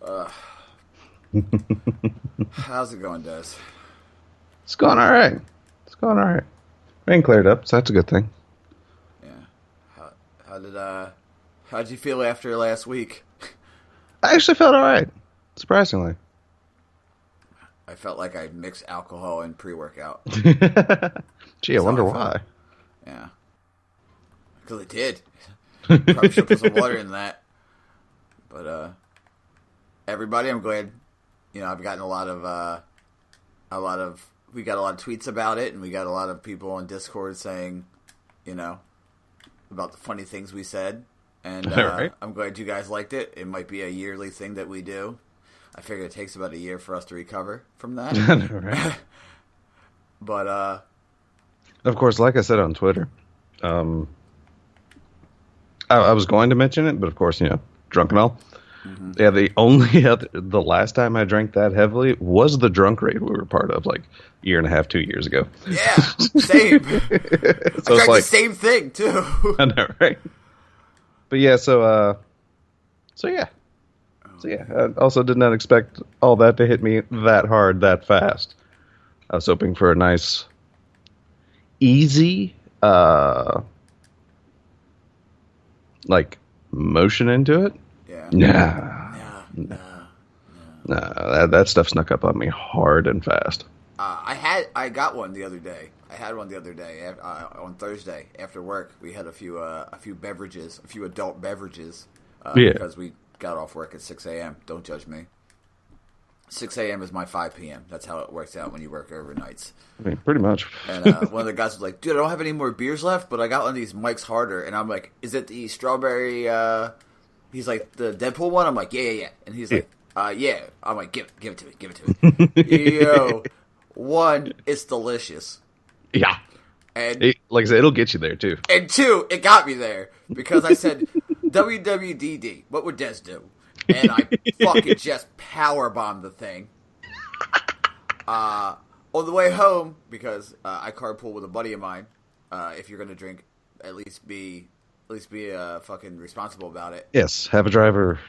Uh, how's it going, Des? It's going all right. It's going all right. Rain cleared up, so that's a good thing. Yeah. How'd you feel after last week? I actually felt all right, surprisingly. I felt like I mixed alcohol and pre-workout. Gee, I wonder why. Yeah. Because I did. Probably should put some water in that. But, everybody, I'm glad, I've gotten we got a lot of tweets about it, and we got a lot of people on Discord saying, about the funny things we said. And Right. I'm glad you guys liked it. It might be a yearly thing that we do. I figure it takes about a year for us to recover from that. Right. But, of course, like I said on Twitter, I was going to mention it, but of course, drunk and all. Mm-hmm. Yeah, the last time I drank that heavily was the drunk raid we were part of, like a year and a half, 2 years ago. Yeah, same. So I drank the same thing too. I know, right? But yeah, so yeah. I also did not expect all that to hit me that hard, that fast. I was hoping for a nice, easy, motion into it. Yeah. Nah, that stuff snuck up on me hard and fast. I got one the other day. On Thursday after work. We had a few beverages, a few adult beverages, because we got off work at 6 a.m. Don't judge me. 6 a.m. is my 5 p.m. That's how it works out when you work overnights. I mean, pretty much. And one of the guys was like, dude, I don't have any more beers left, but I got one of these Mike's Harder. And I'm like, is it the strawberry, he's like, the Deadpool one? I'm like, yeah. And he's like, yeah. I'm like, give it to me. Yo, one, it's delicious. Yeah. And like I said, it'll get you there, too. And two, it got me there. Because I said, WWDD, what would Des do? And I fucking just powerbombed the thing. On the way home, because I carpool with a buddy of mine, if you're going to drink, at least be fucking responsible about it. Yes, have a driver.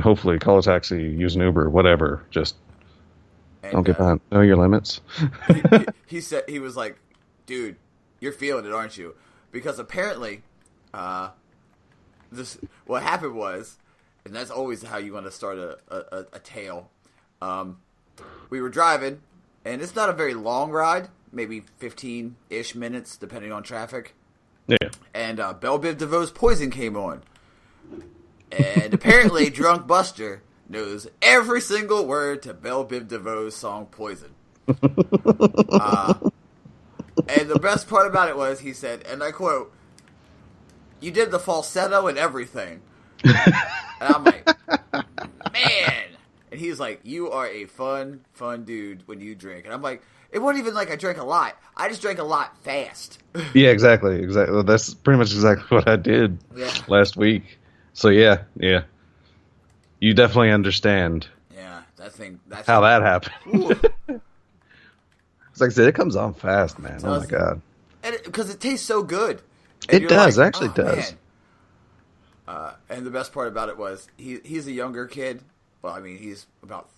Hopefully call a taxi, use an Uber, whatever. Just don't get behind. Know your limits. He said, he was like, dude, you're feeling it, aren't you? Because apparently, what happened was, and that's always how you want to start a tale. We were driving, and it's not a very long ride, maybe 15-ish minutes, depending on traffic. Yeah. And Belle Biv DeVoe's Poison came on. And apparently, Drunk Buster knows every single word to Belle Biv DeVoe's song Poison. And the best part about it was, he said, and I quote, "You did the falsetto and everything." And I'm like, man. And he's like, you are a fun dude when you drink. And I'm like, it wasn't even like I drank a lot. I just drank a lot fast. Yeah, exactly. That's pretty much exactly what I did last week. So yeah. You definitely understand. Yeah, that's how that happened. It's like I said, it comes on fast, man. Oh my god. Because it tastes so good. It does, actually does. Man. And the best part about it was he's a younger kid. Well, I mean, he's about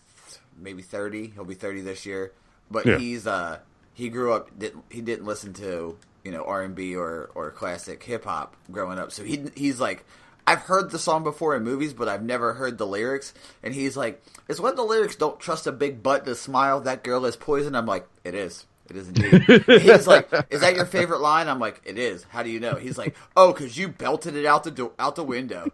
maybe 30. He'll be 30 this year. But he grew up. He didn't listen to R&B or classic hip hop growing up. So he's like, I've heard the song before in movies, but I've never heard the lyrics. And he's like, it's when the lyrics don't trust a big butt to smile. That girl is poison. I'm like, it is. It is indeed. He's like, is that your favorite line? I'm like, it is. How do you know? He's like, oh, because you belted it out the window.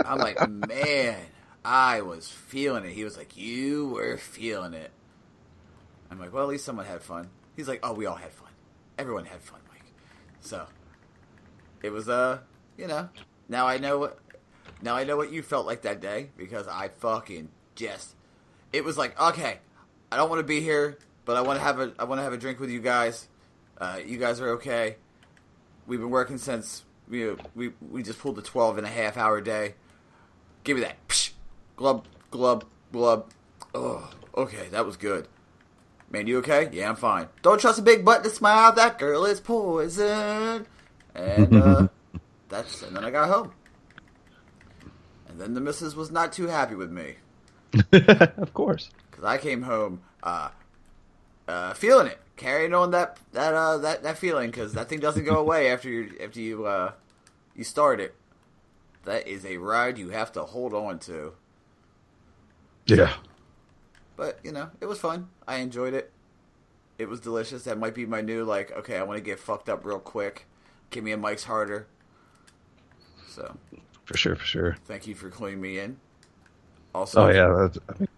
I'm like, man, I was feeling it. He was like, you were feeling it. I'm like, well, at least someone had fun. He's like, oh, we all had fun. Everyone had fun, Mike. So it was now I know what you felt like that day, because I fucking it was like, okay, I don't want to be here, but I want to have a drink with you guys. You guys are okay. We've been working since we just pulled a 12.5-hour day. Give me that. Psh, glub, glub, glub. Oh, okay, that was good. Man, you okay? Yeah, I'm fine. Don't trust a big butt to smile. That girl is poison. And and then I got home. And And then the missus was not too happy with me. Of course. Because I came home feeling it. Carrying on that feeling, because that thing doesn't go away after you start it. That is a ride you have to hold on to. Yeah. But, it was fun. I enjoyed it. It was delicious. That might be my new, okay, I want to get fucked up real quick. Give me a Mike's Harder. So. For sure. Thank you for cluing me in. Also. Oh, yeah.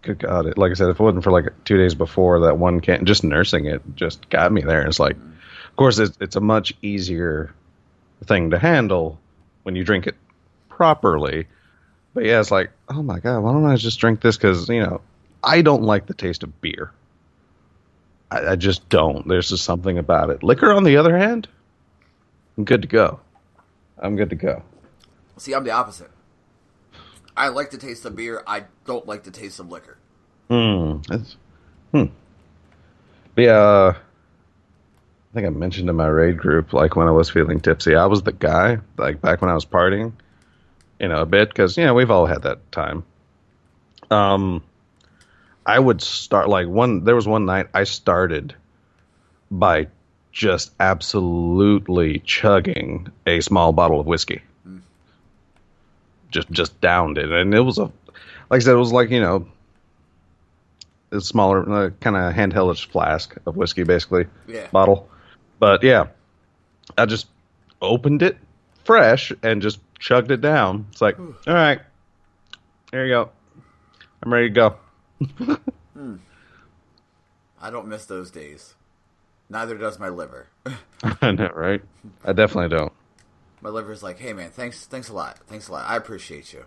Good God. Like I said, if it wasn't for 2 days before, that one can just nursing it just got me there. It's of course, it's a much easier thing to handle when you drink it properly. But yeah, it's oh my God, why don't I just drink this? Because, I don't like the taste of beer. I just don't. There's just something about it. Liquor, on the other hand, I'm good to go. See, I'm the opposite. I like the taste of beer. I don't like the taste of liquor. But yeah, I think I mentioned in my raid group, when I was feeling tipsy, I was the guy, back when I was partying, a bit, because, we've all had that time. I would start, there was one night I started by just absolutely chugging a small bottle of whiskey. Just downed it. And it was like I said, it was a smaller, kind of handheldish flask of whiskey, basically. Yeah. Bottle. But yeah, I just opened it fresh and just chugged it down. It's all right, there you go. I'm ready to go. I don't miss those days. Neither does my liver. I know, right? I definitely don't. My liver's hey man, thanks a lot. I appreciate you.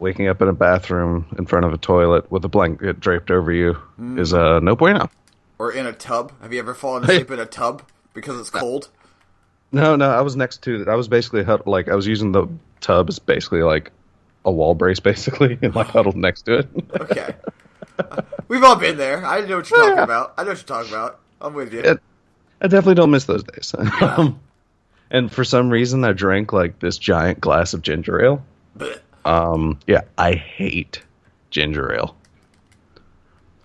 Waking up in a bathroom in front of a toilet with a blanket draped over you is no bueno. Or in a tub. Have you ever fallen asleep in a tub because it's cold? No, I was next to it. I was basically I was using the tub as basically a wall brace, basically, and huddled next to it. Okay. We've all been there. I know what you're talking about. I'm with you. I definitely don't miss those days. Yeah. And for some reason, I drank this giant glass of ginger ale. Yeah, I hate ginger ale.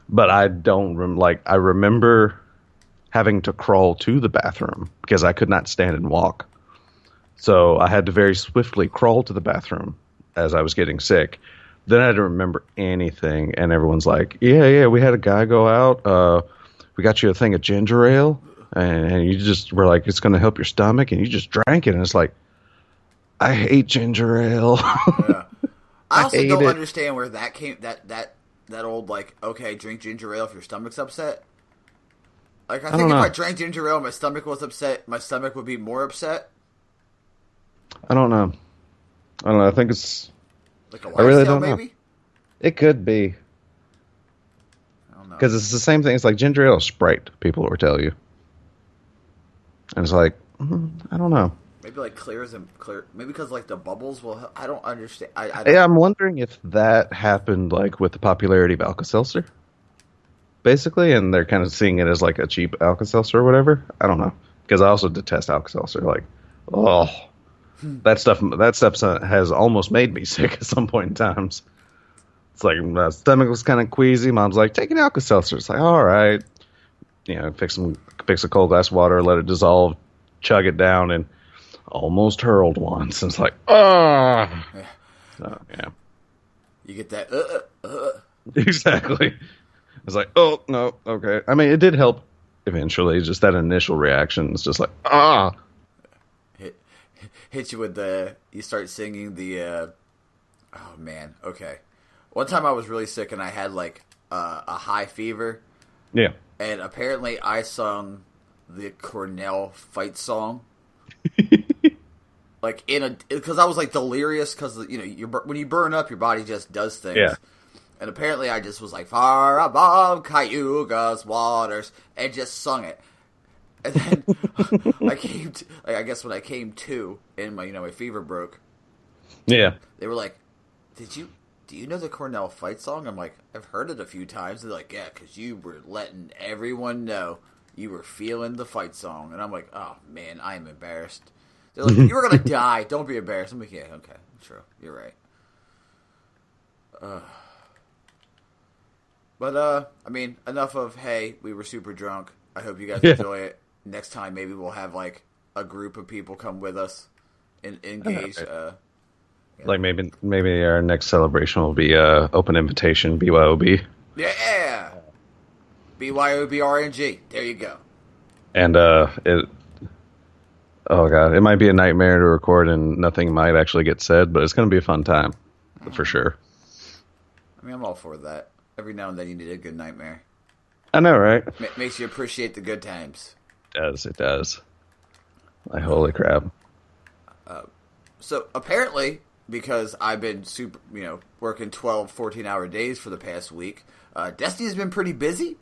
But I don't I remember having to crawl to the bathroom because I could not stand and walk. So I had to very swiftly crawl to the bathroom as I was getting sick. Then I didn't remember anything, and everyone's yeah, we had a guy go out. We got you a thing of ginger ale, and you just were it's going to help your stomach, and you just drank it, and it's I hate ginger ale. Yeah. I also don't understand where that came, that old, okay, drink ginger ale if your stomach's upset. I think if I drank ginger ale and my stomach was upset, my stomach would be more upset. I don't know. I think it's... a lifestyle, I really don't maybe? Know. It could be. I don't know. Because it's the same thing. It's ginger ale Sprite, people will tell you. And it's I don't know. Maybe clear. Maybe because the bubbles will. I don't understand. I'm wondering if that happened with the popularity of Alka-Seltzer, basically, and they're kind of seeing it as a cheap Alka-Seltzer or whatever. I don't know, because I also detest Alka-Seltzer. That stuff has almost made me sick at some point in times. It's my stomach was kind of queasy. Mom's take an Alka-Seltzer. It's all right, fix a cold glass of water, let it dissolve, chug it down, and almost hurled once. And it's Yeah. So, yeah. You get that, Exactly. It's oh, no, okay. I mean, it did help eventually. Just that initial reaction is just Hit you with you start singing the, oh man, okay. One time I was really sick and I had a high fever. Yeah. And apparently I sung the Cornell fight song. Because I was delirious because when you burn up, your body just does things. Yeah. And apparently I just was far above Cayuga's waters and just sung it. And then I guess when I came to and my fever broke. Yeah. They were do you know the Cornell fight song? I'm I've heard it a few times. They're yeah, because you were letting everyone know you were feeling the fight song. And I'm oh man, I am embarrassed. They're you were going to die. Don't be embarrassed. I'm yeah, okay, true. You're right. But I mean, enough of, hey, we were super drunk. I hope you guys Yeah. enjoy it. Next time, maybe we'll have, like, a group of people come with us and engage. Yeah. Like maybe our next celebration will be open invitation BYOB. Yeah! BYOB RNG. There you go. And it oh god, it might be a nightmare to record and nothing might actually get said, but it's going to be a fun time for sure. I mean, I'm all for that. Every now and then you need a good nightmare. I know, right? Makes you appreciate the good times. It does. Like, holy crap. So apparently, because I've been working 12, 14-hour days for the past week, Destiny's been pretty busy.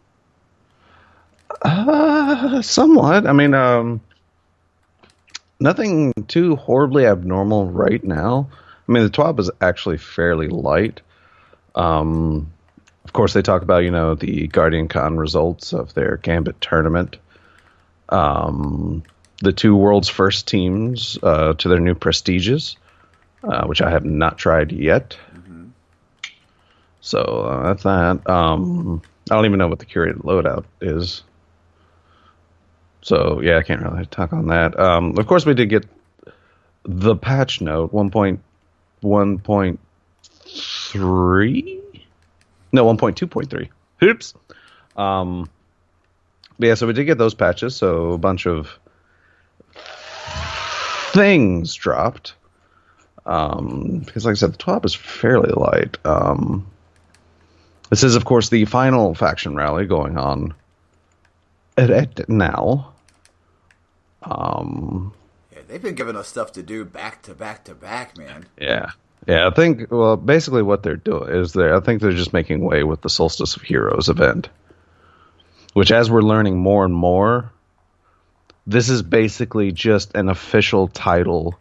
Somewhat. I mean, nothing too horribly abnormal right now. I mean, the TWAB is actually fairly light. Of course, they talk about, the Guardian Con results of their Gambit tournament. The two world's first teams to their new prestiges, which I have not tried yet. Mm-hmm. So that's that. I don't even know what the curated loadout is. So, yeah, I can't really talk on that. Of course, we did get the patch note 1.1.3? No, 1.2.3. Oops. But yeah, so we did get those patches, so a bunch of things dropped. Because, like I said, the TWAB is fairly light. This is, of course, the final faction rally going on at now. Yeah, they've been giving us stuff to do back to back to back, man. Yeah. Yeah, I think, well, basically what they're doing is I think they're just making way with the Solstice of Heroes event. Which, as we're learning more and more, this is basically just an official title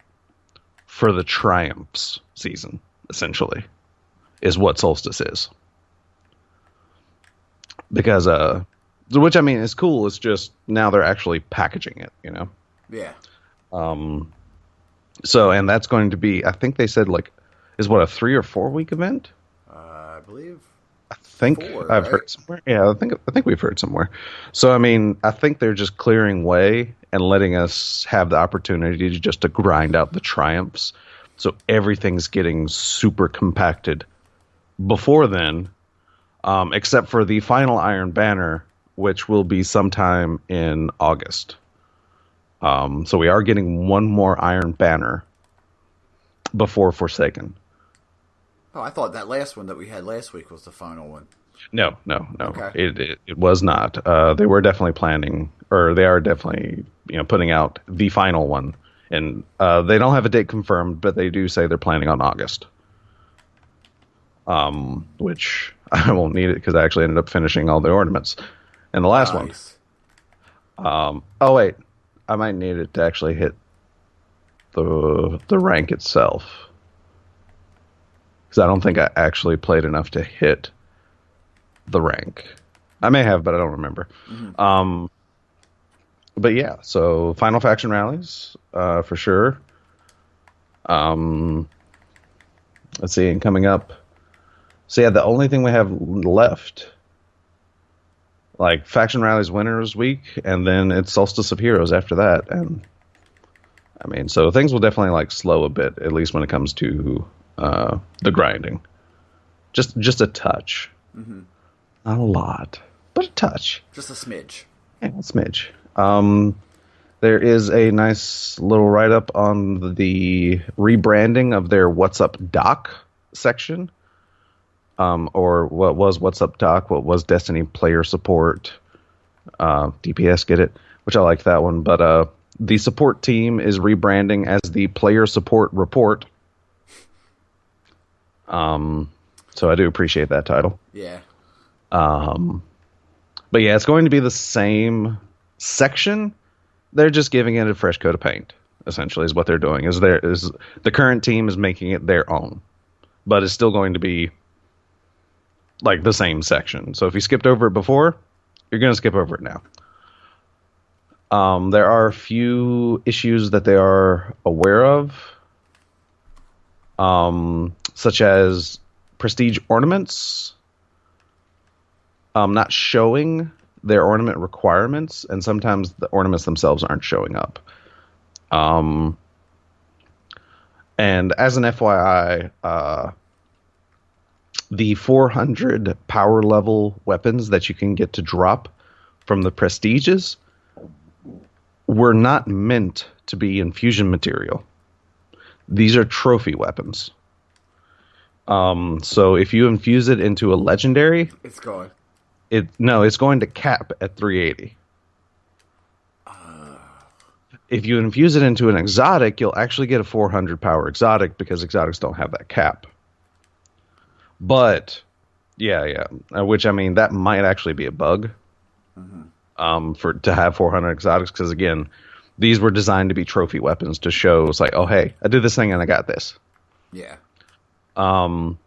for the Triumphs season, essentially, is what Solstice is. Because, which, I mean, is cool. It's just now they're actually packaging it, Yeah. So, and that's going to be, I think they said, is what, a 3 or 4 week event? I believe. I think 4, I've right? heard somewhere. Yeah, I think we've heard somewhere. So, I mean, I think they're just clearing way and letting us have the opportunity to grind out the triumphs. So everything's getting super compacted before then, except for the final Iron Banner, which will be sometime in August. So we are getting one more Iron Banner before Forsaken. Oh, I thought that last one that we had last week was the final one. No. Okay. It was not. They were definitely planning, or they are definitely, putting out the final one. And they don't have a date confirmed, but they do say they're planning on August. Which I won't need it because I actually ended up finishing all the ornaments in the last one. Oh wait, I might need it to actually hit the rank itself. Because I don't think I actually played enough to hit the rank. I may have, but I don't remember. Mm-hmm. But yeah, so final faction rallies, for sure. Let's see, and coming up. So yeah, the only thing we have left, faction rallies winners week, and then it's Solstice of Heroes after that. And I mean, so things will definitely slow a bit, at least when it comes to the grinding. Just a touch. Mm-hmm. Not a lot, but a touch. Just a smidge. Yeah, a smidge. There is a nice little write-up on the rebranding of their What's Up Doc section. Or what was What's Up Doc, what was Destiny Player Support. DPS, get it? Which I like that one. But the support team is rebranding as the Player Support Report. So I do appreciate that title. Yeah. But yeah, it's going to be the same section. They're just giving it a fresh coat of paint, essentially, is what they're doing. Is the current team is making it their own. But it's still going to be the same section. So if you skipped over it before, you're going to skip over it now. There are a few issues that they are aware of. Such as prestige ornaments not showing their ornament requirements, and sometimes the ornaments themselves aren't showing up. And as an FYI, the 400 power level weapons that you can get to drop from the prestiges were not meant to be infusion material. These are trophy weapons. So if you infuse it into a legendary, it's going. It's going to cap at 380. If you infuse it into an exotic, you'll actually get a 400 power exotic because exotics don't have that cap. But yeah, which I mean that might actually be a bug. To have 400 exotics, because again, these were designed to be trophy weapons to show it's like, oh hey, I did this thing and I got this. Yeah.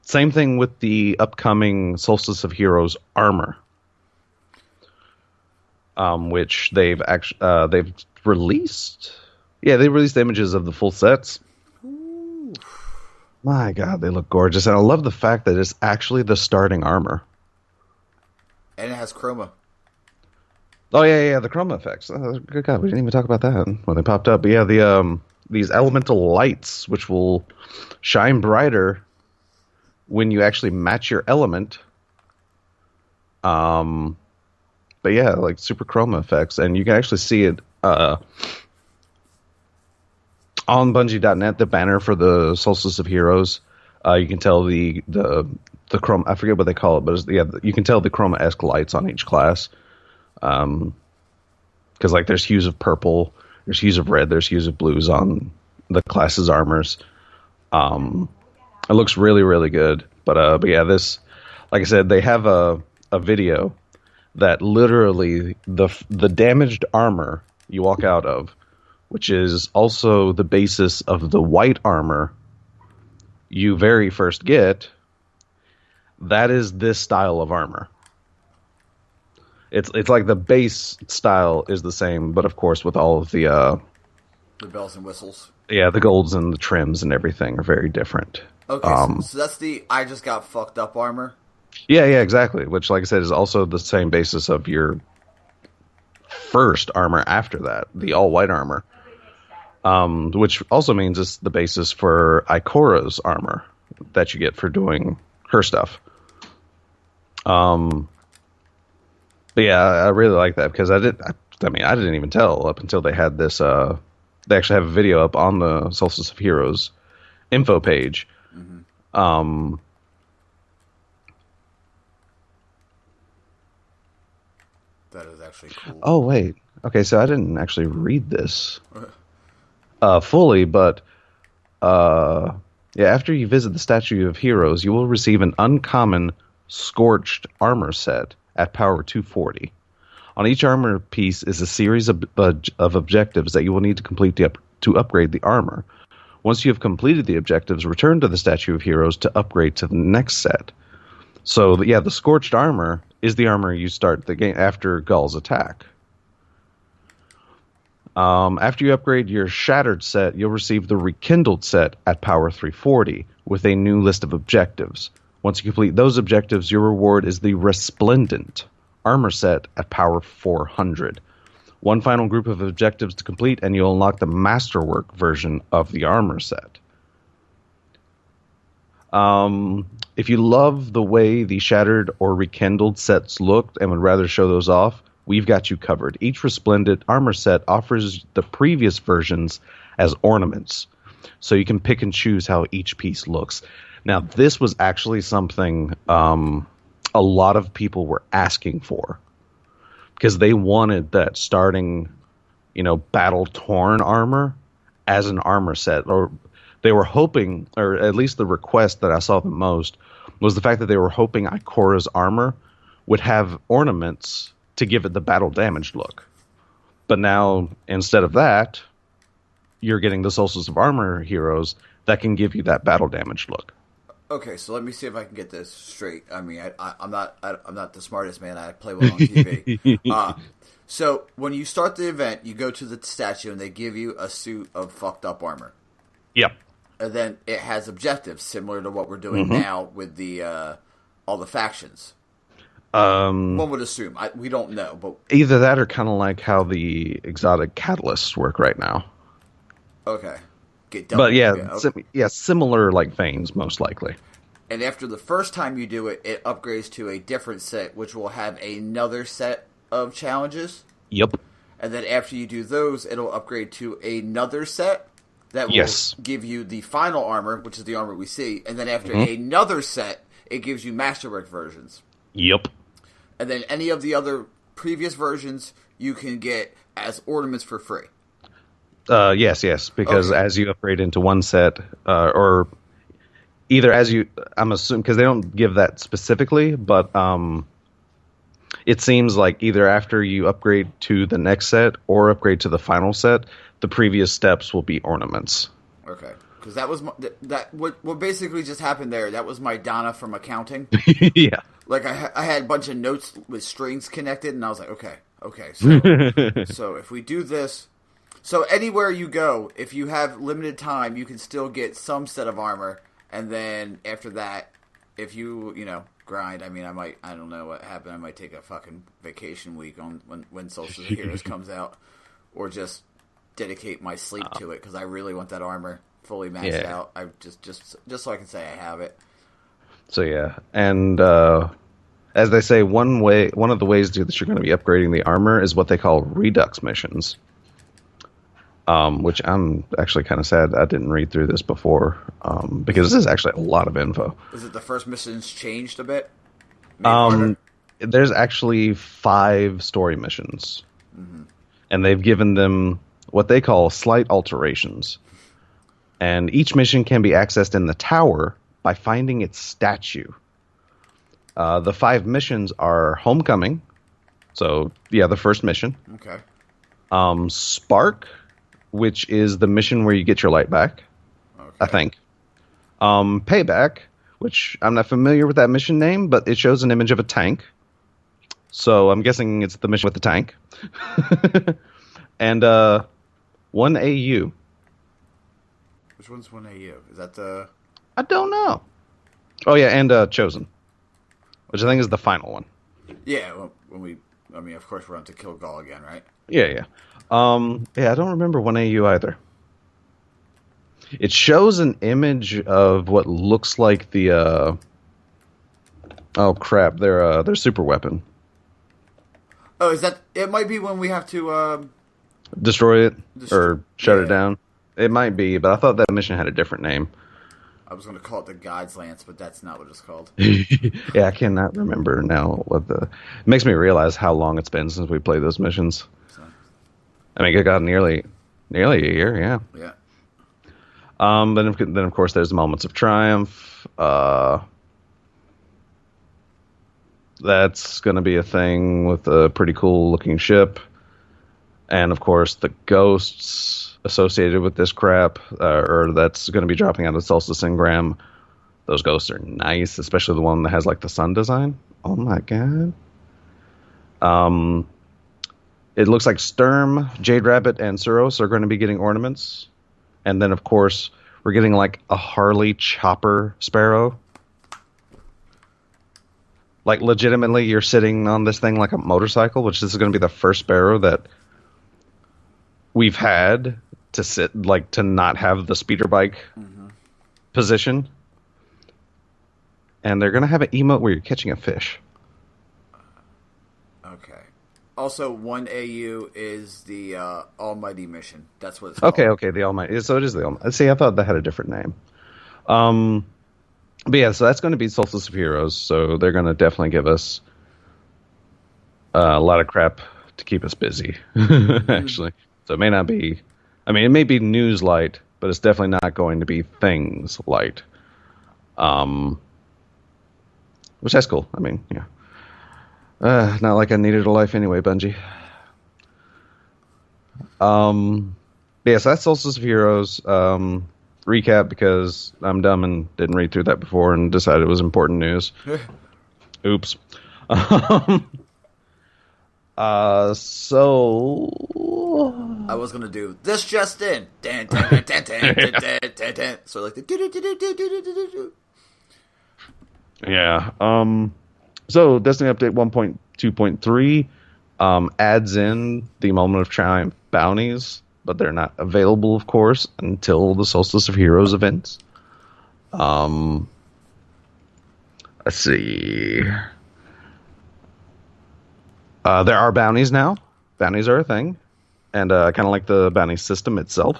Same thing with the upcoming Solstice of Heroes armor, which they've released. Yeah, they released images of the full sets. Ooh. My God, they look gorgeous, and I love the fact that it's actually the starting armor, and it has chroma. Oh yeah, the chroma effects. Oh, good God, we didn't even talk about that when they popped up. But yeah, these elemental lights, which will shine brighter when you actually match your element. But yeah, like super chroma effects, and you can actually see it on Bungie.net. The banner for the Solstice of Heroes, you can tell the chroma. I forget what they call it, but you can tell the chroma-esque lights on each class. Because like there's hues of purple, there's hues of red, there's hues of blues on the class's armors. It looks really, really good. But yeah, this, like I said, they have a video that literally the damaged armor you walk out of, which is also the basis of the white armor you very first get, that is this style of armor. It's like the base style is the same, but of course with all of the bells and whistles. Yeah, the golds and the trims and everything are very different. Okay, so that's the I just got fucked up armor? Yeah, exactly. Which, like I said, is also the same basis of your first armor after that, the all-white armor. Which also means it's the basis for Ikora's armor that you get for doing her stuff. But yeah, I really like that because I didn't even tell up until they had this. They actually have a video up on the Solstice of Heroes info page. Mm-hmm. That is actually cool. Oh wait, okay, so I didn't actually read this fully, but yeah, after you visit the Statue of Heroes, you will receive an uncommon scorched armor set at power 240. On each armor piece is a series of objectives that you will need to complete to upgrade the armor. Once you have completed the objectives, return to the Statue of Heroes to upgrade to the next set. So, yeah, the Scorched Armor is the armor you start the game after Gull's attack. After you upgrade your Shattered set, you'll receive the Rekindled set at power 340 with a new list of objectives. Once you complete those objectives, your reward is the Resplendent armor set at power 400. One final group of objectives to complete, and you'll unlock the Masterwork version of the armor set. If you love the way the Shattered or Rekindled sets looked and would rather show those off, we've got you covered. Each Resplendent armor set offers the previous versions as ornaments, so you can pick and choose how each piece looks. Now, this was actually something a lot of people were asking for because they wanted that starting, battle-torn armor as an armor set. Or they were hoping, or at least the request that I saw the most, was the fact that they were hoping Ikora's armor would have ornaments to give it the battle-damaged look. But now, instead of that, you're getting the Solstice of Armor heroes that can give you that battle-damaged look. Okay, so let me see if I can get this straight. I mean, I'm not the smartest man. I play well on TV. So when you start the event, you go to the statue and they give you a suit of fucked up armor. Yep. And then it has objectives similar to what we're doing now with the all the factions. One would assume. We don't know, but either that or kind of like how the exotic catalysts work right now. Okay. But similar like veins, most likely. And after the first time you do it, it upgrades to a different set, which will have another set of challenges. Yep. And then after you do those, it'll upgrade to another set that will give you the final armor, which is the armor we see. And then after another set, it gives you Masterwork versions. Yep. And then any of the other previous versions you can get as ornaments for free. Yes, because as you upgrade into one set, or either as you, I'm assuming, because they don't give that specifically, but it seems like either after you upgrade to the next set or upgrade to the final set, the previous steps will be ornaments. Okay, because that was what basically just happened there. That was my Donna from accounting. Yeah. Like I had a bunch of notes with strings connected, and I was like, okay, so if we do this. So anywhere you go, if you have limited time, you can still get some set of armor, and then after that, if you grind, I don't know what happened. I might take a fucking vacation week on when Solstice of Heroes comes out, or just dedicate my sleep to it because I really want that armor fully maxed out. I just so I can say I have it. So yeah, and as they say, one of the ways that you're going to be upgrading the armor is what they call redux missions. Which I'm actually kind of sad I didn't read through this before, because this is actually a lot of info. Is it the first missions changed a bit? There's actually 5 story missions, and they've given them what they call slight alterations. And each mission can be accessed in the tower by finding its statue. The 5 missions are Homecoming, so yeah, the first mission. Okay. Spark, which is the mission where you get your light back, I think. Payback, which I'm not familiar with that mission name, but it shows an image of a tank. So I'm guessing it's the mission with the tank. And 1AU. Which one's 1AU? Is that the... I don't know. Oh, yeah, and Chosen, which I think is the final one. Yeah, well, of course we're on to kill Gaul again, right? Yeah. I don't remember 1AU either. It shows an image of what looks like the their super weapon. Oh, is that it? Might be when we have to destroy it or shut it down. It might be, but I thought that mission had a different name. I was going to call it the God's Lance, but that's not what it's called. Yeah, I cannot remember now It makes me realize how long it's been since we played those missions. I mean, it got nearly a year, yeah. Yeah. Then of course there's Moments of Triumph. That's going to be a thing with a pretty cool looking ship, and of course the ghosts associated with this crap, or that's going to be dropping out of Solstice Engram. Those ghosts are nice, especially the one that has like the sun design. Oh my god. It looks like Sturm, Jade Rabbit, and Suros are going to be getting ornaments. And then, of course, we're getting like a Harley Chopper Sparrow. Like, legitimately, you're sitting on this thing like a motorcycle, which this is going to be the first Sparrow that we've had to sit, like, to not have the speeder bike position. And they're going to have an emote where you're catching a fish. Okay. Also, 1AU is the Almighty mission. That's what it's called. Okay, the Almighty. So it is the Almighty. See, I thought that had a different name. But yeah, so that's going to be Solstice of Heroes. So they're going to definitely give us a lot of crap to keep us busy, actually. So it may not be... I mean, it may be news light, but it's definitely not going to be things light. Which that's cool. I mean, yeah. Not like I needed a life anyway, Bungie. Yeah, so that's Solstice of Heroes. Recap, because I'm dumb and didn't read through that before and decided it was important news. Oops. So I was gonna do this just in. Dan, dan, dan, dan, dan, dan, dan, dan. So like the do. Yeah. So Destiny Update 1.2.3 adds in the Moment of Triumph bounties, but they're not available, of course, until the Solstice of Heroes event. Let's see. There are bounties now. Bounties are a thing. And kind of like the bounty system itself.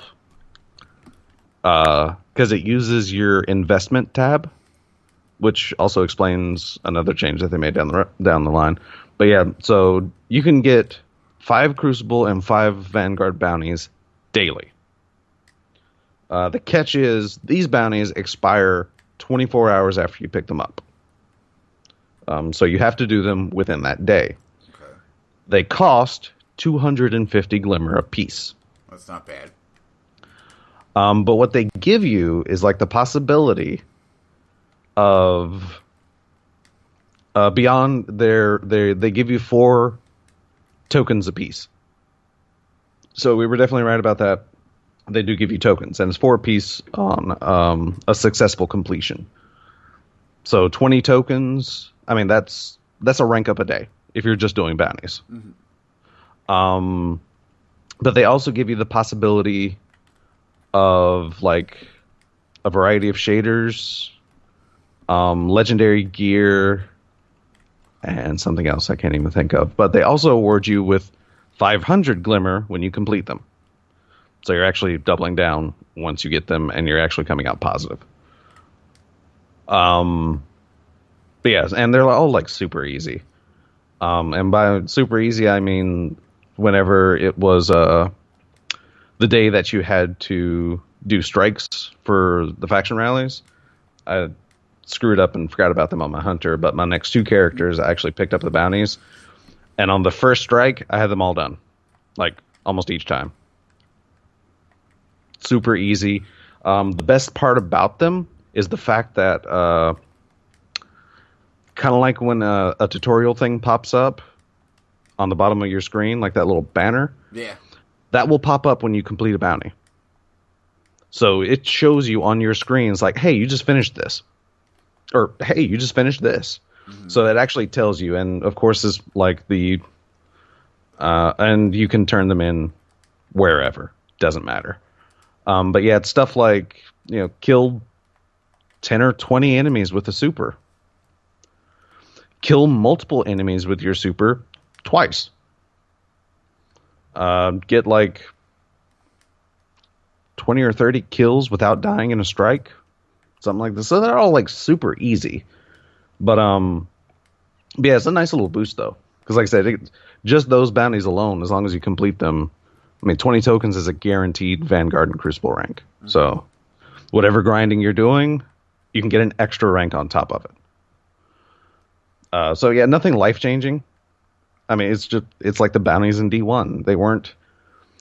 Because it uses your investment tab, which also explains another change that they made down the line. But yeah, so you can get 5 Crucible and 5 Vanguard bounties daily. The catch is these bounties expire 24 hours after you pick them up. So you have to do them within that day. Okay. They cost 250 Glimmer apiece. That's not bad. But what they give you is like the possibility of beyond they give you 4 tokens apiece. So we were definitely right about that. They do give you tokens, and it's 4 apiece on a successful completion. So 20 tokens. I mean, that's a rank up a day if you're just doing bounties. Mm-hmm. But they also give you the possibility of like a variety of shaders, legendary gear, and something else I can't even think of. But they also award you with 500 Glimmer when you complete them. So you're actually doubling down once you get them, and you're actually coming out positive. But yes, and they're all like super easy. And by super easy, I mean whenever it was the day that you had to do strikes for the faction rallies, I screwed up and forgot about them on my hunter. But my next 2 characters, I actually picked up the bounties, and on the first strike, I had them all done, like almost each time. Super easy. The best part about them is the fact that kind of like when a tutorial thing pops up on the bottom of your screen, like that little banner. Yeah. That will pop up when you complete a bounty. So it shows you on your screens like, hey, you just finished this. Or, hey, you just finished this. Mm-hmm. So it actually tells you. And, of course, it's like the... and you can turn them in wherever. Doesn't matter. But, yeah, it's stuff like, kill 10 or 20 enemies with a super. Kill multiple enemies with your super twice. Get like 20 or 30 kills without dying in a strike. Something like this. So they're all like super easy. But yeah, it's a nice little boost though. Because like I said, just those bounties alone, as long as you complete them, I mean 20 tokens is a guaranteed Vanguard and Crucible rank. Mm-hmm. So whatever grinding you're doing, you can get an extra rank on top of it. So yeah, nothing life-changing. I mean, it's like the bounties in D1. They weren't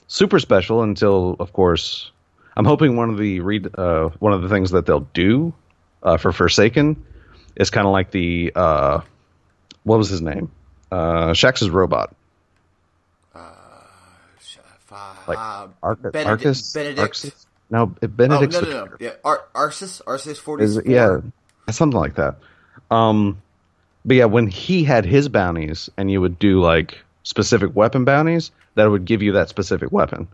super special until, of course, I'm hoping one of the things that they'll do for Forsaken is kind of like the what was his name? Shax's robot. Benedict. Arxis? No, Benedict's no. Yeah, Arxis 44. Yeah, something like that. But yeah, when he had his bounties and you would do like specific weapon bounties, that would give you that specific weapon.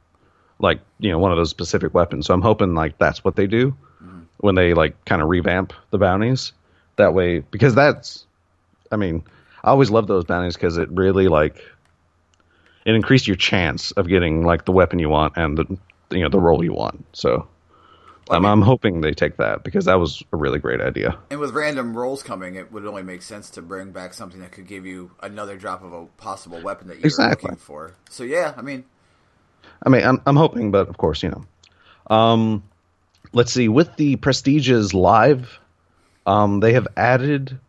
Like, one of those specific weapons. So I'm hoping like that's what they do when they like kind of revamp the bounties. That way, because I always love those bounties because it really like, it increased your chance of getting like the weapon you want and the role you want. So I'm hoping they take that because that was a really great idea. And with random rolls coming, it would only make sense to bring back something that could give you another drop of a possible weapon that you're looking for. So yeah, I'm hoping, but of course, let's see. With the Prestiges Live, they have added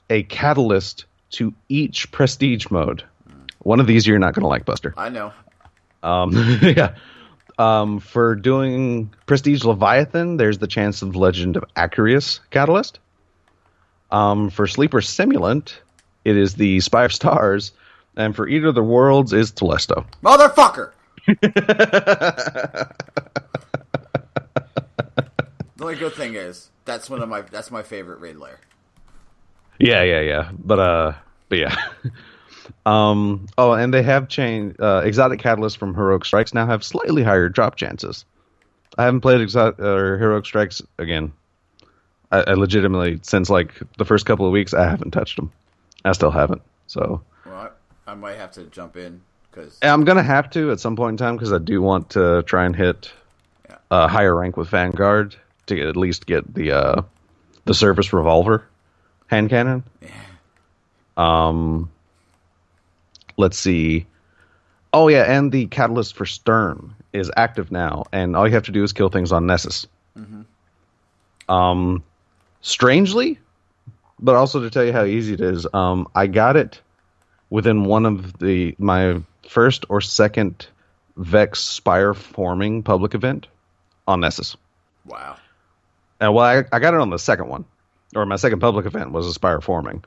a catalyst to each Prestige mode. One of these you're not going to like, Buster. I know. Yeah. For doing Prestige Leviathan, there's the chance of Legend of Acarius catalyst. For Sleeper Simulant, it is the Spire of Stars. And for Eater of the Worlds is Telesto. Motherfucker! The only good thing is that's my favorite raid lair. Yeah. But yeah. And they have changed. Exotic catalysts from heroic strikes now have slightly higher drop chances. I haven't played exotic or heroic strikes again. I legitimately, since like the first couple of weeks, I haven't touched them. I still haven't. So. Well, I might have to jump in because I'm gonna have to at some point in time because I do want to try and hit a higher rank with Vanguard to at least get the service revolver hand cannon. Yeah. Let's see. Oh yeah, and the catalyst for Stern is active now, and all you have to do is kill things on Nessus. Mm-hmm. Strangely, but also to tell you how easy it is, I got it within one of my first or second Vex Spire forming public event on Nessus. Wow. And well, I got it on the second one, or my second public event was a Spire forming,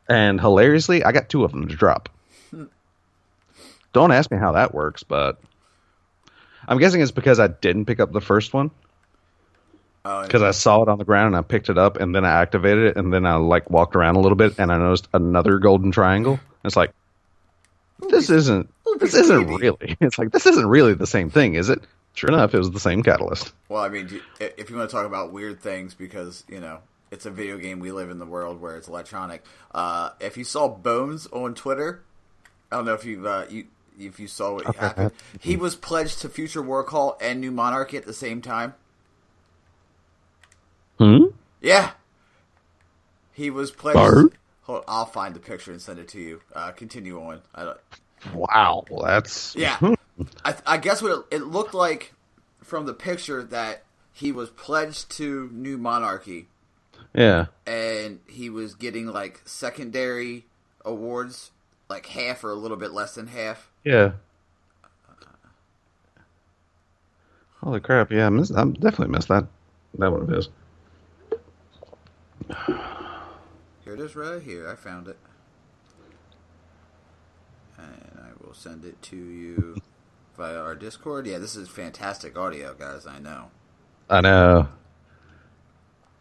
and hilariously, I got 2 of them to drop. Don't ask me how that works, but I'm guessing it's because I didn't pick up the first one. Because I saw it on the ground and I picked it up and then I activated it and then I like walked around a little bit and I noticed another golden triangle. It's like, this isn't really. It's like, this isn't really the same thing, is it? Sure enough, it was the same catalyst. Well, I mean, if you want to talk about weird things, because it's a video game, we live in the world where it's electronic. If you saw Bones on Twitter, I don't know if you saw what happened. He was pledged to Future War Call and New Monarchy at the same time. Yeah. He was pledged. Hold on, I'll find the picture and send it to you. Continue on. Wow, well, that's... Yeah. I guess what it looked like from the picture that he was pledged to New Monarchy. Yeah. And he was getting like secondary awards, like half or a little bit less than half. Yeah. Holy crap! Yeah, I definitely missed that one of his. Here it is, right here. I found it, and I will send it to you via our Discord. Yeah, this is fantastic audio, guys. I know.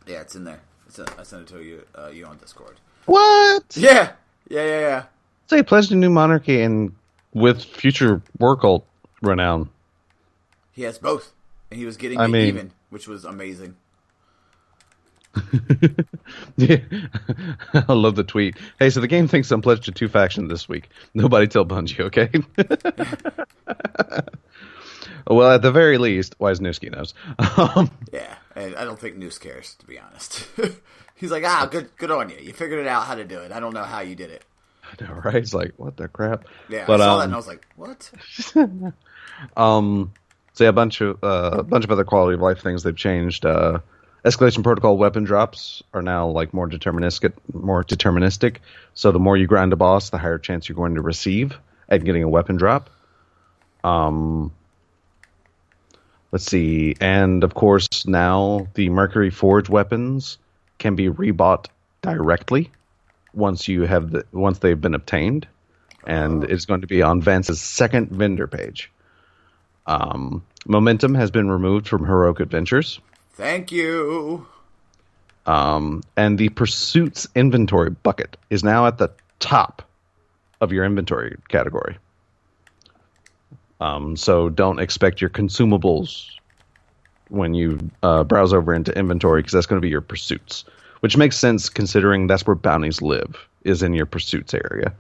Yeah, it's in there. I sent it to you on Discord. What? Yeah. So he pledged a New Monarchy and with future war cult renown. He has both, and he was getting even, which was amazing. Yeah. I love the tweet. Hey, so the game thinks I'm pledged to 2 factions this week. Nobody tell Bungie, okay? Well, at the very least, Wisniewski knows. Yeah, and I don't think Noose cares, to be honest. He's like, good on you. You figured it out how to do it. I don't know how you did it. I know, right? It's like, what the crap? Yeah, but, I saw that and I was like, what? So yeah, a bunch of other quality of life things they've changed. Escalation protocol weapon drops are now like more deterministic. So the more you grind a boss, the higher chance you're going to receive at getting a weapon drop. Let's see, and of course now the Mercury Forge weapons can be rebought directly once they've been obtained, and it's going to be on Vance's second vendor page. Momentum has been removed from Heroic Adventures. Thank you. And the Pursuits inventory bucket is now at the top of your inventory category. So don't expect your consumables when you browse over into inventory, because that's going to be your pursuits, which makes sense considering that's where bounties live, is in your pursuits area.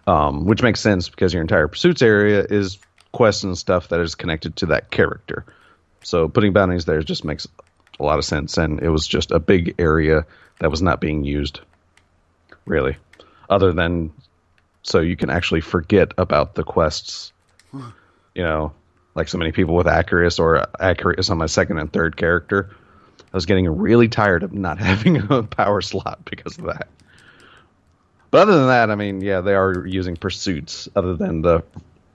Which makes sense because your entire pursuits area is quests and stuff that is connected to that character. So putting bounties there just makes a lot of sense, and it was just a big area that was not being used, really, other than so you can actually forget about the quests. Like so many people with Acurus or Acurus on my second and third character. I was getting really tired of not having a power slot because of that. But other than that, I mean, yeah, they are using pursuits other than the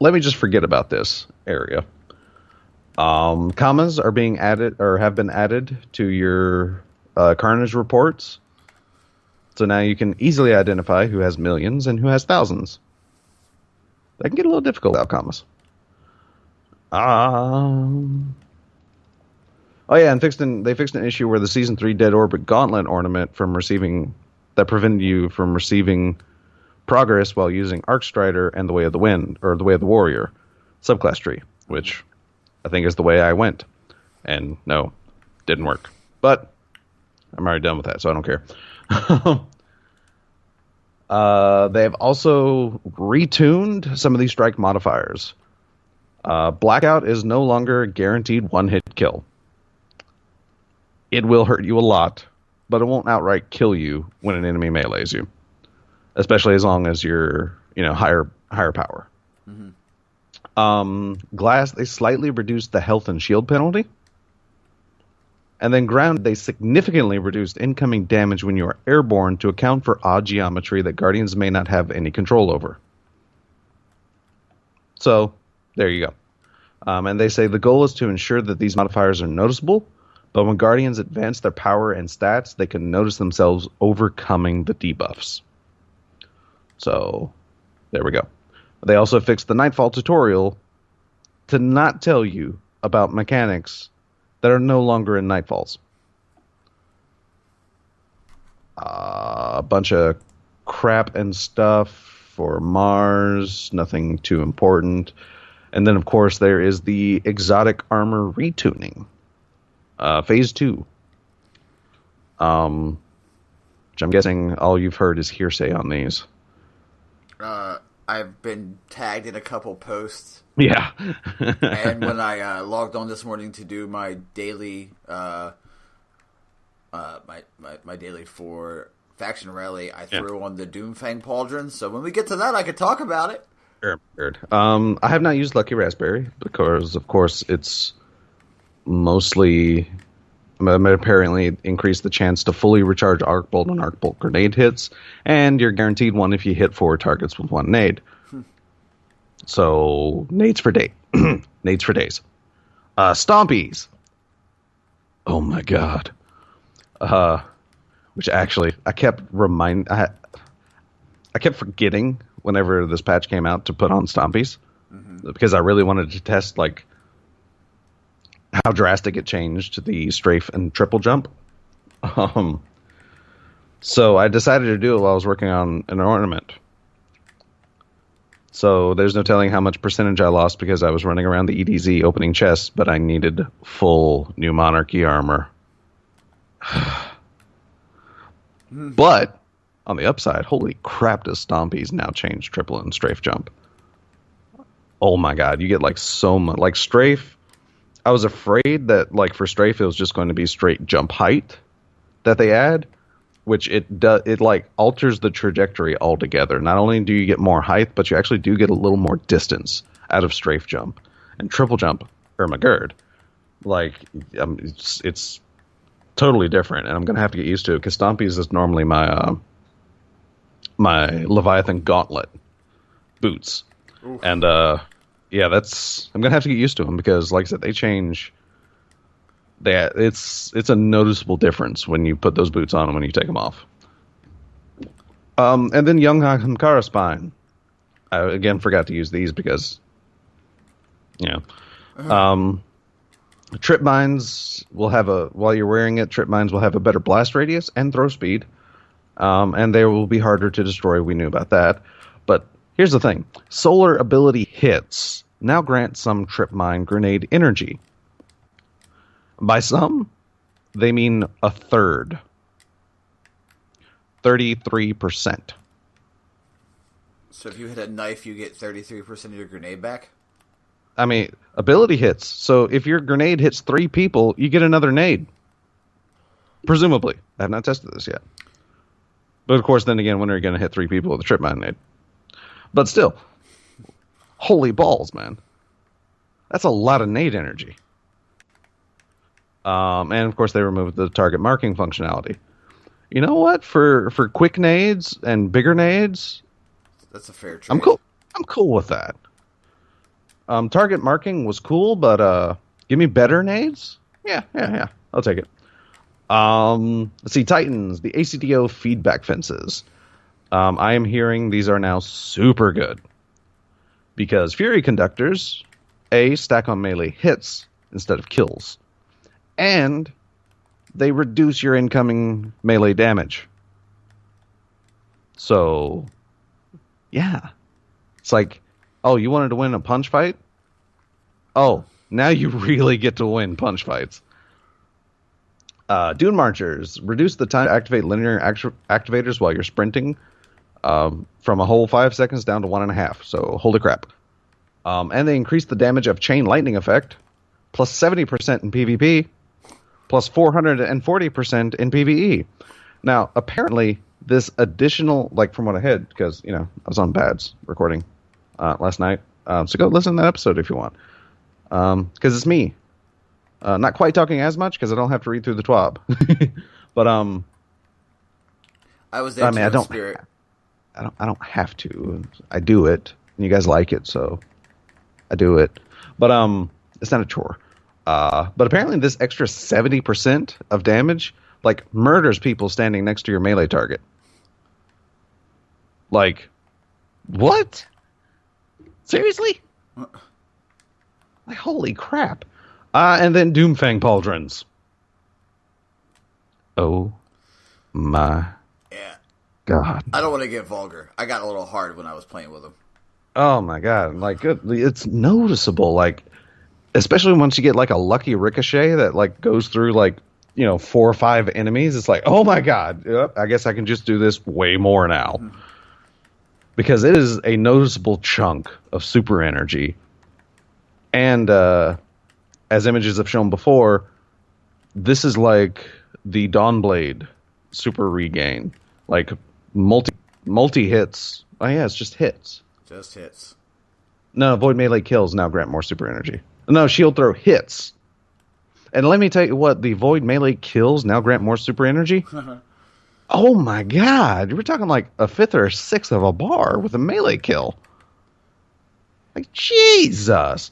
let me just forget about this area. Commas are being added or have been added to your Carnage reports. So now you can easily identify who has millions and who has thousands. That can get a little difficult without commas. Oh yeah, and they fixed an issue where the Season 3 Dead Orbit Gauntlet ornament that prevented you from receiving progress while using Arcstrider and the Way of the Wind, or the Way of the Warrior subclass tree, which I think is the way I went. And no, didn't work. But I'm already done with that, so I don't care. They have also retuned some of these strike modifiers. Blackout is no longer a guaranteed one-hit kill. It will hurt you a lot, but it won't outright kill you when an enemy melees you, especially as long as you're, higher power. Mm-hmm. Glass, they slightly reduced the health and shield penalty. And then ground, they significantly reduced incoming damage when you are airborne to account for odd geometry that Guardians may not have any control over. So, there you go. And they say the goal is to ensure that these modifiers are noticeable, but when Guardians advance their power and stats, they can notice themselves overcoming the debuffs. So, there we go. They also fixed the Nightfall tutorial to not tell you about mechanics that are no longer in Nightfalls. A bunch of crap and stuff for Mars, nothing too important. And then, of course, there is the exotic armor retuning. Phase 2. Which I'm guessing all you've heard is hearsay on these. I've been tagged in a couple posts. Yeah. And when I logged on this morning to do my daily, my daily for Faction Rally, I threw on the Doomfang Pauldron. So when we get to that, I could talk about it. Sure. I have not used Lucky Raspberry because, of course, it's mostly apparently increase the chance to fully recharge Arc Bolt and Arc Bolt grenade hits, and you're guaranteed one if you hit 4 targets with 1 nade. So, nades for days. Nades for days. Stompies. Oh my god. Which actually, I kept forgetting whenever this patch came out to put on Stompies. Mm-hmm. Because I really wanted to test, how drastic it changed the strafe and triple jump. So I decided to do it while I was working on an ornament. So there's no telling how much percentage I lost because I was running around the EDZ opening chests, but I needed full New Monarchy armor. But on the upside, holy crap, does Stompies now change triple and strafe jump. Oh my god, you get so much. Strafe, I was afraid that for strafe it was just going to be straight jump height that they add, which it alters the trajectory altogether. Not only do you get more height, but you actually do get a little more distance out of strafe jump. And triple jump, Ermagerd, it's totally different, and I'm going to have to get used to it, because Stompies is normally my Leviathan Gauntlet boots. Oof. And yeah, I'm going to have to get used to them, because like I said, they change. It's a noticeable difference when you put those boots on and when you take them off. And then Young Hamkara Spine. I again forgot to use these because, Trip Mines will have while you're wearing it, Trip Mines will have a better blast radius and throw speed. And they will be harder to destroy. We knew about that. But here's the thing. Solar ability hits now grant some Trip Mine grenade energy. By some, they mean a third. 33%. So if you hit a knife, you get 33% of your grenade back? I mean, ability hits. So if your grenade hits 3 people, you get another nade. Presumably. I have not tested this yet. But of course, then again, when are you going to hit 3 people with a Trip Mine nade? But still, holy balls, man. That's a lot of nade energy. And of course, they removed the target marking functionality. You know what? For quick nades and bigger nades, that's a fair trade. I'm cool with that. Target marking was cool, but give me better nades. Yeah. I'll take it. Let's see, Titans, the ACDO feedback fences. I am hearing these are now super good, because Fury Conductors stack on melee hits instead of kills, and they reduce your incoming melee damage. So, yeah. It's like, oh, you wanted to win a punch fight? Oh, now you really get to win punch fights. Dune Marchers. Reduce the time to activate linear activators while you're sprinting from a whole 5 seconds down to 1.5. So, holy crap. And they increase the damage of Chain Lightning Effect, plus 70% in PvP, plus 440% in PvE. Now, apparently, this additional, like from what I had, because, I was on Bads recording last night. So go listen to that episode if you want. Because it's me. Not quite talking as much because I don't have to read through the TWAB. But I was there too, I don't spirit. I don't have to. I do it. And you guys like it, so I do it. But it's not a chore. But apparently this extra 70% of damage like murders people standing next to your melee target. Like, what? Seriously? Like, holy crap. And then Doomfang Pauldrons. Oh my God. I don't want to get vulgar. I got a little hard when I was playing with them. Oh my God. Like, it's noticeable. Like, especially once you get like a lucky ricochet that like goes through like, 4 or 5 enemies. It's like, oh my God. Yep, I guess I can just do this way more now. Mm-hmm. Because it is a noticeable chunk of super energy. And as images have shown before, this is like the Dawnblade super regain. Like multi hits. Oh yeah, it's just hits. Just hits. No, avoid melee kills now grant more super energy. No, shield throw hits. And let me tell you what, the void melee kills now grant more super energy. Oh my God, we're talking like a 5th or a 6th of a bar with a melee kill. Like, Jesus.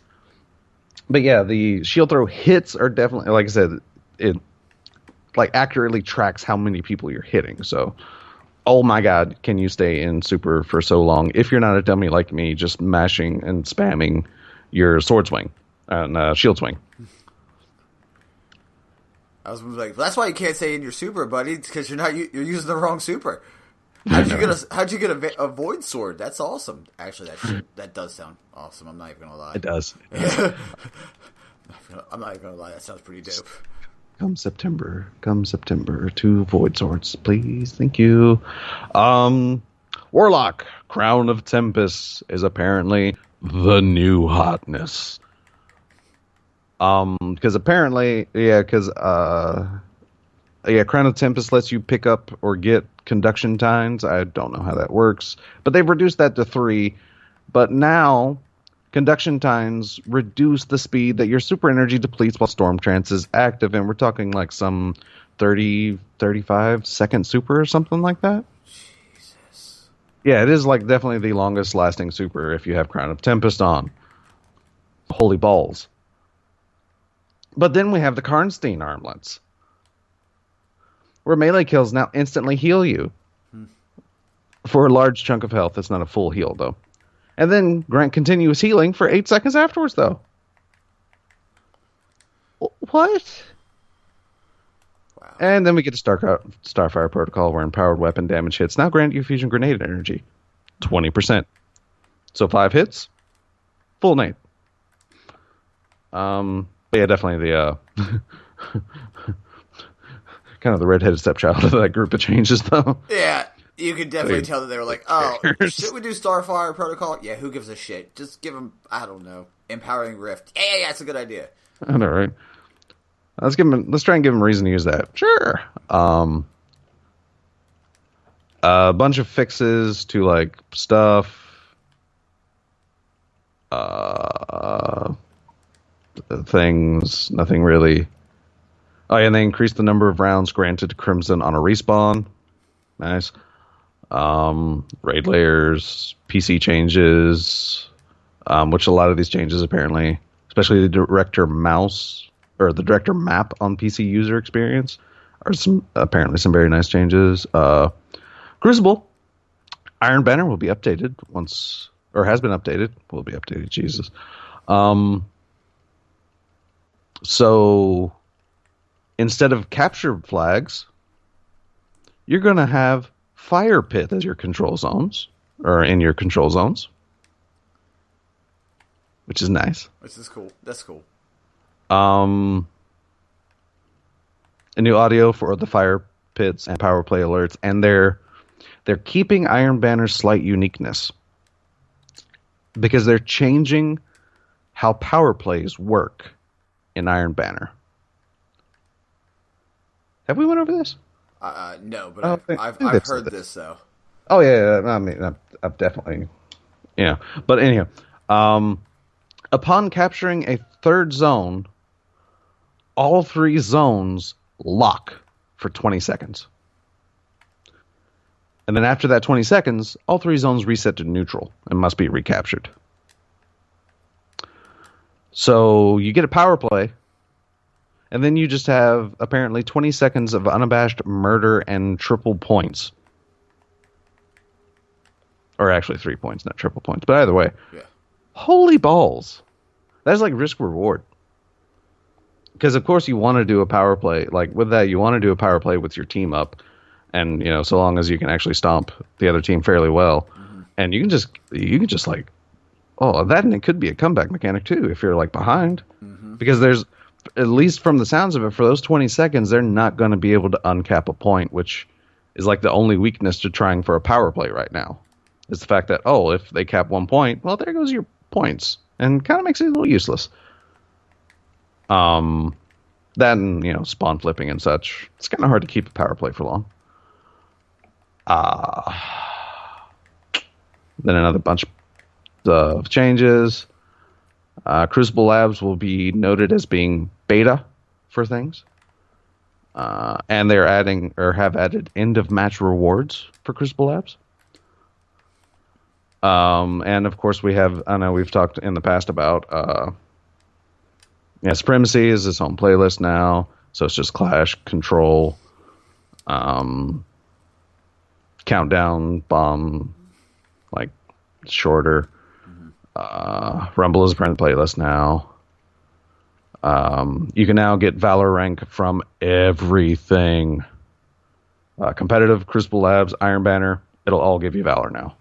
But yeah, the shield throw hits are definitely, like I said, it like accurately tracks how many people you're hitting. So, oh my God, can you stay in super for so long if you're not a dummy like me, just mashing and spamming your sword swing and shield swing. I was like, that's why you can't say in your super, buddy, because you're using the wrong super. How'd you get a void sword? That's awesome. Actually, that does sound awesome. I'm not even gonna lie. It does. I'm not even gonna lie. That sounds pretty dope. Come September, 2 void swords, please. Thank you. Warlock, Crown of Tempest is apparently the new hotness. Because apparently, Crown of Tempest lets you pick up or get conduction times. I don't know how that works, but they've reduced that to 3. But now, conduction times reduce the speed that your super energy depletes while Storm Trance is active, and we're talking like some 30, 35 second super or something like that. Jesus. Yeah, it is like definitely the longest lasting super if you have Crown of Tempest on. Holy balls. But then we have the Karnstein armlets, where melee kills now instantly heal you for a large chunk of health. It's not a full heal, though. And then grant continuous healing for 8 seconds afterwards, though. What? Wow. And then we get to Starfire Protocol, where empowered weapon damage hits now grant you fusion grenade energy. 20%. So 5 hits, full nade. Yeah, definitely the kind of the redheaded stepchild of that group of changes, though. Yeah, you could definitely tell that they were like, "Oh, should we do Starfire Protocol? Yeah, who gives a shit? Just give them, I don't know, Empowering Rift. Yeah, it's a good idea." I know, right? Let's try and give them a reason to use that. Sure. A bunch of fixes to like stuff. Things, nothing really. Oh yeah, and they increased the number of rounds granted to Crimson on a respawn. Nice. Raid layers, PC changes, which a lot of these changes apparently, especially the director mouse or the director map on PC user experience, are apparently some very nice changes. Crucible, Iron Banner will be updated has been updated. Will be updated. Jesus. So instead of capture flags, you're going to have fire pit as your control zones, or in your control zones, which is nice. Which is cool. That's cool. A new audio for the fire pits and power play alerts, and they're keeping Iron Banner's slight uniqueness because they're changing how power plays work in Iron Banner. Have we went over this? No, but I've heard this though. Oh yeah, I mean, I've definitely, But anyhow, upon capturing a third zone, all 3 zones lock for 20 seconds. And then after that 20 seconds, all 3 zones reset to neutral and must be recaptured. So you get a power play, and then you just have apparently 20 seconds of unabashed murder and triple points. Or actually 3 points, not triple points. But either way, Holy balls. That's like risk reward. Because, of course, you want to do a power play. Like, with that, you want to do a power play with your team up. And, so long as you can actually stomp the other team fairly well. Mm-hmm. And you can just like, that, and it could be a comeback mechanic, too, if you're, like, behind. Mm-hmm. Because there's, at least from the sounds of it, for those 20 seconds, they're not going to be able to uncap a point, which is, like, the only weakness to trying for a power play right now. Is the fact that, if they cap 1 point, well, there goes your points. And kind of makes it a little useless. That and, spawn flipping and such. It's kind of hard to keep a power play for long. Then another bunch of changes. Crucible Labs will be noted as being beta for things. And they're adding, or have added, end of match rewards for Crucible Labs. And of course I know we've talked in the past about, Supremacy is its own playlist now, so it's just Clash, Control, Countdown, Bomb, like, shorter. Rumble is a friend playlist now. You can now get Valor rank from everything. Competitive, Crucible Labs, Iron Banner, it'll all give you Valor now.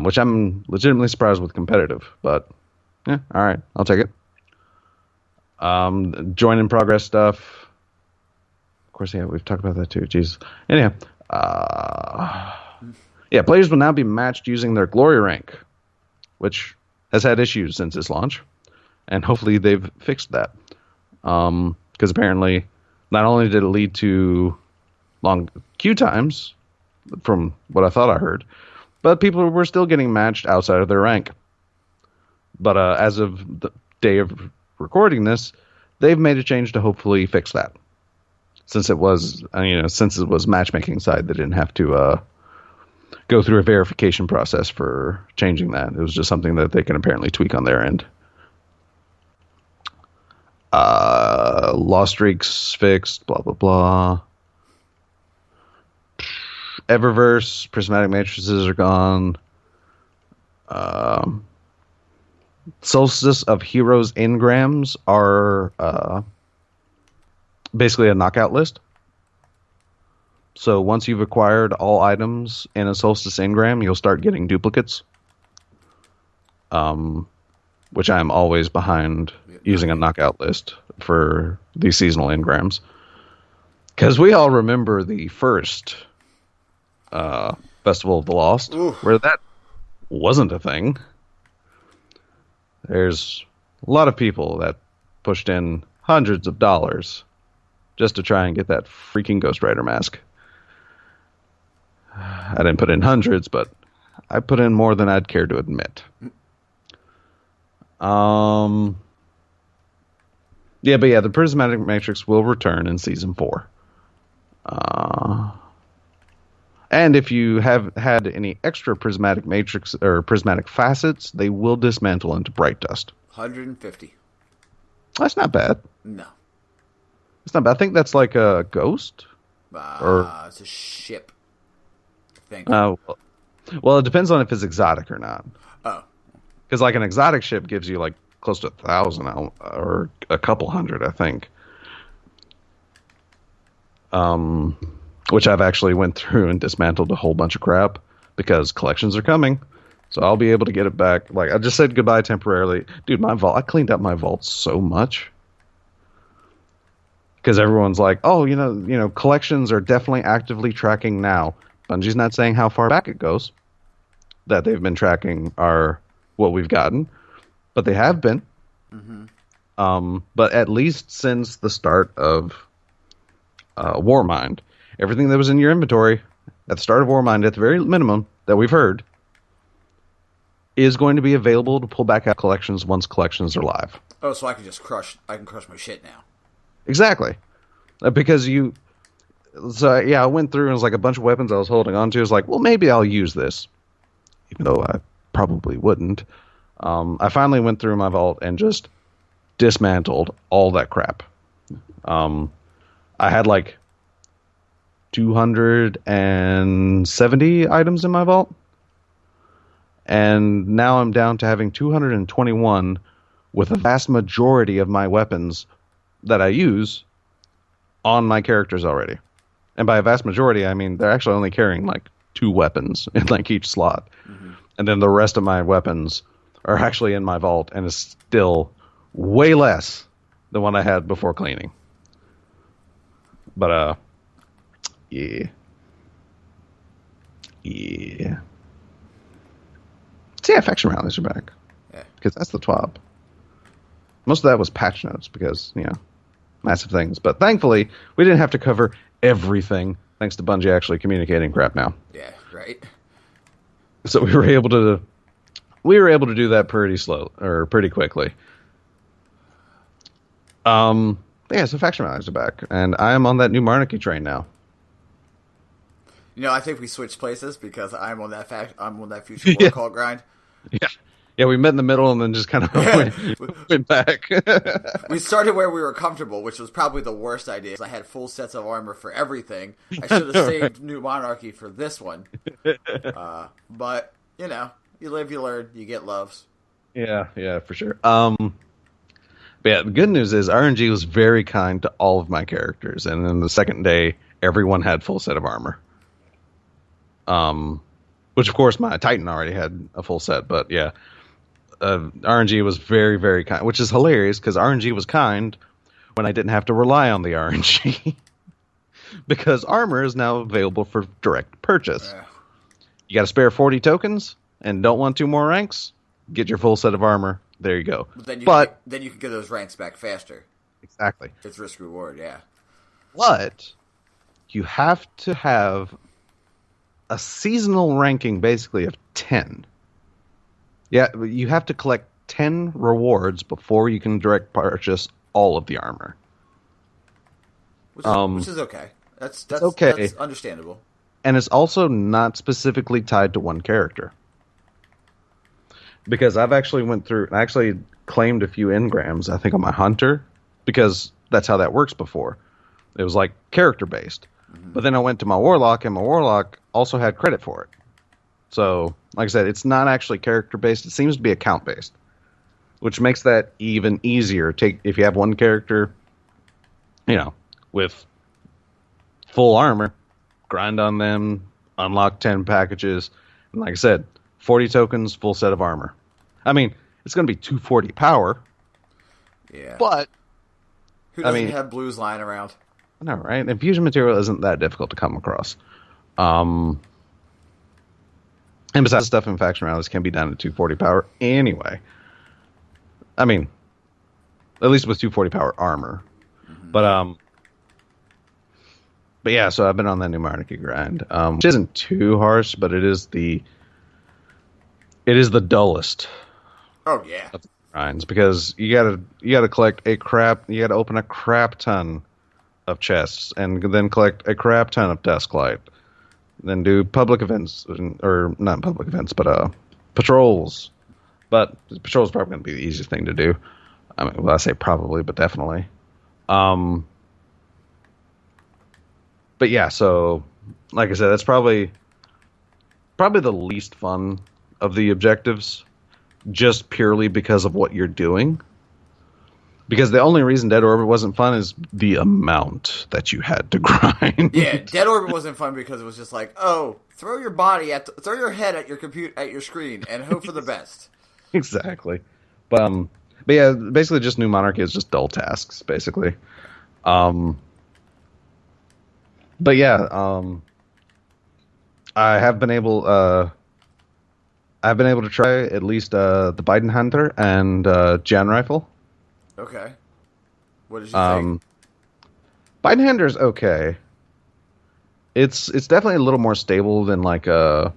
Which I'm legitimately surprised with competitive, but yeah, alright, I'll take it. Join in progress stuff. Of course, yeah, we've talked about that too. Jeez. Anyhow, players will now be matched using their glory rank, which has had issues since its launch, and hopefully they've fixed that. Because apparently, not only did it lead to long queue times, from what I thought I heard, but people were still getting matched outside of their rank. But as of the day of recording this, they've made a change to hopefully fix that. Since it was, matchmaking side, they didn't have to go through a verification process for changing that. It was just something that they can apparently tweak on their end. Lost streaks fixed, blah, blah, blah. Eververse, prismatic matrices are gone. Solstice of Heroes engrams are basically a knockout list. So once you've acquired all items in a Solstice engram, you'll start getting duplicates. Which I'm always behind using a knockout list for these seasonal engrams. Because we all remember the first Festival of the Lost, where that wasn't a thing. There's a lot of people that pushed in hundreds of dollars just to try and get that freaking Ghost Rider mask. I didn't put in hundreds, but I put in more than I'd care to admit. The Prismatic Matrix will return in Season 4. And if you have had any extra Prismatic Matrix or Prismatic Facets, they will dismantle into Bright Dust. 150. That's not bad. No. It's not bad. I think that's like a ghost. It's a ship. I think. Well, it depends on if it's exotic or not. Oh. Because like an exotic ship gives you like close to 1,000 or a couple hundred, I think. Which I've actually went through and dismantled a whole bunch of crap because collections are coming. So I'll be able to get it back. Like, I just said goodbye temporarily. Dude, my vault, I cleaned up my vault so much. Because everyone's like, oh, you know, collections are definitely actively tracking now. Bungie's not saying how far back it goes that they've been tracking what we've gotten. But they have been. Mm-hmm. But at least since the start of Warmind, everything that was in your inventory at the start of Warmind, at the very minimum that we've heard, is going to be available to pull back out collections once collections are live. Oh, so I can crush my shit now. Exactly. Because I went through and it was like a bunch of weapons I was holding on to. I was like, well, maybe I'll use this. Even though I probably wouldn't. I finally went through my vault and just dismantled all that crap. I had like 270 items in my vault. And now I'm down to having 221 with a vast majority of my weapons that I use on my characters already. And by a vast majority, I mean they're actually only carrying like 2 weapons in like each slot. Mm-hmm. And then the rest of my weapons are actually in my vault and is still way less than what I had before cleaning. But, yeah. So yeah, Faction Rallies are back. Yeah. Because that's the TWAB. Most of that was patch notes because, massive things. But thankfully, we didn't have to cover everything thanks to Bungie actually communicating crap now. Yeah, right. So we were able to do that pretty quickly. So Faction Rallies are back, and I am on that new Monarchy train now. I think we switched places because I'm on that Future War Call grind. Yeah, we met in the middle and then just kind of went back. We started where we were comfortable, which was probably the worst idea. I had full sets of armor for everything. I should have saved New Monarchy for this one. But, you live, you learn, you get loves. Yeah, for sure. But yeah, the good news is RNG was very kind to all of my characters, and then the second day, everyone had full set of armor. Which of course my Titan already had a full set, but yeah. RNG was very, very kind, which is hilarious because RNG was kind when I didn't have to rely on the RNG. Because armor is now available for direct purchase. Yeah. You got to spare 40 tokens and don't want 2 more ranks? Get your full set of armor. There you go. Then you can get those ranks back faster. Exactly. It's risk reward, yeah. But you have to have a seasonal ranking basically of 10. Yeah, you have to collect 10 rewards before you can direct purchase all of the armor. Which is okay. That's okay. That's understandable. And it's also not specifically tied to one character. Because I've actually went through and actually claimed a few engrams, I think, on my Hunter, because that's how that works before. It was like character based. Mm-hmm. But then I went to my Warlock, and my Warlock also had credit for it. So, like I said, it's not actually character-based. It seems to be account-based, which makes that even easier. If you have one character, with full armor, grind on them, unlock 10 packages, and like I said, 40 tokens, full set of armor. I mean, it's going to be 240 power. Yeah. But who doesn't have blues lying around? I know, right? Infusion material isn't that difficult to come across. And besides, stuff in Faction Rallies can be done at 240 power anyway. I mean, at least with 240 power armor. Mm-hmm. But yeah, so I've been on that new Monarchy grind, which isn't too harsh, but it is the dullest. Oh yeah. Of the grinds, because you gotta collect you gotta open a crap ton of chests and then collect a crap ton of desk light. Then do public events, or not public events, but patrols. But patrols is probably going to be the easiest thing to do. I mean, well, I say probably, but definitely. But yeah, so like I said, that's probably the least fun of the objectives, just purely because of what you're doing. Because the only reason Dead Orbit wasn't fun is the amount that you had to grind. Yeah, Dead Orbit wasn't fun because it was just like, oh, throw your head at your screen and hope for the best. Exactly. But yeah, basically just New Monarchy is just dull tasks, basically. But yeah, I've been able to try at least the Biden Hunter and Jan Rifle. Okay. What did you think? Biden Hunter's okay. It's definitely a little more stable than like an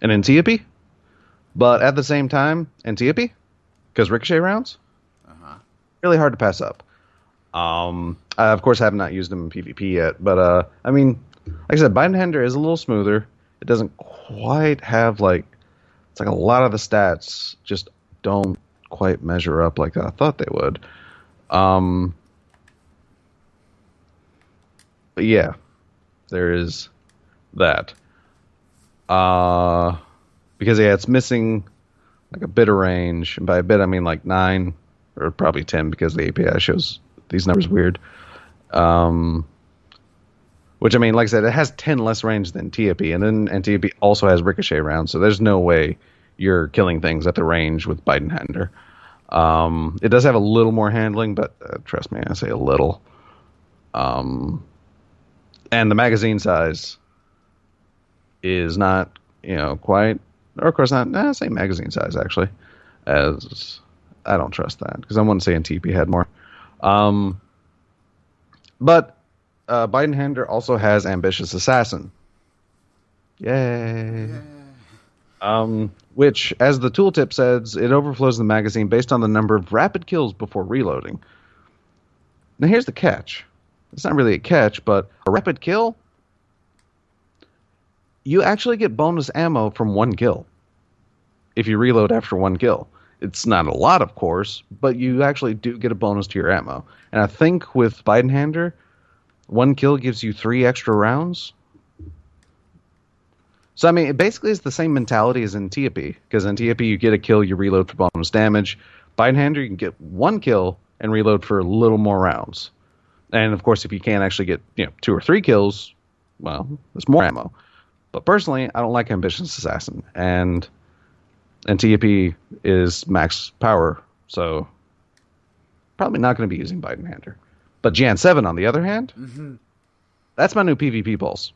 Antiope, but at the same time, Antiope, because ricochet rounds, really hard to pass up. I of course have not used them in PvP yet, but I mean, like I said, Biden Hunter is a little smoother. It doesn't quite have like, it's like a lot of the stats just don't quite measure up like I thought they would. But yeah, there is that. Because yeah, it's missing like a bit of range, and by a bit I mean like 9 or probably 10 because the API shows these numbers weird. Which I mean, like I said, it has 10 less range than Antiope, and then Antiope also has ricochet rounds, so there's no way you're killing things at the range with Biden Hander. It does have a little more handling, but trust me, I say a little. And the magazine size is not, quite, or of course not, I say magazine size actually, as I don't trust that, because I wouldn't say Antiope had more. But Biden Hander also has Ambitious Assassin. Yay. Which, as the tooltip says, it overflows the magazine based on the number of rapid kills before reloading. Now here's the catch. It's not really a catch, but a rapid kill, you actually get bonus ammo from 1 kill if you reload after 1 kill. It's not a lot, of course, but you actually do get a bonus to your ammo. And I think with Biden Hander, 1 kill gives you 3 extra rounds. So, I mean, it basically is the same mentality as Antiope, because Antiope, you get a kill, you reload for bonus damage. Biden Hander, you can get 1 kill and reload for a little more rounds. And, of course, if you can't actually get 2 or 3 kills, well, there's more ammo. But personally, I don't like Ambitious Assassin, and Antiope is max power, so probably not going to be using Biden Hander. But Jan 7, on the other hand, that's my new PvP pulse.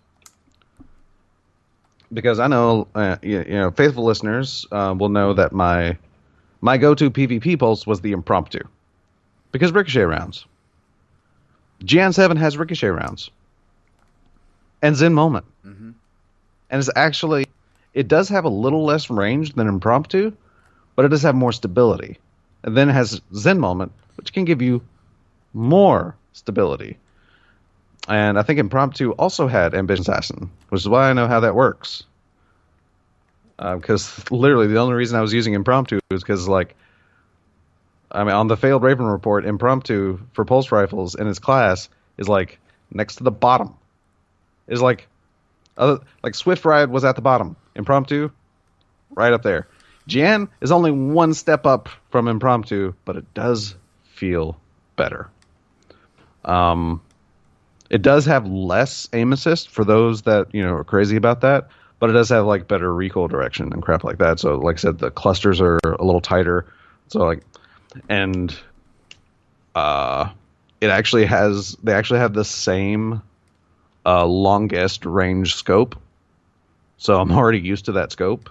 Because I know, faithful listeners will know that my go-to PvP pulse was the Impromptu. Because ricochet rounds. Jan 7 has ricochet rounds. And Zen Moment. And it's actually, it does have a little less range than Impromptu, but it does have more stability. And then it has Zen Moment, which can give you more stability. And I think Impromptu also had Ambitious Assassin, which is why I know how that works. Because literally the only reason I was using Impromptu is because, on the Failed Raven report, Impromptu for pulse rifles in its class is next to the bottom. Is Swift Ride was at the bottom. Impromptu, right up there. Jan is only 1 step up from Impromptu, but it does feel better. It does have less aim assist for those that, are crazy about that, but it does have better recoil direction and crap like that. So like I said, the clusters are a little tighter. So they actually have the same longest range scope. So I'm already used to that scope.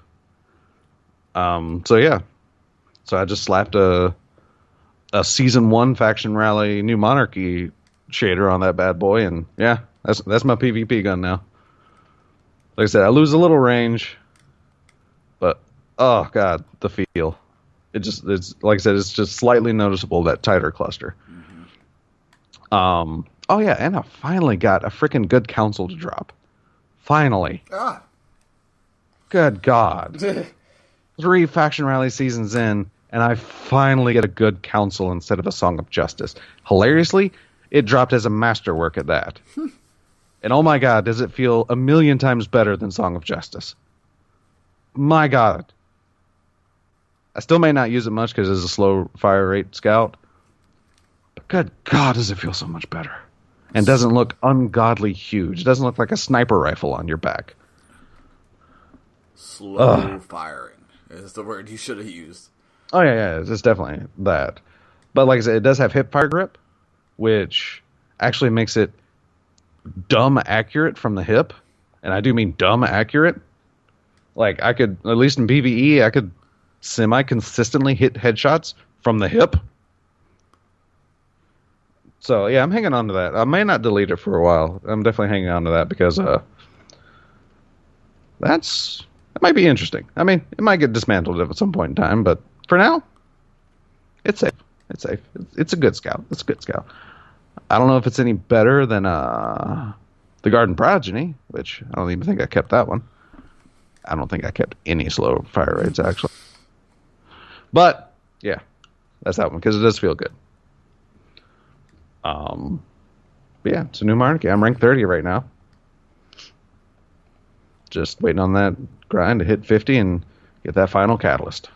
So yeah. So I just slapped a season 1 Faction Rally New Monarchy shader on that bad boy, and yeah, that's my PvP gun now. Like I said, I lose a little range, but oh god, the feel. It's like I said, it's just slightly noticeable, that tighter cluster. Oh yeah, and I finally got a freaking good council to drop. Finally. Good god. 3 Faction Rally seasons in, and I finally get a good council instead of a Song of Justice. Hilariously, it dropped as a masterwork at that. And oh my god, does it feel a million times better than Song of Justice. My god. I still may not use it much because it's a slow fire rate scout. But good God, does it feel so much better. And doesn't look ungodly huge. It doesn't look like a sniper rifle on your back. Slow firing is the word you should have used. Oh, yeah, it's definitely that. But like I said, it does have hip fire grip, which actually makes it dumb accurate from the hip. And I do mean dumb accurate. Like, I could, at least in PvE, I could semi-consistently hit headshots from the hip. So, yeah, I'm hanging on to that. I may not delete it for a while. I'm definitely hanging on to that because that might be interesting. I mean, it might get dismantled at some point in time, but for now, it's safe. It's safe. It's a good scout. It's a good scout. I don't know if it's any better than the Garden Progeny, which I don't even think I kept that one. I don't think I kept any slow fire rates, actually. But, yeah, that's that one, because it does feel good. Yeah, it's a new monarchy. I'm ranked 30 right now. Just waiting on that grind to hit 50 and get that final catalyst.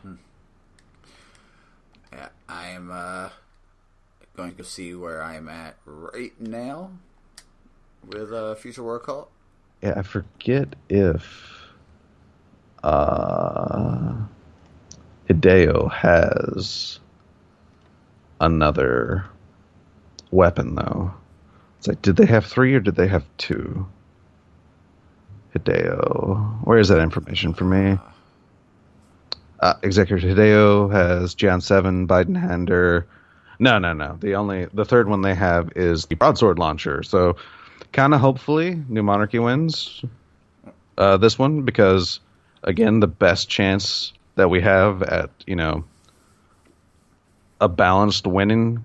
Yeah, I am going to see where I am at right now with Future War Cult. Yeah, I forget if Hideo has another weapon, though. It's like, did they have 3 or did they have 2? Hideo. Where is that information for me? Executive Hideo has Gian 7, Biden-Hander. No. The third one they have is the broadsword launcher. So, kind of hopefully, New Monarchy wins this one because, again, the best chance that we have at, a balanced winning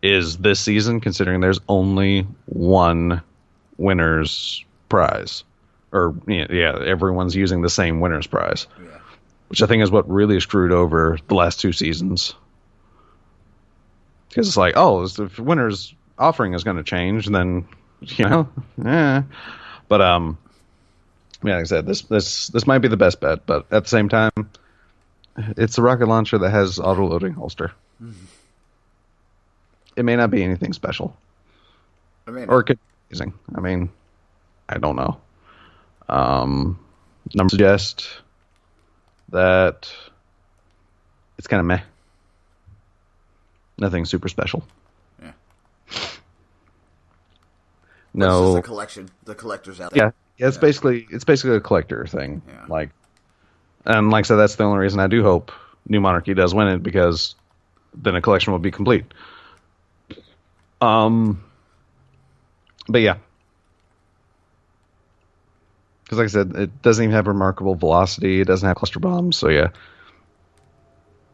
is this season, considering there's only one winner's prize. Or, everyone's using the same winner's prize. Yeah. Which I think is what really screwed over the last 2 seasons. Because it's like, if the winner's offering is going to change, then, But, like I said, this might be the best bet, but at the same time, it's a rocket launcher that has auto-loading holster. Mm-hmm. It may not be anything special. Or it could be amazing. I mean, I don't know. Numbers suggest that it's kind of meh. Nothing super special. Yeah. No. It's just a collection. The collector's out there. Yeah, it's basically a collector thing. Yeah. And like I said, that's the only reason I do hope New Monarchy does win it, because then a collection will be complete. But yeah. Because like I said, it doesn't even have remarkable velocity. It doesn't have cluster bombs. So yeah.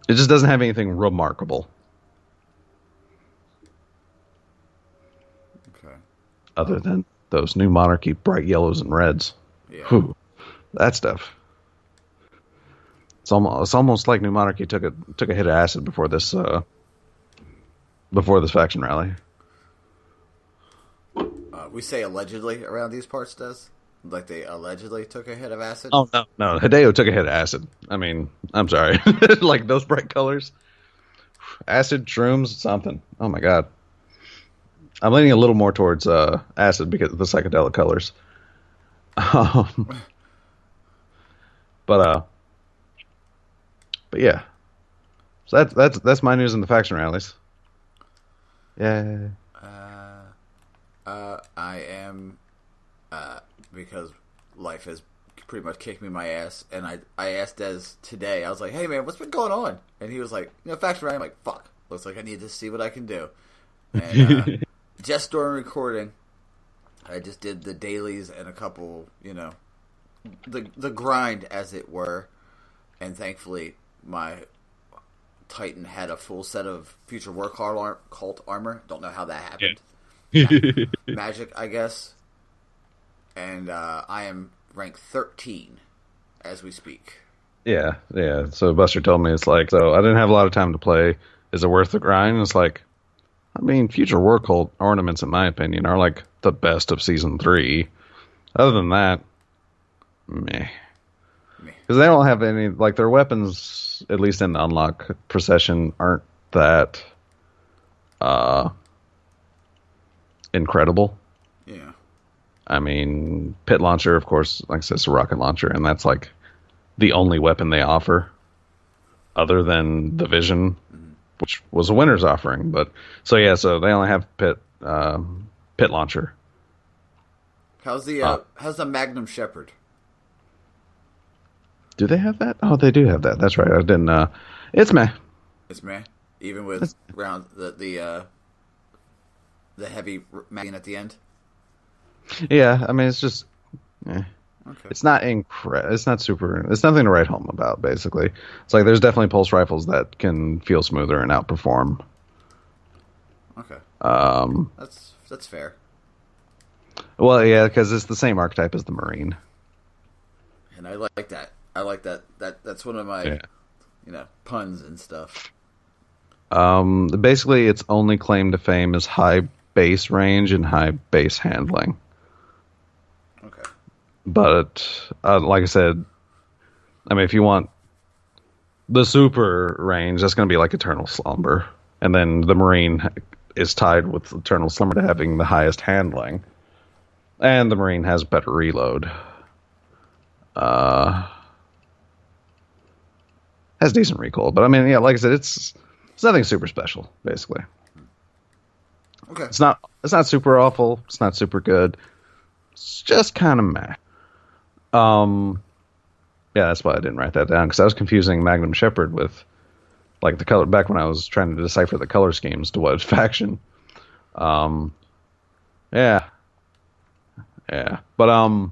It just doesn't have anything remarkable. Okay. Other than those New Monarchy bright yellows and reds. Yeah. Whew, that stuff. It's almost like New Monarchy took a hit of acid before this faction rally. We say allegedly around these parts, does? Like they allegedly took a hit of acid? Oh, no. Hideo took a hit of acid. I mean, I'm sorry. Like those bright colors. Acid, shrooms, something. Oh, my God. I'm leaning a little more towards acid because of the psychedelic colors. But yeah. So that's my news in the faction rallies. Yeah. I am, because life has pretty much kicked me in my ass, and I asked Des today, I was like, hey man, what's been going on? And he was like, faction rally. I'm like, fuck, looks like I need to see what I can do. And just during recording, I just did the dailies and a couple, the grind, as it were, and thankfully my Titan had a full set of Future War Cult armor. Don't know how that happened. Yeah. Magic, I guess. And I am rank 13 as we speak. Yeah. So Buster told me, it's like, so I didn't have a lot of time to play. Is it worth the grind? It's like, I mean, Future War Cult ornaments, in my opinion, are like the best of Season 3. Other than that, meh. Because they don't have any, like, their weapons, at least in Unlock Procession, aren't that incredible. Yeah. I mean, Pit Launcher, of course, like I said, it's a rocket launcher, and that's, like, the only weapon they offer, other than the Vision, which was a winner's offering. But, so they only have Pit Launcher. How's the Magnum Shepherd? Do they have that? Oh, they do have that. That's right. I didn't. It's meh. It's meh. Even with the heavy magazine at the end. Yeah, I mean, it's just. Okay. It's not It's not super. It's nothing to write home about. Basically, it's like there's definitely pulse rifles that can feel smoother and outperform. Okay. That's fair. Well, yeah, because it's the same archetype as the Marine. And I like that. That's one of my, puns and stuff. Basically, its only claim to fame is high base range and high base handling. Okay. But, like I said, I mean, if you want the super range, that's going to be like Eternal Slumber. And then the Marine is tied with Eternal Slumber to having the highest handling. And the Marine has better reload. Has decent recoil. But, I mean, yeah, like I said, it's nothing super special, basically. Okay. It's not super awful. It's not super good. It's just kind of meh. Yeah, that's why I didn't write that down, because I was confusing Magnum Shepherd with, like, the color, back when I was trying to decipher the color schemes to what faction. Yeah. But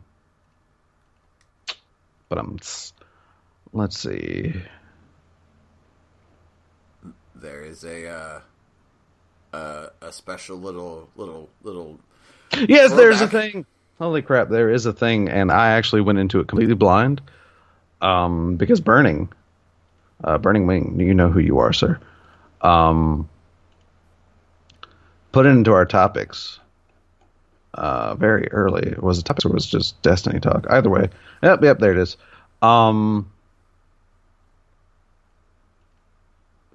let's see. There is a special little. Yes, there's a thing. Holy crap, there is a thing, and I actually went into it completely blind. Because Burning Wing, you know who you are, sir. Put it into our topics. Very early. Was it topics or was it just Destiny talk? Either way. Yep, there it is.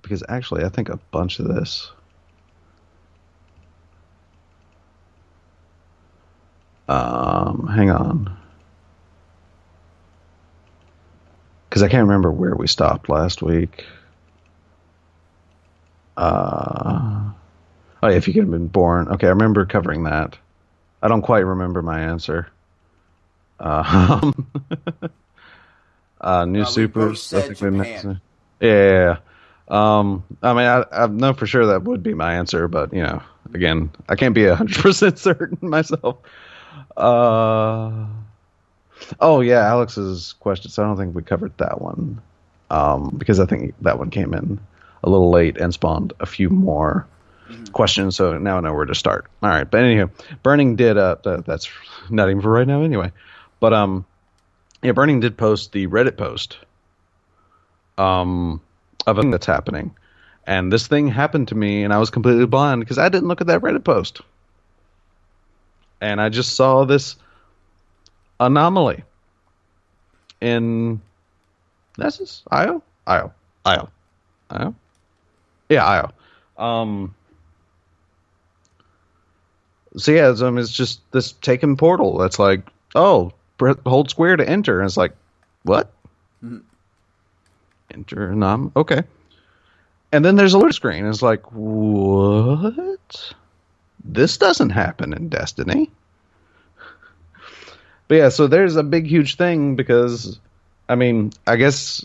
Because actually, I think a bunch of this. Hang on. Because I can't remember where we stopped last week. Oh, yeah, if you could have been born. Okay, I remember covering that. I don't quite remember my answer. New supers. I think we mentioned. Yeah. I mean, I know for sure that would be my answer, but, again, I can't be 100% certain myself. Oh, yeah, Alex's question. So I don't think we covered that one. Because I think that one came in a little late and spawned a few more questions. So now I know where to start. All right. But anyway, Burning did, that's not even for right now anyway. But, yeah, Burning did post the Reddit post, of a thing that's happening. And this thing happened to me and I was completely blind because I didn't look at that Reddit post. And I just saw this anomaly in Nessus? IO? IO. Yeah, IO. So yeah, it's just this taken portal that's like, oh, hold square to enter. And it's like, what? Enter okay. And then there's a alert screen. It's like, what? This doesn't happen in Destiny. But yeah, so there's a big, huge thing because, I mean, I guess,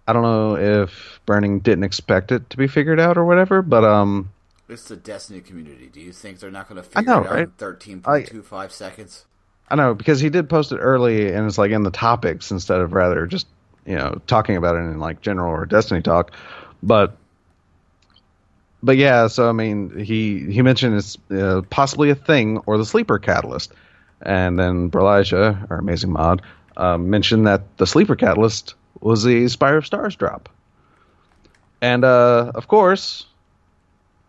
I don't know if Burning didn't expect it to be figured out or whatever, but, it's the Destiny community. Do you think they're not going to figure it out in 13.25 seconds? I know, because he did post it early and it's like in the topics instead of rather just, talking about it in like general or Destiny talk. But yeah, so I mean, he mentioned it's possibly a thing or the Sleeper Catalyst. And then Berlijah, our amazing mod, mentioned that the Sleeper Catalyst was the Spire of Stars drop. And, of course,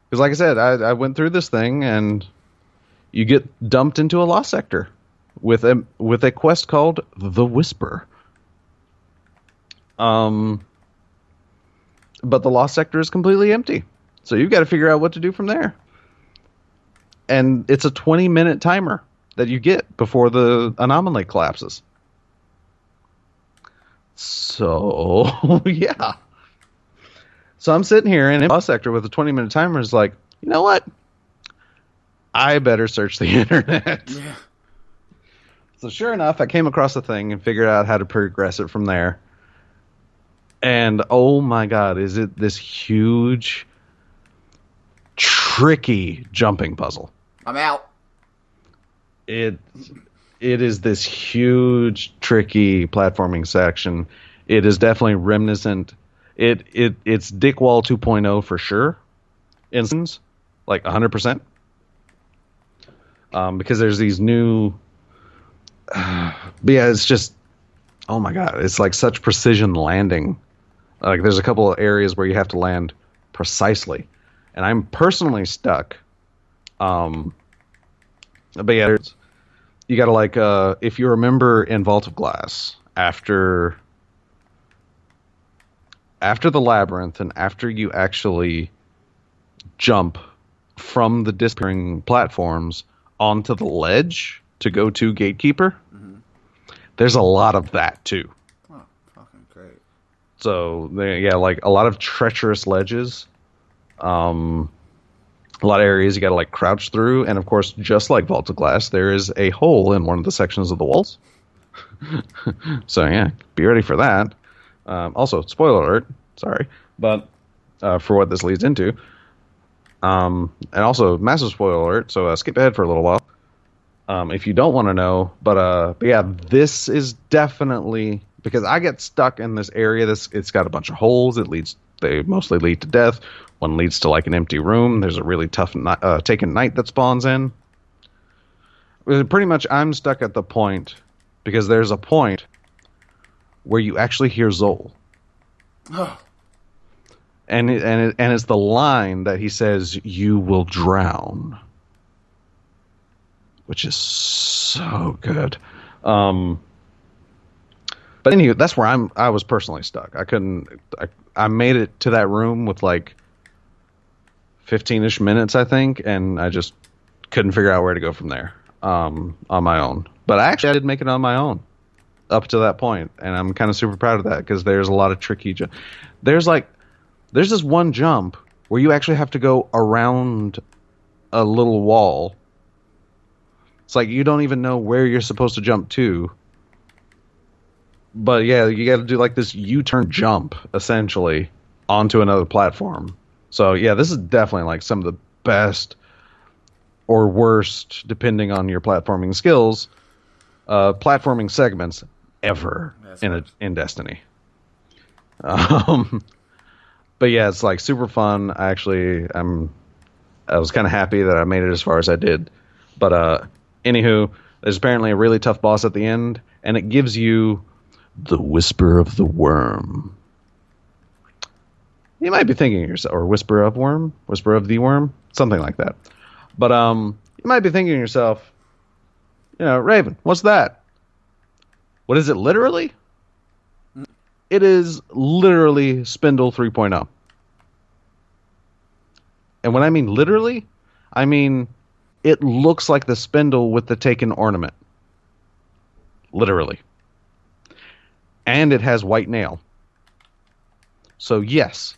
because like I said, I went through this thing and you get dumped into a lost sector. with a quest called The Whisper. But the lost sector is completely empty. So you've got to figure out what to do from there. And it's a 20-minute timer that you get before the anomaly collapses. So, yeah. So I'm sitting here in a lost sector with a 20-minute timer is like, you know what? I better search the internet. Yeah. So sure enough, I came across the thing and figured out how to progress it from there. And oh my God, is it this huge, tricky jumping puzzle. I'm out. It is this huge, tricky platforming section. It is definitely reminiscent. It's Dickwall 2.0 for sure. Instance, like 100%. Because there's these new... but yeah, it's just... Oh my God, it's like such precision landing. Like there's a couple of areas where you have to land precisely. And I'm personally stuck. But yeah, you gotta like... if you remember in Vault of Glass, after the labyrinth and after you actually jump from the disappearing platforms onto the ledge to go to Gatekeeper, there's a lot of that too. Oh, fucking great. So, yeah, like a lot of treacherous ledges. A lot of areas you gotta like crouch through. And of course, just like Vault of Glass, there is a hole in one of the sections of the walls. So yeah, be ready for that. Also, spoiler alert, sorry, but for what this leads into. And also, massive spoiler alert, so skip ahead for a little while if you don't want to know. But yeah, this is definitely, because I get stuck in this area. It's got a bunch of holes. They mostly lead to death. One leads to like an empty room. There's a really tough taken knight that spawns in. Pretty much, I'm stuck at the point, because there's a point where you actually hear Zol. And it's the line that he says, "You will drown," which is so good. But anyway, that's where I was personally stuck. I made it to that room with like 15-ish minutes, I think, and I just couldn't figure out where to go from there on my own. But I did make it on my own up to that point, and I'm kind of super proud of that, because there's a lot of tricky there's this one jump where you actually have to go around a little wall. It's like you don't even know where you're supposed to jump to. But yeah, you got to do like this U-turn jump, essentially, onto another platform. So yeah, this is definitely like some of the best or worst, depending on your platforming skills, platforming segments ever in Destiny. But yeah, it's like super fun. I was kind of happy that I made it as far as I did. But anywho, there's apparently a really tough boss at the end, and it gives you the Whisper of the Worm. You might be thinking to yourself, or Whisper of the Worm, something like that. But you might be thinking to yourself, Raven, what's that? What is it literally? It is literally Spindle 3.0. And when I mean literally, I mean it looks like the Spindle with the taken ornament. Literally. And it has white nail. So yes,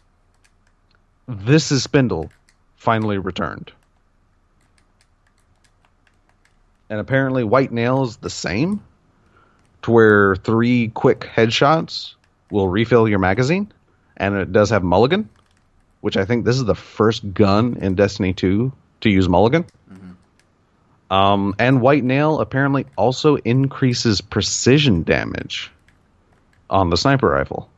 this is Spindle finally returned. And apparently white nail is the same, to where 3 quick headshots will refill your magazine, and it does have mulligan, which I think this is the first gun in Destiny 2 to use mulligan. Mm-hmm. And white nail apparently also increases precision damage on the sniper rifle.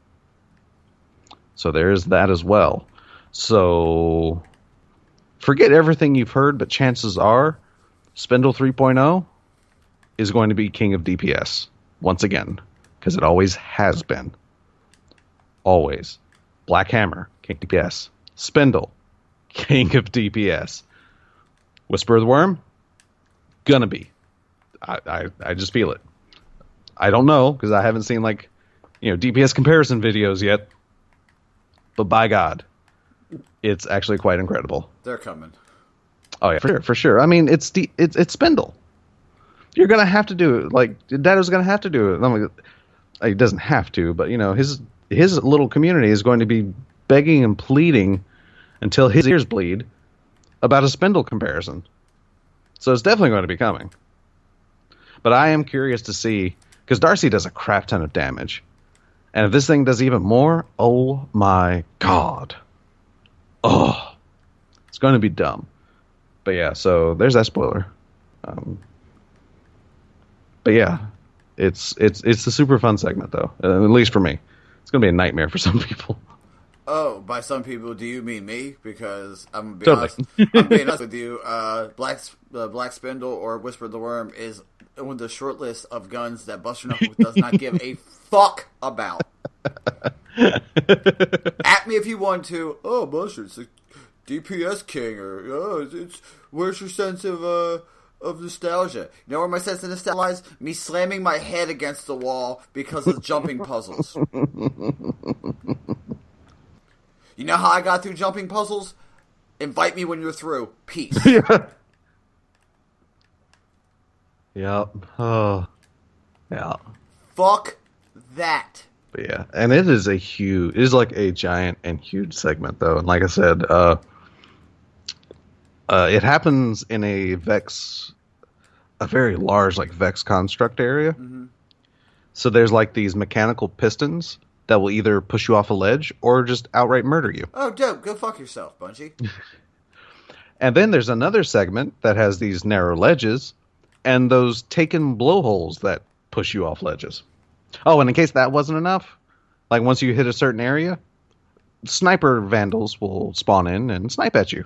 So there's that as well. So forget everything you've heard, but chances are Spindle 3.0 is going to be king of DPS once again, because it always has been. Always. Black Hammer, king of DPS. Spindle, king of DPS. Whisper of the Worm, gonna be. I just feel it. I don't know, because I haven't seen, like, DPS comparison videos yet. But by God, it's actually quite incredible. They're coming. Oh, yeah, for sure. I mean, it's Spindle. You're going to have to do it. Like, Dado's going to have to do it. He doesn't have to, but, his little community is going to be begging and pleading until his ears bleed about a Spindle comparison. So it's definitely going to be coming. But I am curious to see, because Darcy does a crap ton of damage. And if this thing does even more, oh my God. Oh, it's going to be dumb. But yeah, so there's that spoiler. But yeah, it's a super fun segment, though. At least for me. It's going to be a nightmare for some people. Oh, by some people, do you mean me? Because I'm being Totally. honest. I'm being honest with you. Black Spindle or Whisper the Worm is on the short list of guns that Buster Knuckles does not give a fuck about. At me if you want to. Oh, Buster, it's a DPS king, or it's where's your sense of nostalgia? You know where my sense of nostalgia lies? Me slamming my head against the wall because of jumping puzzles. You know how I got through jumping puzzles? Invite me when you're through. Peace. Yeah. Yep. Oh. Yeah. Fuck that. But yeah, and it is like a giant and huge segment, though. And like I said, it happens in a very large, like, Vex construct area. Mm-hmm. So there's, like, these mechanical pistons that will either push you off a ledge or just outright murder you. Oh, dope. Go fuck yourself, Bungie. And then there's another segment that has these narrow ledges and those taken blowholes that push you off ledges. Oh, and in case that wasn't enough, like, once you hit a certain area, sniper vandals will spawn in and snipe at you.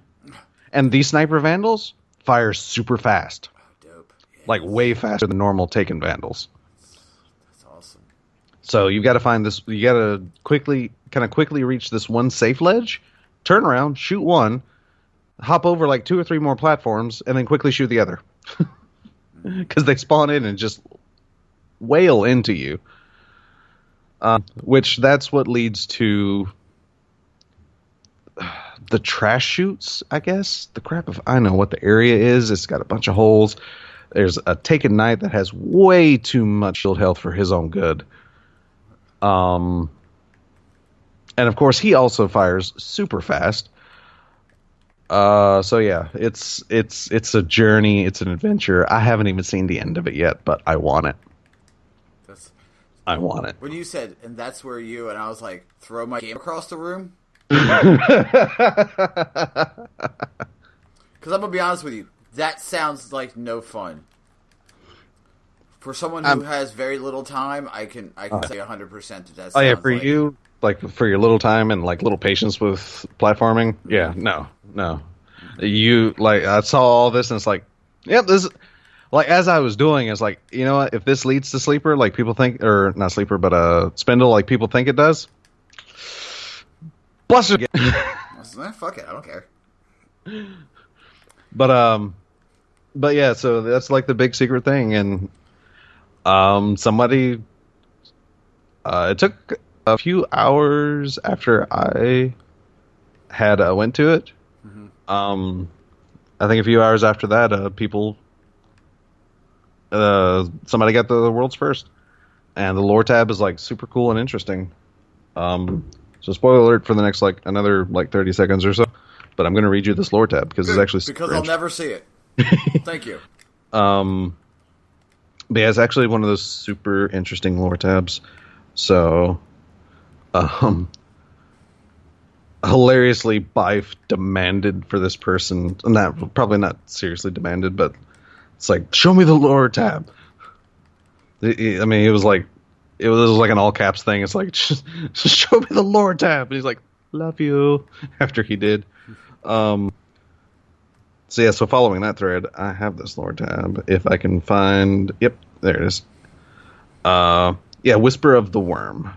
And these sniper vandals fire super fast. Oh, dope. Yes. Like, way faster than normal taken vandals. That's awesome. So you got to find this. You got to quickly reach this one safe ledge, turn around, shoot one, hop over like 2 or 3 more platforms, and then quickly shoot the other. Because they spawn in and just wail into you. Which that's what leads to the trash chutes, I guess. The crap if I know what the area is. It's got a bunch of holes. There's a Taken Knight that has way too much shield health for his own good. And of course he also fires super fast. So yeah, it's a journey, it's an adventure. I haven't even seen the end of it yet, but I want it. I want it. When you said, and that's where you, and I was like, throw my game across the room? Because I'm going to be honest with you, that sounds like no fun. For someone who has very little time, I can say 100% that sounds yeah, for you, like, for your little time and, like, little patience with platforming, yeah, no. You, like, I saw all this and it's like, yep, this is... Like, as I was doing, it's like, you know what? If this leads to Sleeper, like people think, or not Sleeper, but Spindle, like people think it does, bust it again. Fuck it, I don't care. But yeah, so that's like the big secret thing, and somebody, it took a few hours after I had went to it. Mm-hmm. I think a few hours after that, people. Somebody got the world's first, and the lore tab is like super cool and interesting. So spoiler alert for the next like another like 30 seconds or so, but I'm going to read you this lore tab because it's actually because I'll never see it. Thank you. But yeah, it's actually one of those super interesting lore tabs. So, hilariously, Bife demanded for this person, probably not seriously demanded, but. It's like, show me the lore tab. I mean, it was like an all caps thing. It's like, just show me the lore tab. And he's like, love you. After he did. So yeah, so following that thread, I have this lore tab. If I can find, yep, there it is. Yeah, Whisper of the Worm.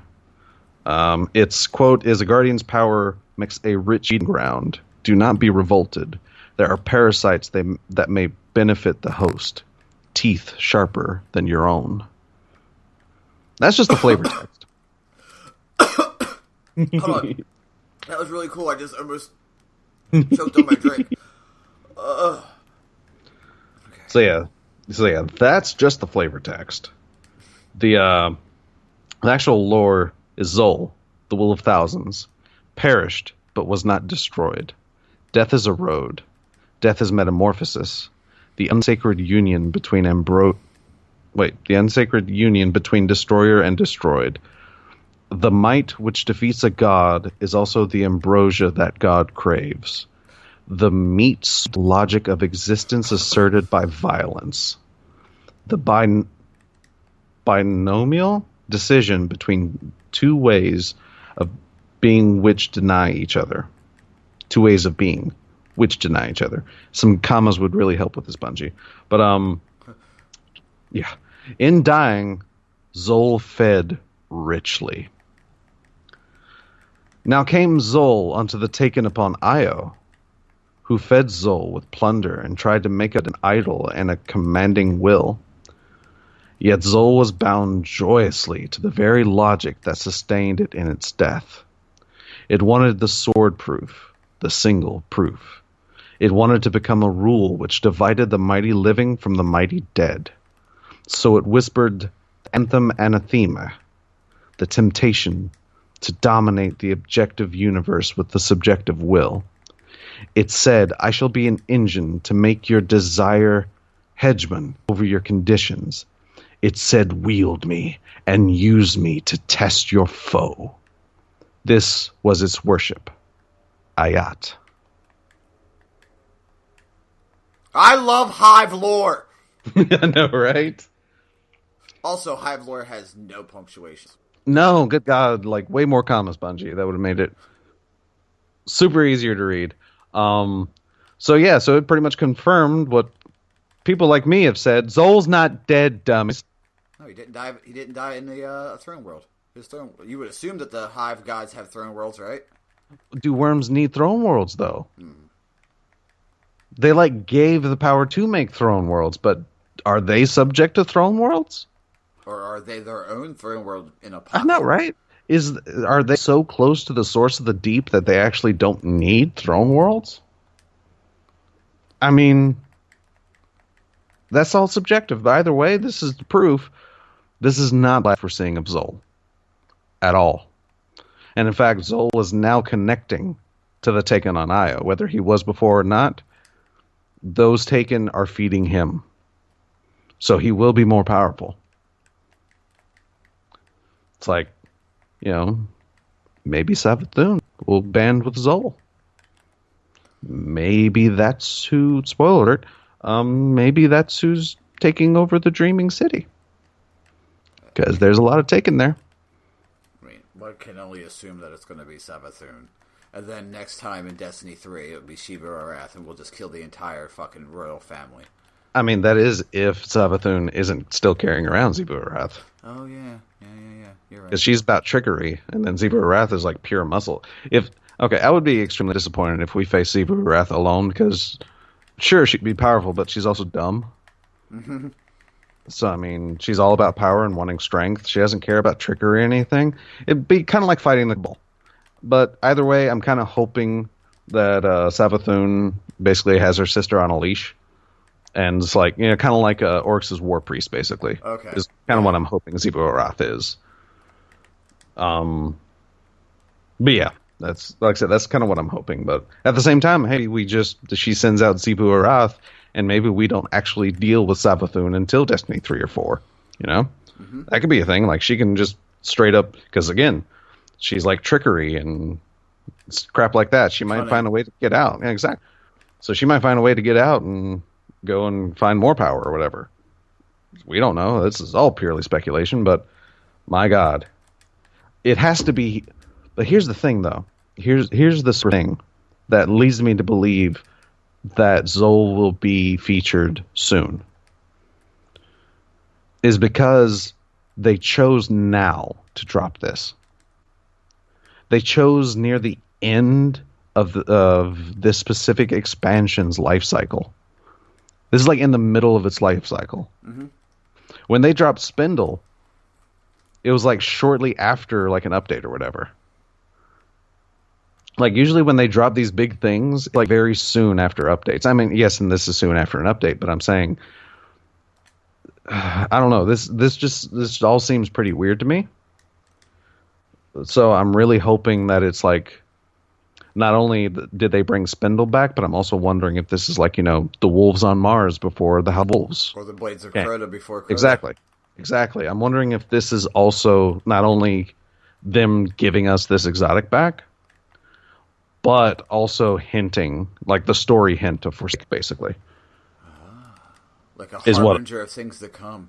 Its quote is, a guardian's power makes a rich eating ground. Do not be revolted. There are parasites that may benefit the host. teeth sharper than your own. That's just the flavor text. Hold on. That was really cool. I just almost choked on my drink. Okay. So yeah, that's just the flavor text. The actual lore is Zol, the will of thousands, perished but was not destroyed. Death is a road. Death is metamorphosis. The unsacred union between destroyer and destroyed. The might which defeats a god is also the ambrosia that God craves. The meat's logic of existence asserted by violence. The binomial decision between two ways of being which deny each other. Two ways of being which deny each other. Some commas would really help with this, Bungie. But, yeah. In dying, Zol fed richly. Now came Zol unto the taken upon Io, who fed Zol with plunder and tried to make it an idol and a commanding will. Yet Zol was bound joyously to the very logic that sustained it in its death. It wanted the sword proof, the single proof. It wanted to become a rule which divided the mighty living from the mighty dead. So it whispered anthem anathema, the temptation to dominate the objective universe with the subjective will. It said, I shall be an engine to make your desire hegemon over your conditions. It said, wield me and use me to test your foe. This was its worship. Ayat. I love Hive lore. I know, right? Also, Hive lore has no punctuation. No, good God, like way more commas, Bungie. That would have made it super easier to read. So it pretty much confirmed what people like me have said. Zol's not dead, dummies. No, he didn't die. He didn't die in the throne world. You would assume that the Hive gods have throne worlds, right? Do worms need throne worlds, though? They gave the power to make throne worlds, but are they subject to throne worlds? Or are they their own throne world in a pocket? I'm not right. Are they so close to the source of the deep that they actually don't need throne worlds? I mean, that's all subjective. But either way, this is the proof. This is not life we're seeing of Zol. At all. And in fact, Zol is now connecting to the Taken on Io. Whether he was before or not, those Taken are feeding him. So he will be more powerful. It's like, maybe Savathun will band with Zol. Maybe that's who, spoiler alert, maybe that's who's taking over the Dreaming City. Because there's a lot of Taken there. I mean, one can only assume that it's going to be Savathun. And then next time in Destiny 3, it'll be Shiva Arath, and we'll just kill the entire fucking royal family. I mean, that is if Savathun isn't still carrying around Zivu Arath. Oh, yeah. You're right. Because she's about trickery, and then Zivu Arath is like pure muscle. I would be extremely disappointed if we face Zivu Arath alone, because sure, she'd be powerful, but she's also dumb. Mm-hmm. So, I mean, she's all about power and wanting strength. She doesn't care about trickery or anything. It'd be kind of like fighting the bull. But either way, I'm kind of hoping that Savathun basically has her sister on a leash. And it's like, kind of like Oryx's War Priest, basically. Okay. Is kind of what I'm hoping Zivu Arath is. But yeah, that's, like I said, that's kind of what I'm hoping. But at the same time, hey, she sends out Zivu Arath, and maybe we don't actually deal with Savathun until Destiny 3 or 4, Mm-hmm. That could be a thing. Like, she can just straight up, because again, she's like trickery and crap like that. She might find a way to get out. Yeah, exactly. So she might find a way to get out and go and find more power or whatever. We don't know. This is all purely speculation, but my God. It has to be. But here's the thing, though. Here's the thing that leads me to believe that Zol will be featured soon. Is because they chose now to drop this. They chose near the end of this specific expansion's life cycle. This is like in the middle of its life cycle. Mm-hmm. When they dropped Spindle, it was like shortly after like an update or whatever. Like usually when they drop these big things, like very soon after updates. I mean, yes, and this is soon after an update, but I'm saying, I don't know. This all seems pretty weird to me. So I'm really hoping that it's like, not only did they bring Spindle back, but I'm also wondering if this is like, the Wolves on Mars before the Wolves. Or the Blades of Crota before Crota. Exactly. I'm wondering if this is also not only them giving us this exotic back, but also hinting, like the story hint of Forsaken, basically. Like a harbinger of things to come.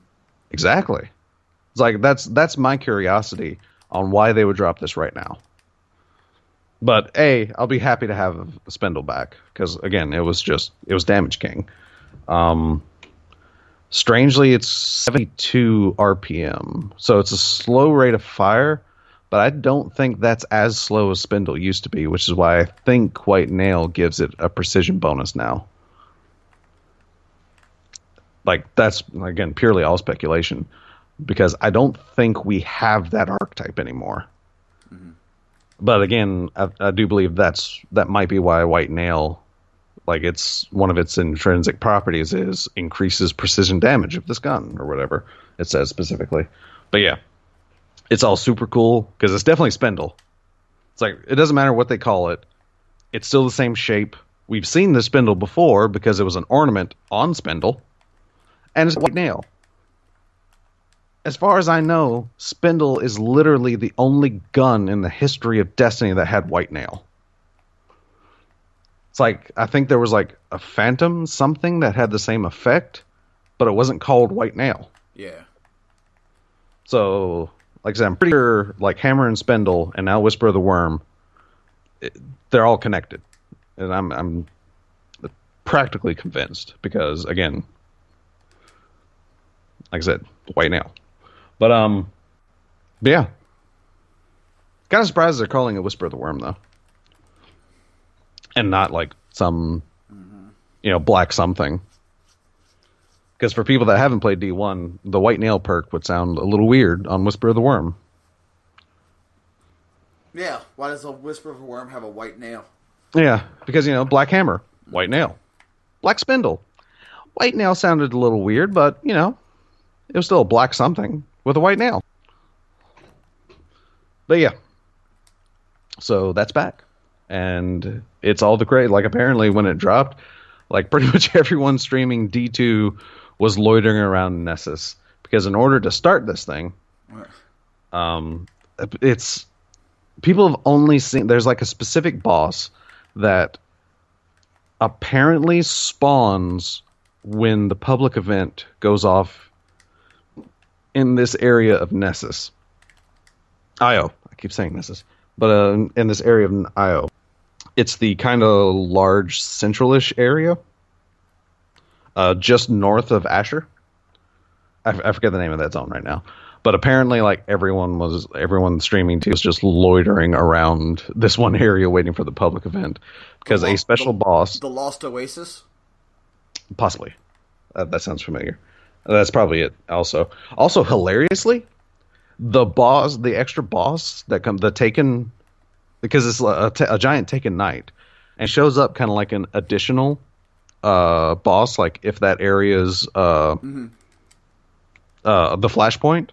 Exactly. It's like, that's my curiosity on why they would drop this right now. But I'll be happy to have Spindle back, because again, it was Damage King. Strangely, it's 72 RPM, so it's a slow rate of fire, but I don't think that's as slow as Spindle used to be, which is why I think White Nail gives it a precision bonus now. Like, that's, again, purely all speculation, because I don't think we have that archetype anymore. Mm-hmm. But again, I do believe that might be why White Nail, like, it's one of its intrinsic properties is increases precision damage of this gun, or whatever it says specifically. But yeah, it's all super cool, because it's definitely Spindle. It's like, it doesn't matter what they call it. It's still the same shape. We've seen the Spindle before, because it was an ornament on Spindle. And it's White Nail. As far as I know, Spindle is literally the only gun in the history of Destiny that had White Nail. It's like, I think there was like a Phantom something that had the same effect, but it wasn't called White Nail. Yeah. So, like I said, I'm pretty sure like Hammer and Spindle and now Whisper of the Worm, they're all connected. And I'm practically convinced because, again, like I said, White Nail. But yeah. Kind of surprised they're calling it Whisper of the Worm, though. And not like some, black something. Because for people that haven't played D1, the White Nail perk would sound a little weird on Whisper of the Worm. Yeah, why does a Whisper of the Worm have a white nail? Yeah, because, Black Hammer, White Nail. Black Spindle. White Nail sounded a little weird, but, it was still a black something with a white nail. But yeah. So that's back. And it's all the craze. Like, apparently when it dropped, like, pretty much everyone streaming D2 was loitering around Nessus. Because in order to start this thing, it's... People have only seen... There's, like, a specific boss that apparently spawns when the public event goes off in this area of Nessus. Io. I keep saying Nessus. But in this area of Io. It's the kind of large central-ish area. Just north of Asher. I forget the name of that zone right now. But apparently, like, everyone streaming too was just loitering around this one area waiting for the public event. Because a special boss... The Lost Oasis? Possibly. That sounds familiar. That's probably it also. Also, hilariously, the extra boss that comes, the Taken... Because it's a giant Taken Knight. And shows up kind of like an additional boss, like if that area's the flashpoint.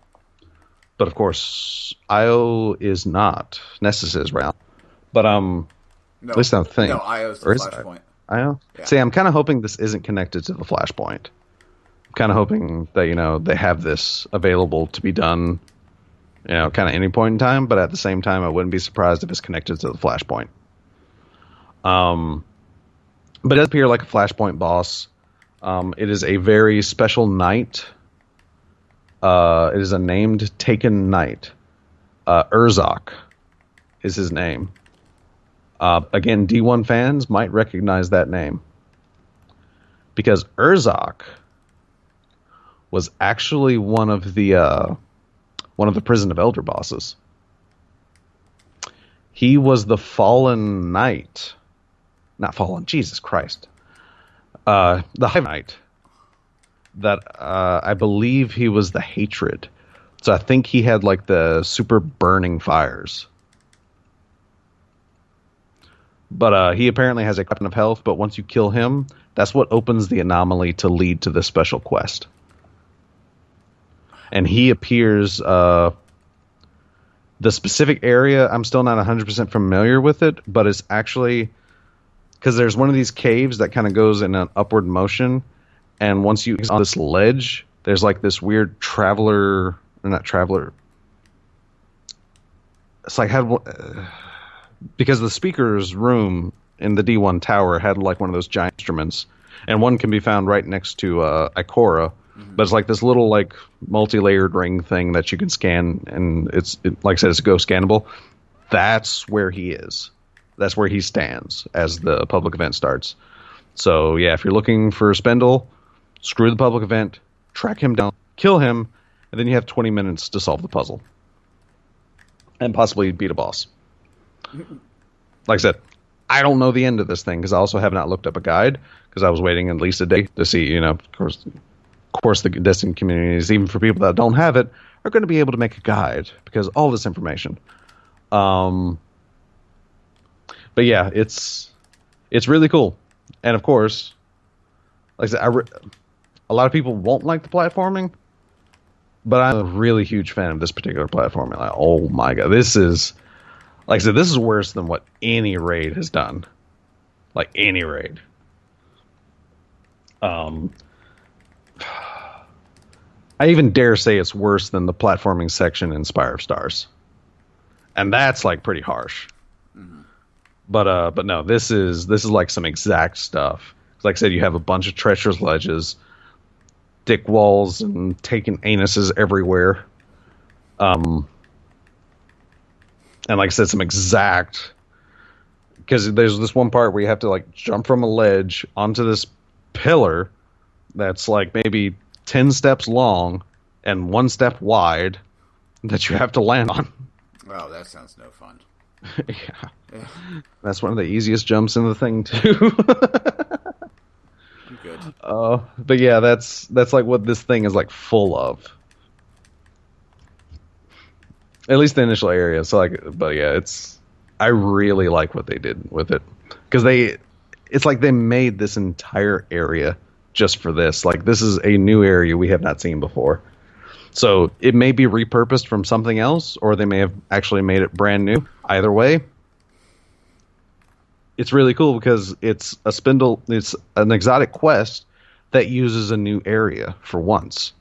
But of course, Io is not. Nessus is right now. But no, at least I don't think. No, Io's the flashpoint. Io? Yeah. See, I'm kind of hoping this isn't connected to the flashpoint. I'm kind of hoping that, they have this available to be done, kind of any point in time. But at the same time, I wouldn't be surprised if it's connected to the flashpoint. But it does appear like a flashpoint boss. It is a very special knight. It is a named Taken Knight. Urzok is his name. Again, D1 fans might recognize that name. Because Urzok was actually one of the Prison of Elder bosses. He was the fallen knight. Not fallen, Jesus Christ. The Hive Knight that I believe he was the Hatred. So I think he had like the super burning fires. But he apparently has a weapon of health, but once you kill him, that's what opens the anomaly to lead to this special quest. And he appears, the specific area, I'm still not 100% familiar with it, but it's actually, because there's one of these caves that kind of goes in an upward motion, and once you on this ledge, there's like this weird traveler, or not traveler, it's like because the speaker's room in the D1 tower had like one of those giant instruments, and one can be found right next to Ikora, but it's like this little like multi-layered ring thing that you can scan, and like I said, it's go scannable. That's where he is. That's where he stands as the public event starts. So yeah, if you're looking for Spindle, screw the public event, track him down, kill him, and then you have 20 minutes to solve the puzzle. And possibly beat a boss. Like I said, I don't know the end of this thing because I also have not looked up a guide because I was waiting at least a day to see, of course, the Destiny communities, even for people that don't have it, are going to be able to make a guide because all this information. But yeah, it's really cool. And of course, like I said, a lot of people won't like the platforming, but I'm a really huge fan of this particular platforming. Like, oh my god, this is, like I said, this is worse than what any raid has done. Like any raid. I even dare say it's worse than the platforming section in Spire of Stars, and that's like pretty harsh. Mm-hmm. But no, this is like some exact stuff. Like I said, you have a bunch of treacherous ledges, dick walls, and taking anuses everywhere. And like I said, some exact, because there's this one part where you have to like jump from a ledge onto this pillar that's like maybe 10 steps long and 1 step wide that you have to land on. Wow, that sounds no fun. Yeah. That's one of the easiest jumps in the thing too. I'm good. But yeah, that's like what this thing is like full of. At least the initial area. So but yeah, I really like what they did with it because it's like they made this entire area just for this. Like this is a new area we have not seen before. So it may be repurposed from something else, or they may have actually made it brand new. Either way, it's really cool because it's an exotic quest that uses a new area for once.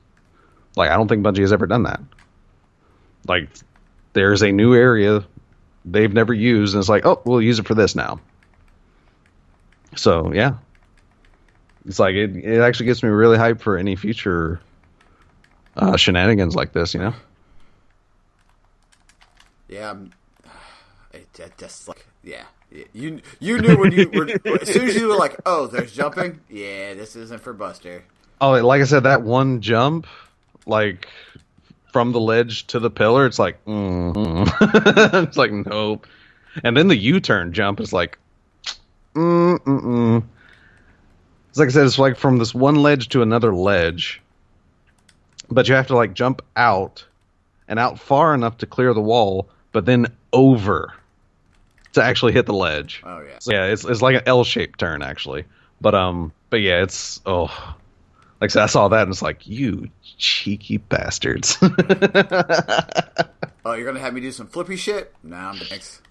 Like I don't think Bungie has ever done that. Like there's a new area they've never used, and it's like, oh, we'll use it for this now. So yeah, it's like it actually gets me really hyped for any future shenanigans like this, Yeah, just like you knew when you were as soon as you were like, oh, there's jumping. Yeah, this isn't for Buster. Oh, like I said, that one jump, like from the ledge to the pillar, it's like, it's like nope. And then the U-turn jump is like, It's like I said, it's like from this one ledge to another ledge, but you have to like jump out and out far enough to clear the wall, but then over to actually hit the ledge. Oh yeah. So, yeah, it's like an L-shaped turn actually, but yeah, it's like I said, I saw that and it's like, you cheeky bastards. Oh, you're gonna have me do some flippy shit? Nah, thanks.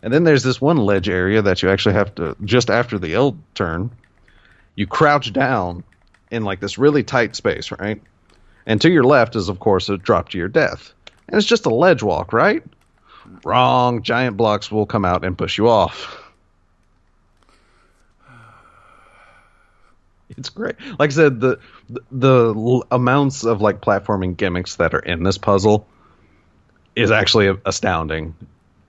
And then there's this one ledge area that you actually have to, just after the L turn, you crouch down in like this really tight space, right? And to your left is, of course, a drop to your death. And it's just a ledge walk, right? Wrong. Giant blocks will come out and push you off. It's great. Like I said, the amounts of like platforming gimmicks that are in this puzzle is actually astounding.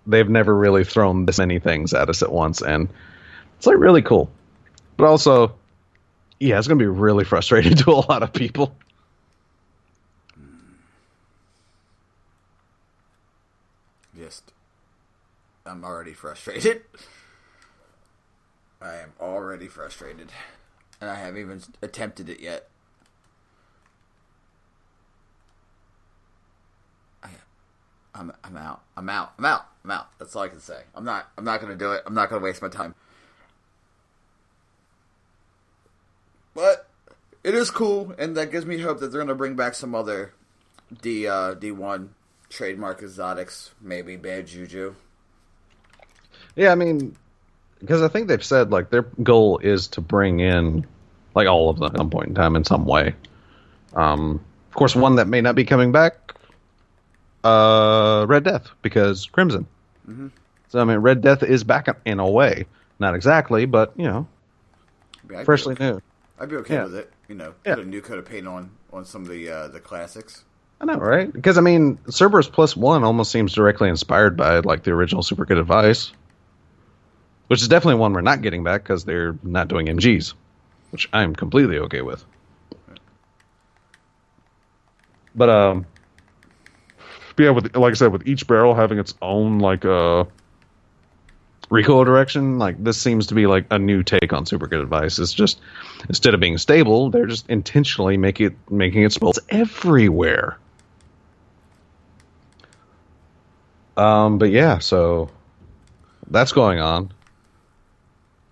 They've never really thrown this many things at us at once, and it's like really cool. But also, yeah, it's going to be really frustrating to a lot of people. I'm already frustrated. I am already frustrated. And I haven't even attempted it yet. I'm out. I'm out. I'm out. I'm out. That's all I can say. I'm not going to do it. I'm not going to waste my time. But it is cool, and that gives me hope that they're going to bring back some other D1 trademark exotics, maybe Bad Juju. Yeah, I mean, because I think they've said, like, their goal is to bring in, like, all of them at some point in time in some way. Of course, one that may not be coming back, Red Death, because Crimson. Mm-hmm. So, I mean, Red Death is back in a way. Not exactly, but, you know, freshly new. I'd be okay with it. You know, put a new coat of paint on some of the classics. I know, right? Because, I mean, Cerberus Plus One almost seems directly inspired by, like, the original Super Good Advice. Which is definitely one we're not getting back because they're not doing MGs. Which I'm completely okay with. But, yeah, like I said, with each barrel having its own, like, recoil direction, like, this seems to be, like, a new take on Super Good Advice. It's just, instead of being stable, they're just intentionally making it spells everywhere. But yeah, so that's going on.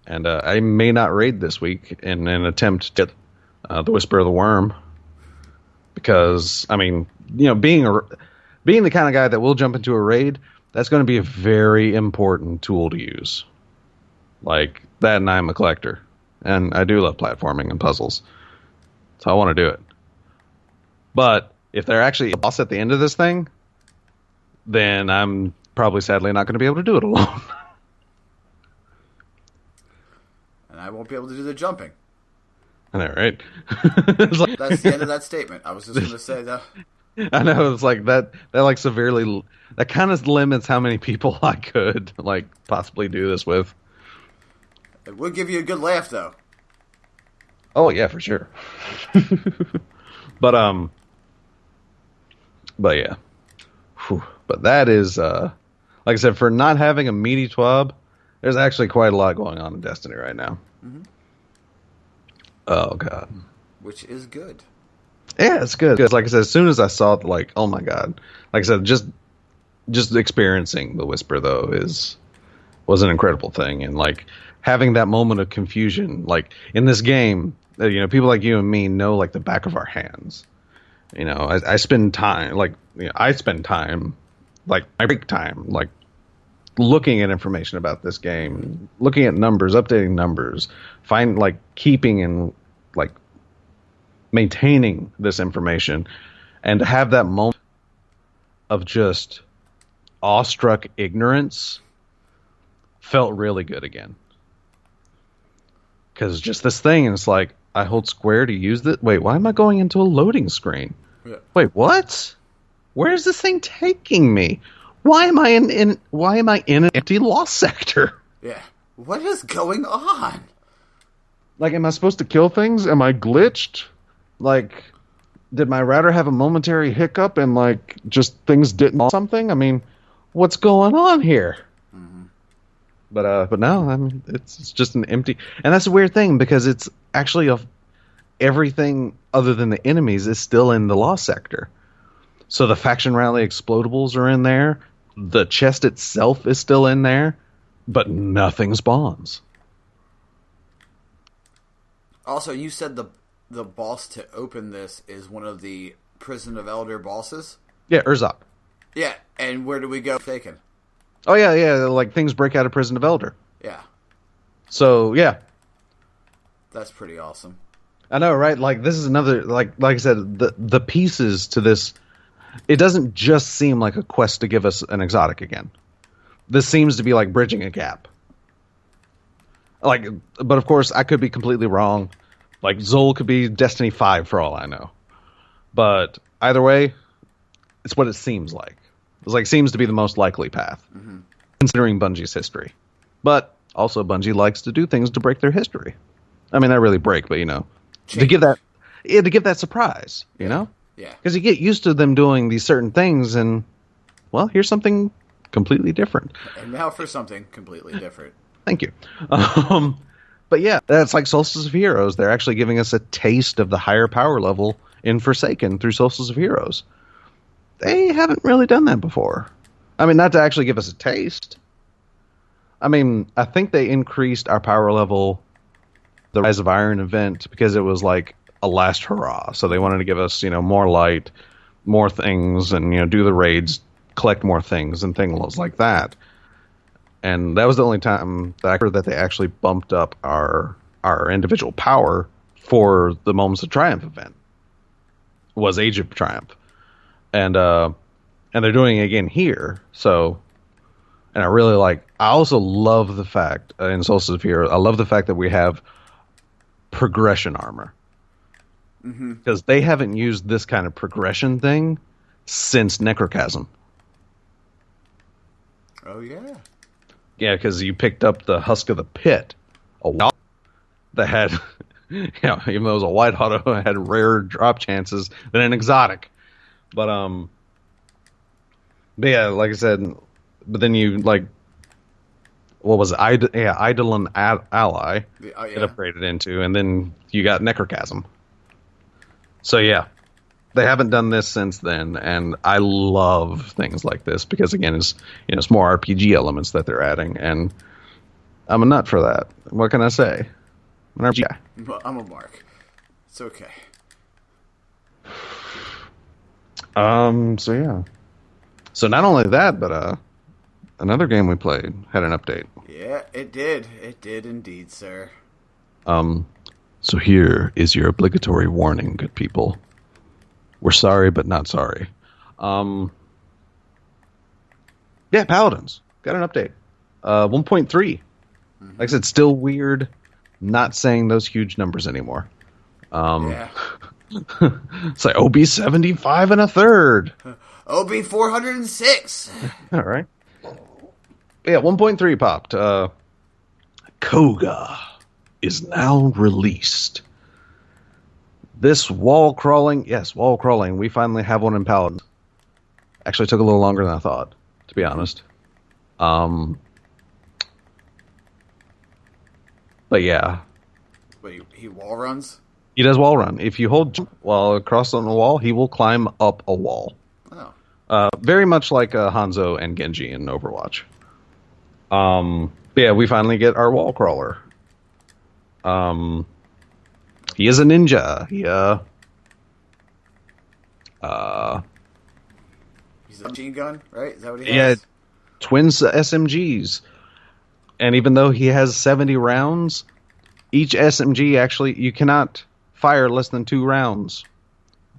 And I may not raid this week in an attempt to get the Whisper of the Worm. Because, I mean, you know, being the kind of guy that will jump into a raid, that's going to be a very important tool to use. Like, that, and I'm a collector. And I do love platforming and puzzles. So I want to do it. But if they're actually a boss at the end of this thing, then I'm probably sadly not going to be able to do it alone. And I won't be able to do the jumping. I know, right? Like, that's the end of that statement. I was just going to say that. I know, it's like that like severely, that kind of limits how many people I could, like, possibly do this with. It would give you a good laugh, though. Oh, yeah, for sure. But yeah. Whew. But that is, like I said, for not having a meaty TWAB, there's actually quite a lot going on in Destiny right now. Mm-hmm. Oh, God. Which is good. Yeah, it's good. Because, like I said, as soon as I saw it, like, oh my God. Like I said, just experiencing the Whisper, though, was an incredible thing. And, like, having that moment of confusion, like, in this game, you know, people like you and me know, like, the back of our hands. You know, I spend time, like, you know, like, my break time, like, looking at information about this game, looking at numbers, updating numbers, keeping and, like, maintaining this information, and to have that moment of just awestruck ignorance felt really good again. Because just this thing, and it's like, I hold square to use this. Wait, why am I going into a loading screen? Yeah. Wait, what? Where is this thing taking me? Why am I in an empty lost sector? Yeah. What is going on? Like, am I supposed to kill things? Am I glitched? Like, did my router have a momentary hiccup and, like, just things didn't something? I mean, what's going on here? Mm-hmm. But no, I mean, it's just an empty, and that's a weird thing because it's actually everything other than the enemies is still in the lost sector. So the Faction Rally explodables are in there. The chest itself is still in there, but nothing spawns. Also, you said the boss to open this is one of the Prison of Elder bosses? Yeah, Urzok. Yeah, and where do we go taken? Oh, yeah, like, things break out of Prison of Elder. Yeah. So, yeah. That's pretty awesome. I know, right? Like, this is another, like I said, the pieces to this, it doesn't just seem like a quest to give us an exotic again. This seems to be like bridging a gap. Like, but of course, I could be completely wrong. Like, Zol could be Destiny 5 for all I know. But either way, it's what it seems like. It's like, seems to be the most likely path, considering Bungie's history. But also, Bungie likes to do things to break their history. I mean, not really break, but, you know, to give that surprise, you know? Yeah. Because you get used to them doing these certain things, and, well, here's something completely different. And now for something completely different. Thank you. But yeah, that's like Solstice of Heroes. They're actually giving us a taste of the higher power level in Forsaken through Solstice of Heroes. They haven't really done that before. I mean, not to actually give us a taste. I mean, I think they increased our power level, the Rise of Iron event, because it was like a last hurrah. So they wanted to give us, more light, more things, and, do the raids, collect more things, and things like that. And that was the only time that I heard that they actually bumped up our individual power for the Moments of Triumph event. Was Age of Triumph. And they're doing it again here. So, and I also love the fact, in Solstice of Heroes, I love the fact that we have progression armor. Because they haven't used this kind of progression thing since Necrochasm. Oh, yeah. Yeah, because you picked up the Husk of the Pit, a while that had, even though it was a white auto, it had rare drop chances than an exotic. But yeah, like I said, but then you, what was it? Eidolon Ally, it upgraded into, and then you got Necrochasm. So yeah, they haven't done this since then, and I love things like this because again, it's more RPG elements that they're adding, and I'm a nut for that. What can I say? I'm an RPG guy. I'm a mark. It's okay. So yeah. So not only that, but another game we played had an update. Yeah, it did. It did indeed, sir. So here is your obligatory warning, good people. We're sorry, but not sorry. Yeah, Paladins. Got an update. 1.3. Like I said, still weird not saying those huge numbers anymore. Yeah. It's like OB 75 and a third. OB 406. All right. Yeah, 1.3 popped. Koga is now released. This wall crawling, we finally have one in Paladins. Actually took a little longer than I thought, to be honest. But yeah. Wait, he wall runs? He does wall run. If you hold jump while across on the wall, he will climb up a wall. Oh. Very much like Hanzo and Genji in Overwatch. Yeah, we finally get our wall crawler. He is a ninja. He's a machine gun, right? Is that what he has? has? Yeah, twins SMGs. And even though he has 70 rounds, each SMG actually, you cannot fire less than 2 rounds.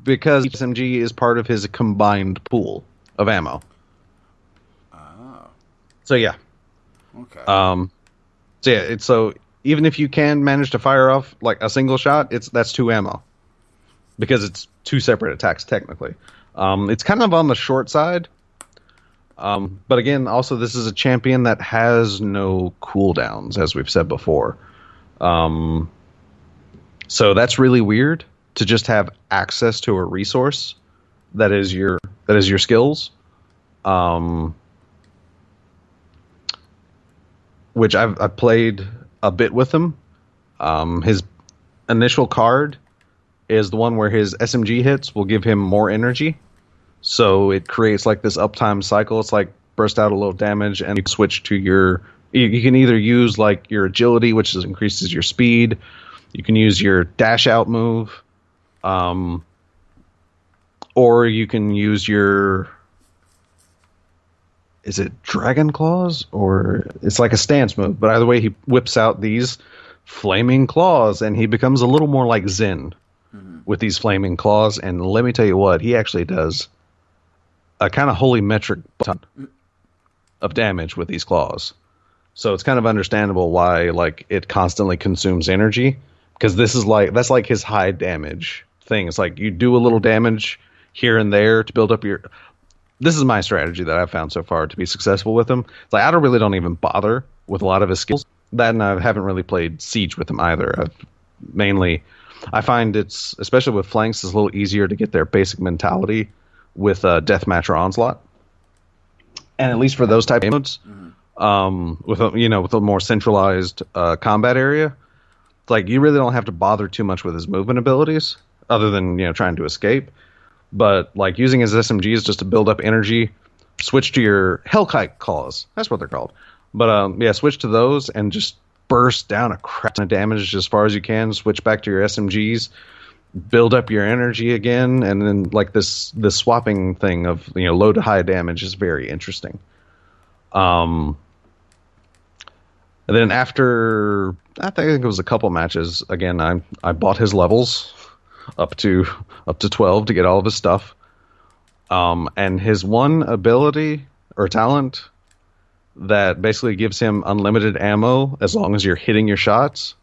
Because each SMG is part of his combined pool of ammo. Oh. So yeah. Okay. So yeah, so even if you can manage to fire off like a single shot, that's 2 ammo. Because it's 2 separate attacks technically. It's kind of on the short side. But again, also this is a champion that has no cooldowns, as we've said before. So that's really weird to just have access to a resource that is your skills. Which I've played a bit with him. His initial card is the one where his SMG hits will give him more energy. So it creates like this uptime cycle. It's like burst out a little damage and you switch to you can either use like your agility, which increases your speed. You can use your dash out move. Or you can use your, is it Dragon Claws? Or it's like a stance move. But either way, he whips out these flaming claws and he becomes a little more like Zen with these flaming claws. And let me tell you what, he actually does a kind of holy metric ton of damage with these claws. So it's kind of understandable why like it constantly consumes energy, because that's like his high damage thing. It's like you do a little damage here and there to build up your. This is my strategy that I've found so far to be successful with him. It's like I don't even bother with a lot of his skills. That, and I haven't really played Siege with him either. I find it's, especially with flanks, it's a little easier to get their basic mentality with Deathmatch or Onslaught. And at least for those type of modes, with a more centralized combat area, it's like you really don't have to bother too much with his movement abilities, other than trying to escape. But like using his SMGs just to build up energy switch to your Hellkite Claws. That's what they're called. But yeah, switch to those and just burst down a crap ton of damage as far as you can. Switch back to your SMGs, build up your energy again, and then like this swapping thing of low to high damage is very interesting. And then after I think it was a couple matches, again I bought his levels up to 12 to get all of his stuff. And his one ability or talent that basically gives him unlimited ammo as long as you're hitting your shots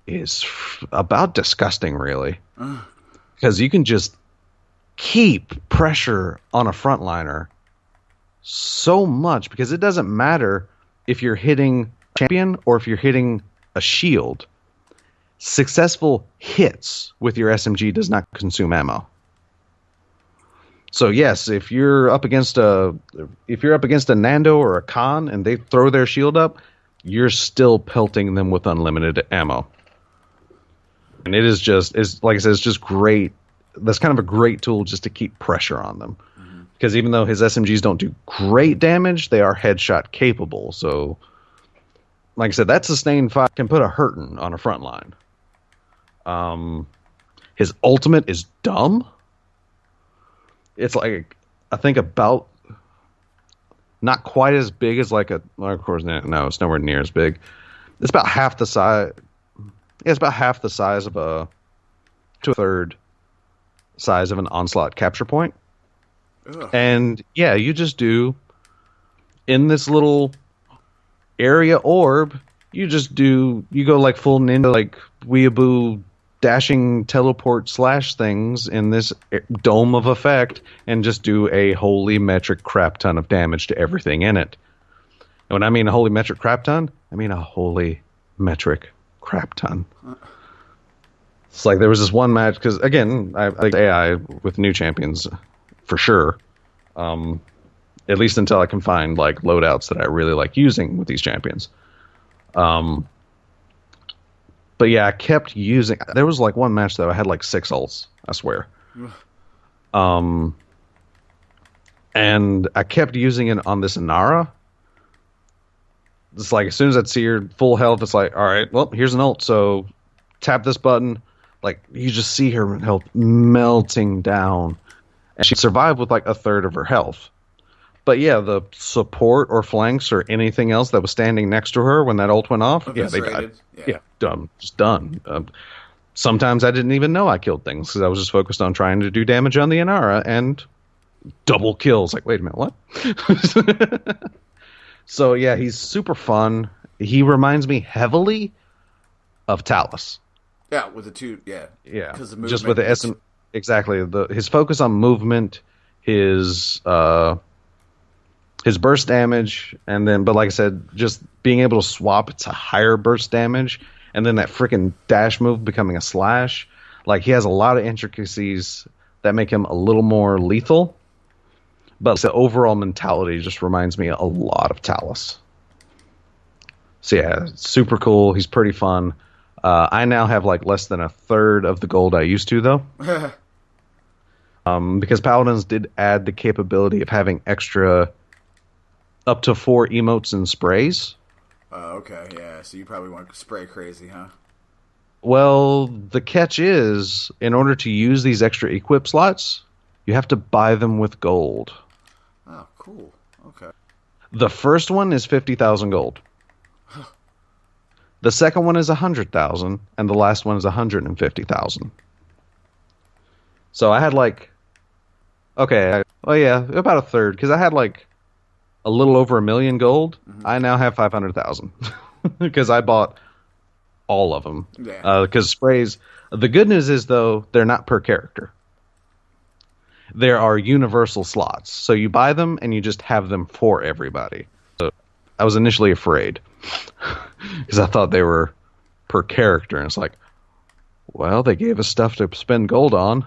is about disgusting, really. Because you can just keep pressure on a frontliner so much, because it doesn't matter if you're hitting a champion or if you're hitting a shield. Successful hits with your SMG does not consume ammo. So yes, if you're up against a Nando or a Khan and they throw their shield up, you're still pelting them with unlimited ammo. And it is just, like I said, it's just great. That's kind of a great tool just to keep pressure on them. Mm-hmm. Because even though his SMGs don't do great damage, they are headshot capable. So, like I said, that sustained fire can put a hurtin' on a front line. His ultimate is dumb. It's like, I think about not quite as big as like of course, no, it's nowhere near as big. It's about half the size. Yeah, it's about half the size of to a third size of an onslaught capture point. Ugh. And yeah, you just do in this little area orb, you go like full ninja, like weeaboo dashing teleport slash things in this dome of effect and just do a holy metric crap ton of damage to everything in it. And when I mean a holy metric crap ton, I mean a holy metric crap ton. It's like there was this one match, because again, I like AI with new champions for sure. At least until I can find like loadouts that I really like using with these champions. But yeah, I kept using. There was like one match though I had like 6 ults, I swear. And I kept using it on this Inara. It's like as soon as I'd see her full health, it's like, all right, well, here's an ult. So tap this button. Like you just see her health melting down, and she survived with like a third of her health. But yeah, the support or flanks or anything else that was standing next to her when that ult went off, yeah, they died. Yeah, done. Just done. Sometimes I didn't even know I killed things because I was just focused on trying to do damage on the Inara and double kills. Like, wait a minute, what? So yeah, he's super fun. He reminds me heavily of Talus. Yeah, with the two, yeah. Because just with the SM, exactly. His focus on movement, his burst damage, and then, but like I said, just being able to swap to higher burst damage, and then that freaking dash move becoming a slash. Like, he has a lot of intricacies that make him a little more lethal, but the overall mentality just reminds me a lot of Talus. So yeah, super cool. He's pretty fun. I now have like less than a third of the gold I used to, though. Because Paladins did add the capability of having extra up to 4 emotes and sprays. Okay, yeah. So you probably want to spray crazy, huh? Well, the catch is, in order to use these extra equip slots, you have to buy them with gold. Oh, cool. Okay. The first one is 50,000 gold. The second one is 100,000, and the last one is 150,000. So I had like, about a third, because I had like a little over 1 million gold. Mm-hmm. I now have 500,000 because I bought all of them. Yeah. Because sprays. The good news is though, they're not per character. There are universal slots, so you buy them and you just have them for everybody. So I was initially afraid because I thought they were per character, and it's like, well, they gave us stuff to spend gold on.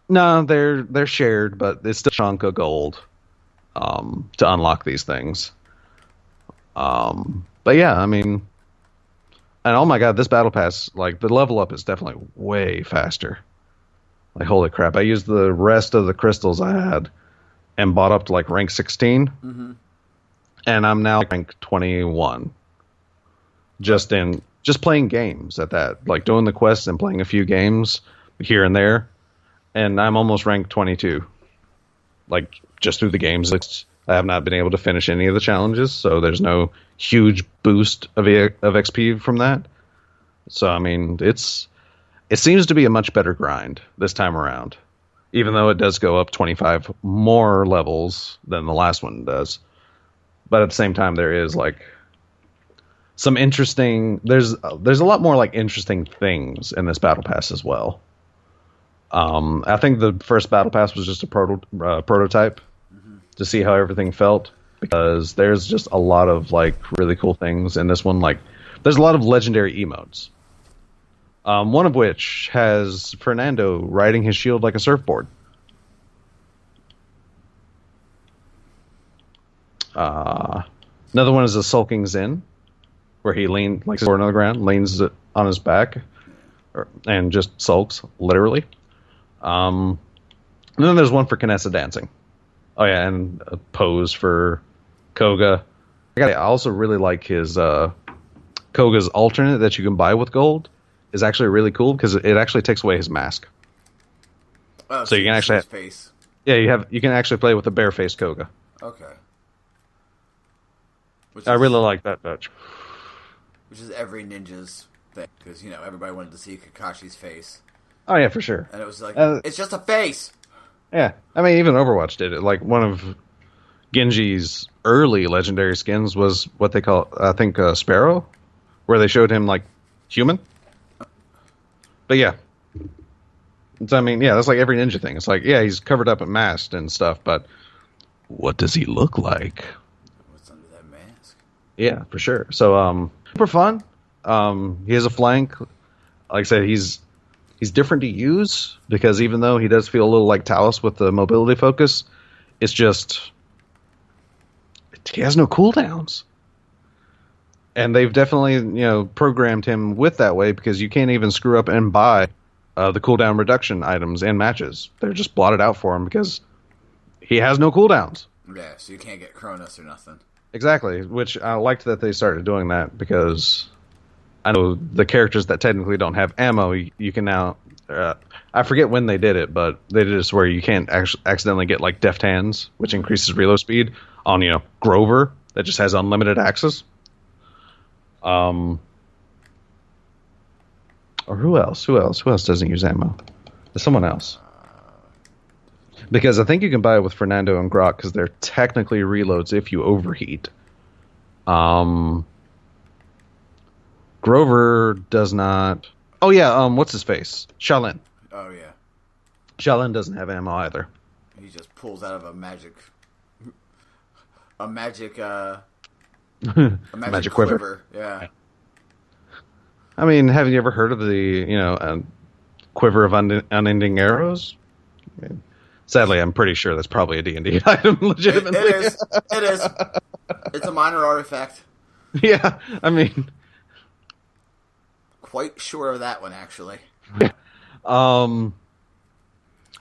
No, they're shared, but it's still a chunk of gold to unlock these things. But yeah, I mean, and oh my god, this battle pass, like the level up is definitely way faster. Like, holy crap, I used the rest of the crystals I had and bought up to like rank 16. Mm-hmm. And I'm now rank 21. Just playing games at that, like doing the quests and playing a few games here and there. And I'm almost ranked 22. Like, just through the games. I have not been able to finish any of the challenges, so there's no huge boost of XP from that. So, I mean, it seems to be a much better grind this time around. Even though it does go up 25 more levels than the last one does. But at the same time, there is, like, some interesting... There's a lot more, like, interesting things in this Battle Pass as well. I think the first Battle Pass was just a prototype to see how everything felt, because there's just a lot of like really cool things in this one. Like, there's a lot of legendary emotes. One of which has Fernando riding his shield like a surfboard. Another one is a sulking Zen, where he leans like sword on the ground, leans it on his back, and just sulks literally. And then there's one for Kinessa dancing. Oh yeah, and a pose for Koga. I also really like his Koga's alternate that you can buy with gold is actually really cool because it actually takes away his mask. Oh, so you can actually his face. Yeah, you can actually play with a bare-faced Koga. Okay. I really like that touch. Which is every ninja's thing, because everybody wanted to see Kakashi's face. Oh yeah, for sure. And it was like, it's just a face. Yeah, I mean, even Overwatch did it. Like, one of Genji's early legendary skins was what they call, I think, Sparrow, where they showed him like human. But yeah, I mean, yeah, that's like every ninja thing. It's like, yeah, he's covered up and masked and stuff, but what does he look like? What's under that mask? Yeah, for sure. So, super fun. He has a flank. Like I said, he's different to use, because even though he does feel a little like Talus with the mobility focus, it's just... he has no cooldowns. And they've definitely, programmed him with that way, because you can't even screw up and buy the cooldown reduction items in matches. They're just blotted out for him because he has no cooldowns. Yeah, so you can't get Cronus or nothing. Exactly, which I liked that they started doing that, because... I know the characters that technically don't have ammo, you can now... I forget when they did it, but they did this where you can't accidentally get, like, Deft Hands, which increases reload speed, on, Grover, that just has unlimited access. Or who else? Who else doesn't use ammo? There's someone else. Because I think you can buy it with Fernando and Grok, because they're technically reloads if you overheat. Grover does not... Oh, yeah, what's his face? Shaolin. Oh, yeah. Shaolin doesn't have ammo either. He just pulls out of a magic quiver. Yeah. I mean, have you ever heard of the, quiver of unending arrows? I mean, sadly, I'm pretty sure that's probably a D&D item, legitimately. It is. It's a minor artifact. Yeah, I mean... Quite sure of that one, actually. Yeah,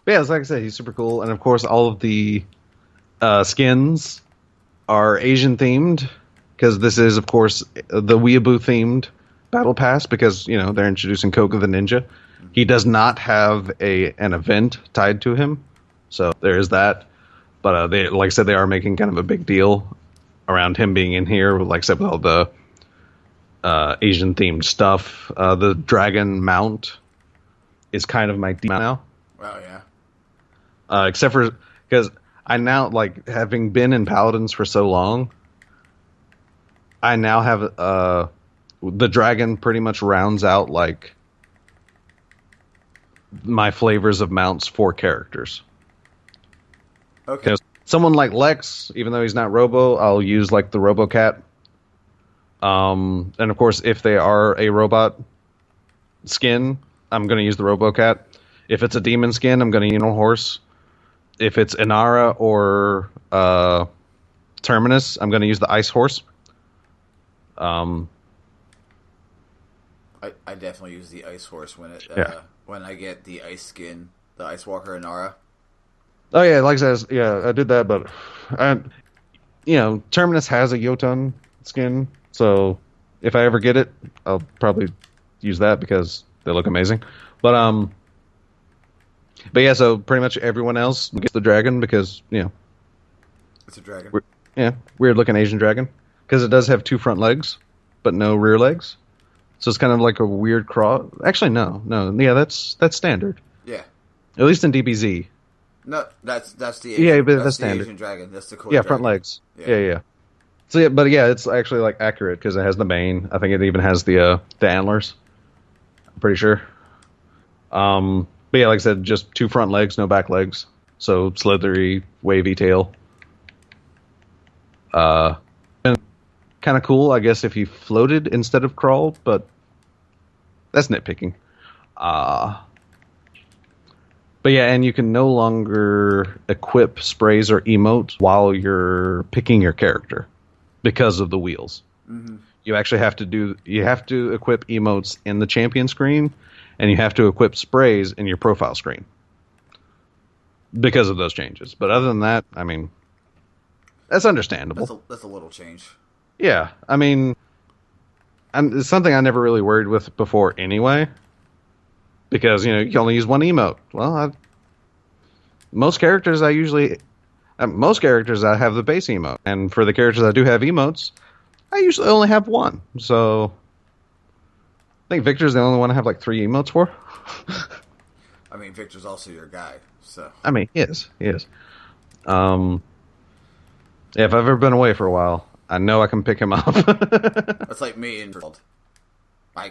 it's like I said, he's super cool, and of course, all of the skins are Asian themed, because this is, of course, the Weeaboo themed battle pass, because they're introducing Koga the Ninja. He does not have an event tied to him, so there is that. But they, like I said, they are making kind of a big deal around him being in here, like I said, with all the Asian themed stuff. The dragon mount is kind of my theme now. Oh yeah. Except for because I now, like, having been in Paladins for so long, I now have the dragon pretty much rounds out like my flavors of mounts for characters. Okay. Someone like Lex, even though he's not Robo, I'll use like the RoboCat. And of course, if they are a robot skin, I'm going to use the RoboCat. If it's a demon skin, I'm going to use Horse. If it's Inara or Terminus, I'm going to use the Ice Horse. I definitely use the Ice Horse when I get the Ice skin, the Ice Walker Inara. Oh yeah, like I said, I did that, but Terminus has a Jotun skin, so if I ever get it, I'll probably use that because they look amazing. But yeah, so pretty much everyone else gets the dragon because it's a dragon. Weird looking Asian dragon because it does have 2 front legs, but no rear legs. So it's kind of like a weird cross. Actually, no, yeah, that's standard. Yeah. At least in DBZ. No, that's the Asian, but that's the standard. Asian dragon. That's the cool. Yeah, dragon. front legs. Yeah. So it's actually like accurate because it has the mane. I think it even has the antlers. I'm pretty sure. But yeah, like I said, just 2 front legs, no back legs. So slithery, wavy tail. And kind of cool, I guess, if he floated instead of crawled, but that's nitpicking. But yeah, and you can no longer equip sprays or emotes while you're picking your character because of the wheels. Mm-hmm. You actually have to equip emotes in the champion screen, and you have to equip sprays in your profile screen because of those changes. But other than that, I mean, that's understandable. That's a little change. Yeah, I mean, it's something I never really worried with before anyway. Because, you can only use 1 emote. Well, most characters I have the base emote. And for the characters I do have emotes, I usually only have 1. So, I think Victor's the only one I have like 3 emotes for. I mean, Victor's also your guy, so. I mean, he is. If I've ever been away for a while, I know I can pick him up. That's like me in Torvald. I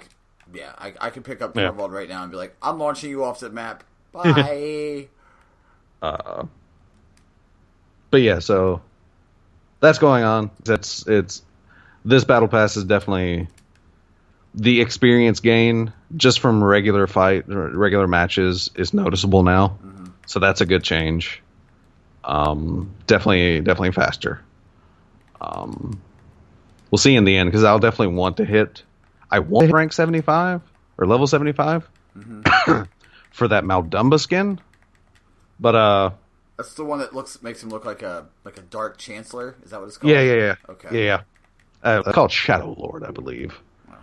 can pick up Torvald right now and be like, I'm launching you off the map. Bye. But yeah, so that's going on. This battle pass is definitely the experience gain just from regular matches is noticeable now. Mm-hmm. So that's a good change. Definitely faster. We'll see in the end because I'll definitely want to hit. I won't hit rank 75 or level 75 for that Maldumba skin, but that's the one that makes him look like a dark chancellor. Is that what it's called? Yeah. Okay. Yeah. It's called Shadow Lord, I believe. Wow.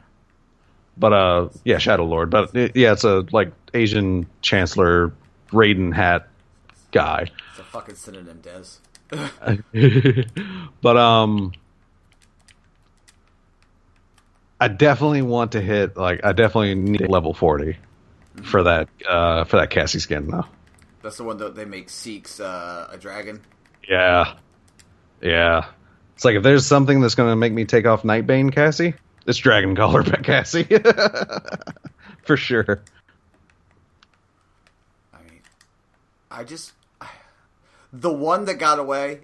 But Shadow Lord. But it's a like Asian chancellor Raiden hat guy. It's a fucking synonym, Des. But I definitely want to hit I definitely need level 40 for that Cassie skin though. That's the one that they make Seeks a dragon. Yeah. It's like if there's something that's gonna make me take off Nightbane Cassie, it's Dragon Caller Cassie. For sure. I mean, the one that got away,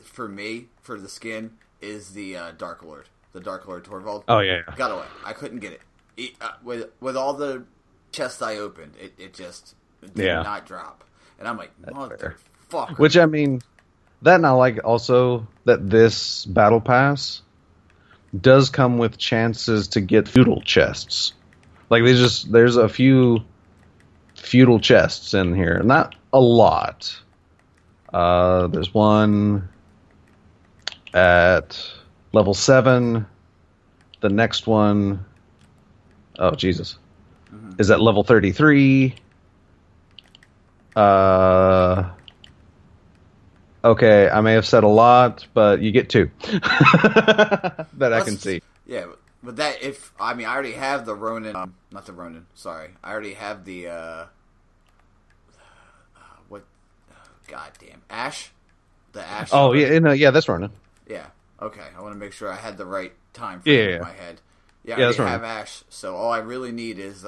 for the skin, is the Dark Lord. The Dark Lord Torvald. Oh yeah. Got away. I couldn't get it. With all the chests I opened, it just did not drop. And I'm like, motherfucker. Which, I mean, that and I like also that this battle pass does come with chances to get feudal chests. Like there's a few feudal chests in here. Not a lot. There's one at level 7. The next one, is at level 33. Okay, I may have said a lot, but you get 2 that I can see. Yeah, but I already have the Ronin, not the Ronin. Sorry, I already have the goddamn Ash, the Ash. Oh yeah, that's Ronin. Yeah. Okay, I want to make sure I had the right time frame in my head. Yeah, I already have Ash, so all I really need is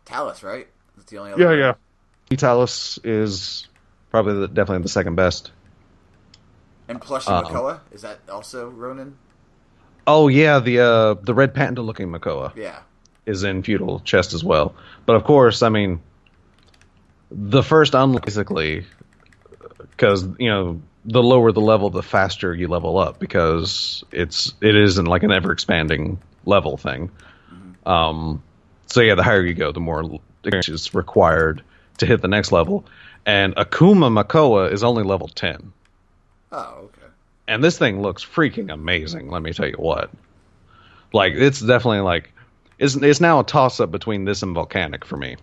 Talus, right? That's the only other. Yeah. Talus is probably definitely the second best. And Plushy Makoa, is that also Ronin? Oh yeah, the red panda looking Makoa. Yeah, is in feudal chest as well. But of course, I mean, the first basically, because the lower the level, the faster you level up because it isn't like an ever expanding level thing. Mm-hmm. So yeah, the higher you go, the more experience is required to hit the next level. And Akuma Makoa is only level 10. Oh, okay. And this thing looks freaking amazing, let me tell you what. Like, it's definitely like... It's now a toss-up between this and Volcanic for me.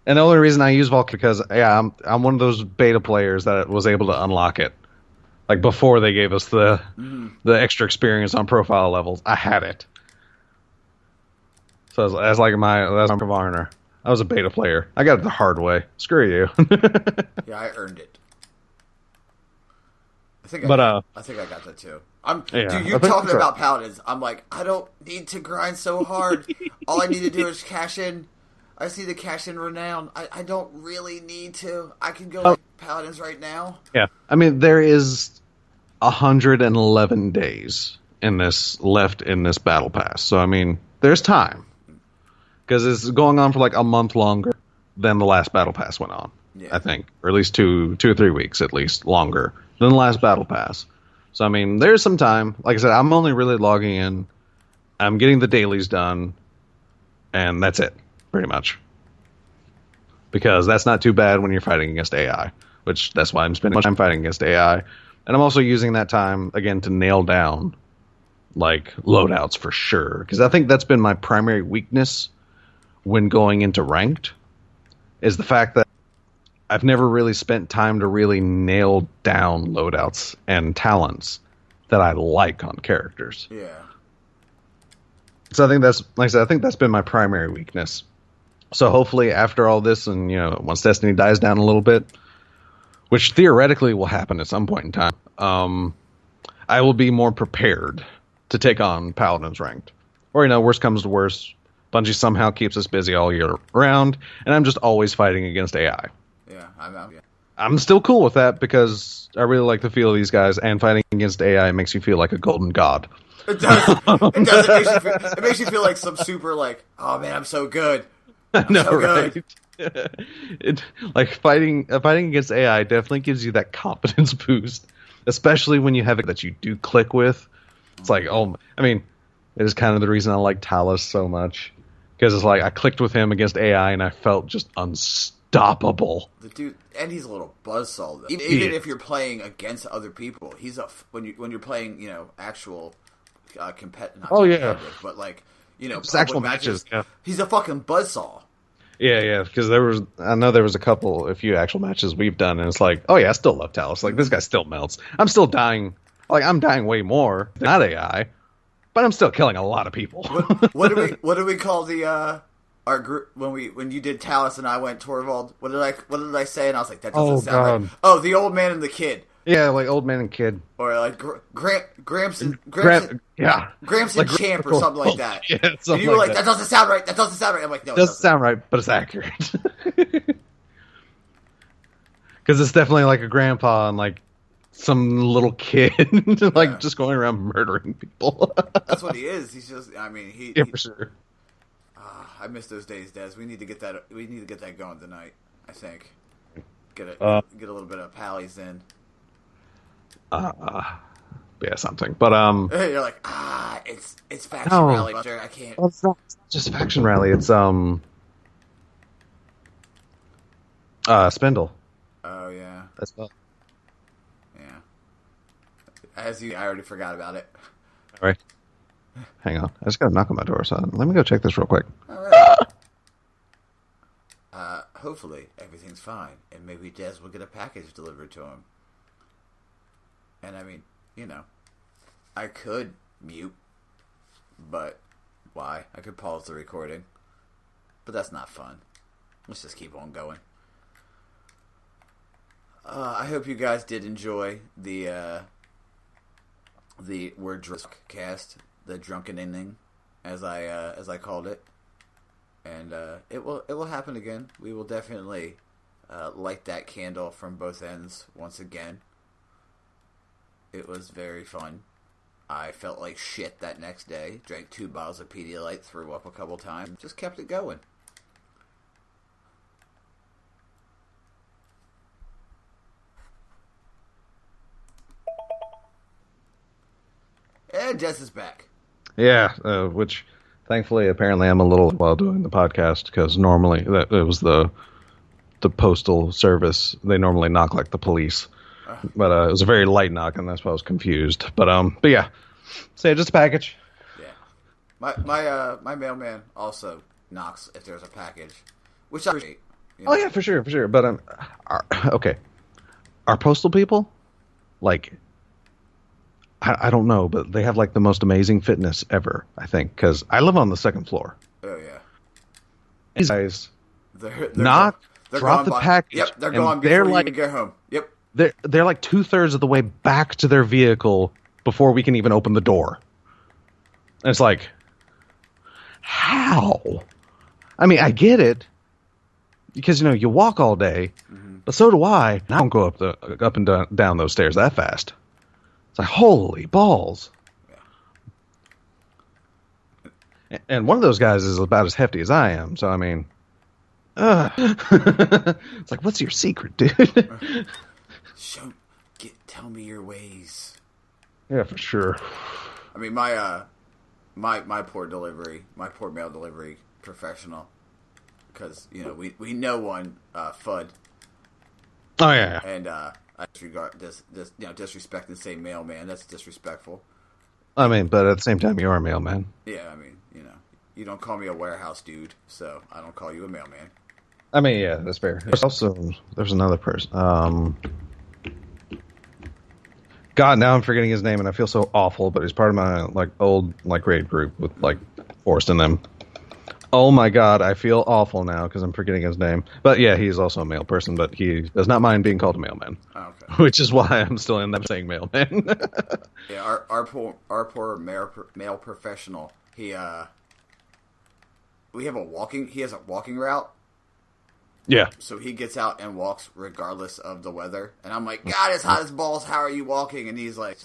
And the only reason I use Volcanic because, I'm one of those beta players that was able to unlock it. Like, before they gave us the extra experience on profile levels, I had it. So that's like my Varner. I was a beta player. I got it the hard way. Screw you. Yeah, I earned it. I think I got that too. Dude, you're talking about Paladins. I'm like, I don't need to grind so hard. All I need to do is cash in. I just need to cash in Renown. I don't really need to. I can go like Paladins right now. Yeah. I mean, there is 111 days left in this battle pass. So, I mean, there's time. Because it's going on for like a month longer than the last battle pass went on. Yeah. I think. Or at least two or 3 weeks at least longer than the last battle pass. So, I mean, there's some time. Like I said, I'm only really logging in. I'm getting the dailies done. And that's it, pretty much. Because that's not too bad when you're fighting against AI. Which, that's why I'm spending much time fighting against AI. And I'm also using that time, again, to nail down, like, loadouts for sure. Because I think that's been my primary weakness when going into ranked. Is the fact that I've never really spent time to really nail down loadouts and talents that I like on characters. Yeah. So I think that's been my primary weakness. So hopefully after all this and, once Destiny dies down a little bit, which theoretically will happen at some point in time, I will be more prepared to take on Paladins ranked. Or, worst comes to worst, Bungie somehow keeps us busy all year round, and I'm just always fighting against AI. Yeah, I'm still cool with that because I really like the feel of these guys, and fighting against AI makes you feel like a golden god. It does. It does. It makes you feel like some super, like, oh man, I'm so good. Right? Like fighting against AI definitely gives you that confidence boost, especially when you have it that you do click with. It's like, it is kind of the reason I like Talos so much, because it's like I clicked with him against AI and I felt just unstoppable. The dude, and he's a little buzzsaw though. Even if you're playing against other people, he's when you're playing, actual competitive. But like, just actual matches. Yeah. He's a fucking buzzsaw. Yeah, because I know there was a few actual matches we've done, and it's like, oh yeah, I still love Talos. Like, this guy still melts. I'm still dying. Like, I'm dying way more than not AI, but I'm still killing a lot of people. What do we call our group when you did Talos and I went Torvald? What did I say? And I was like, that doesn't sound right. Oh, the old man and the kid. Yeah, like old man and kid, or like Gramps and like Champ or something like that. Yeah, and you were like, that doesn't sound right. That doesn't sound right. I'm like, no, it doesn't sound right, but it's accurate. Because it's definitely like a grandpa and like some little kid, like just going around murdering people. That's what he is. He's just. I mean, yeah, for sure. I miss those days, Des. We need to get that. We need to get that going tonight. I think. Get a little bit of pallies in. Yeah, something. But you're like, it's Faction Rally. I can't. Well, it's not just Faction Rally. It's Spindle. Oh yeah. That's well. Yeah. I already forgot about it. All right. Hang on. I just got a knock on my door, so let me go check this real quick. All right. Hopefully everything's fine, and maybe Des will get a package delivered to him. And I mean, I could mute, but why? I could pause the recording, but that's not fun. Let's just keep on going. I hope you guys did enjoy the word drunk cast, the drunken ending, as I called it. And it will happen again. We will definitely light that candle from both ends once again. It was very fun. I felt like shit that next day. Drank 2 bottles of Pedialyte, threw up a couple times. Just kept it going. And Des is back. Yeah, which Thankfully, apparently, I'm a little while doing the podcast because normally it was the postal service. They normally knock like the police, but it was a very light knock, and that's why I was confused. But yeah, say just a package. Yeah, my mailman also knocks if there's a package, which I appreciate. You know? Oh yeah, for sure. But okay, our postal people, like, I don't know, but they have like the most amazing fitness ever. I think because I live on the second floor. Oh yeah, these guys they're drop the package. Yep, they're gone before you even get home. Yep, they're like 2/3 of the way back to their vehicle before we can even open the door. And it's like, how? I mean, I get it because you walk all day, but so do I. And I don't go up and down those stairs that fast. It's like, holy balls. Yeah. And one of those guys is about as hefty as I am. So, I mean, it's like, what's your secret, dude? Tell me your ways. Yeah, for sure. I mean, my poor mail delivery professional, because, we know one, Fudd. Oh, yeah. And, I disregard disrespect and say mailman. That's disrespectful. I mean, but at the same time, you're a mailman. Yeah, I mean, you don't call me a warehouse dude, so I don't call you a mailman. I mean, yeah, that's fair. There's another person. God, now I'm forgetting his name, and I feel so awful. But he's part of my old raid group with Forrest in them. Oh my God, I feel awful now because I'm forgetting his name. But yeah, he's also a male person, but he does not mind being called a mailman. Oh, okay. Which is why I'm still in them saying mailman. Yeah, our poor male professional. He has a walking route. Yeah. So he gets out and walks regardless of the weather, and I'm like, God, it's hot as balls. How are you walking? And he's like,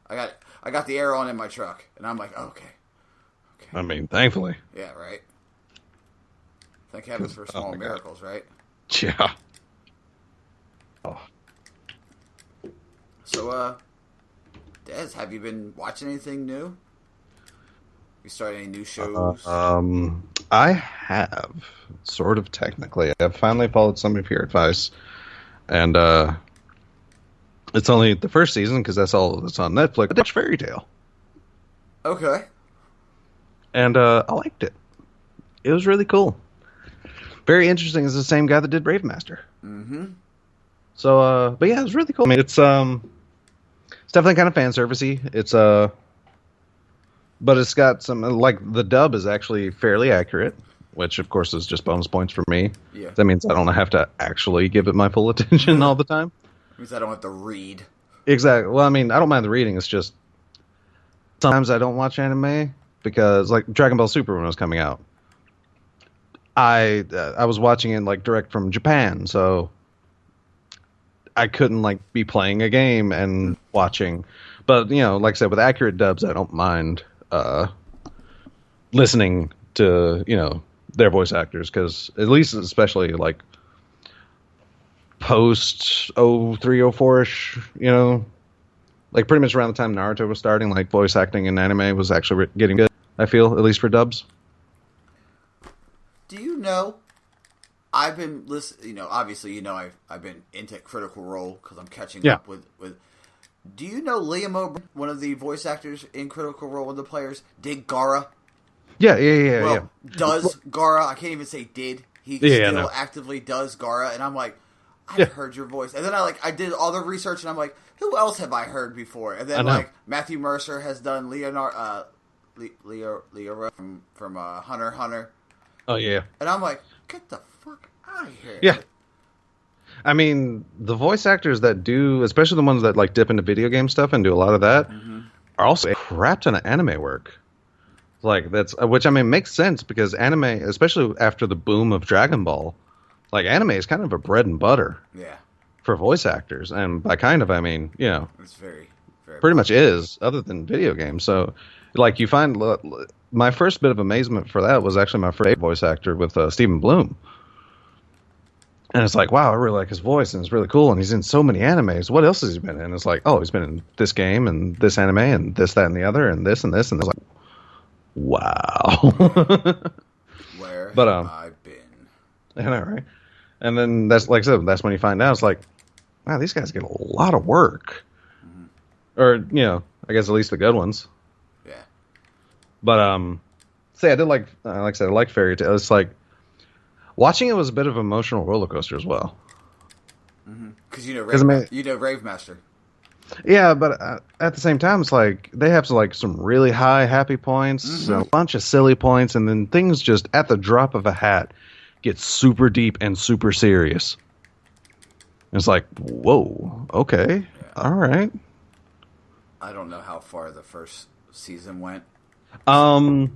I got the air on in my truck, and I'm like, okay. I mean, thankfully. Yeah, right. Thank heavens for small miracles, right? Yeah. Oh. So, Des, have you been watching anything new? You started any new shows? I have, sort of technically. I've finally followed some of your advice, and it's only the first season because that's all that's on Netflix. But it's Fairy Tale. Okay. And I liked it. It was really cool. Very interesting. It's the same guy that did Brave Master. Mm-hmm. So, but yeah, it was really cool. I mean, it's definitely kind of fan servicey. But it's got some the dub is actually fairly accurate, which of course is just bonus points for me. Yeah. That means I don't have to actually give it my full attention all the time. It means I don't have to read. Exactly. Well, I mean, I don't mind the reading. It's just sometimes I don't watch anime. Because Dragon Ball Super when it was coming out, I was watching it direct from Japan, so I couldn't be playing a game and watching. But like I said, with accurate dubs, I don't mind listening to their voice actors because at least especially post 0304ish, pretty much around the time Naruto was starting, voice acting in anime was actually getting good. I feel, at least for dubs. Do you know? I've been listening. Obviously, I've been into Critical Role because I'm catching up with. Do you know Liam O'Brien, one of the voice actors in Critical Role, one of the players, did Gaara? Yeah. Does Gaara? I can't even say did. He still actively does Gaara, and I'm like, I've heard your voice. And then I did all the research, and I'm like, who else have I heard before? And then Matthew Mercer has done Leo from Hunter x Hunter. Oh yeah. And I'm like, get the fuck out of here. Yeah. I mean, the voice actors that do, especially the ones that dip into video game stuff and do a lot of that, are also a crap ton of anime work. That's which I mean makes sense because anime, especially after the boom of Dragon Ball, anime is kind of a bread and butter. Yeah. For voice actors, and by kind of I mean it's very, very pretty much is other than video games. So you find my first bit of amazement for that was actually my first voice actor with Stephen Bloom. And it's wow, I really like his voice, and it's really cool, and he's in so many animes. What else has he been in? It's he's been in this game, and this anime, and this, that, and the other, and this, and this, and it's wow. Where But, have I been? I know, right? And then that's like I said, that's when you find out it's like, wow, these guys get a lot of work. Mm-hmm. Or, you know, I guess at least the good ones. Yeah. But say I did like I said, I like Fairy Tail. It's like watching it was a bit of an emotional roller coaster as well. Because you know Rave Master. Yeah, but at the same time, it's like they have some really high happy points, a bunch of silly points, and then things just at the drop of a hat get super deep and super serious. It's like, whoa, okay, all right. I don't know how far the first season went. Well,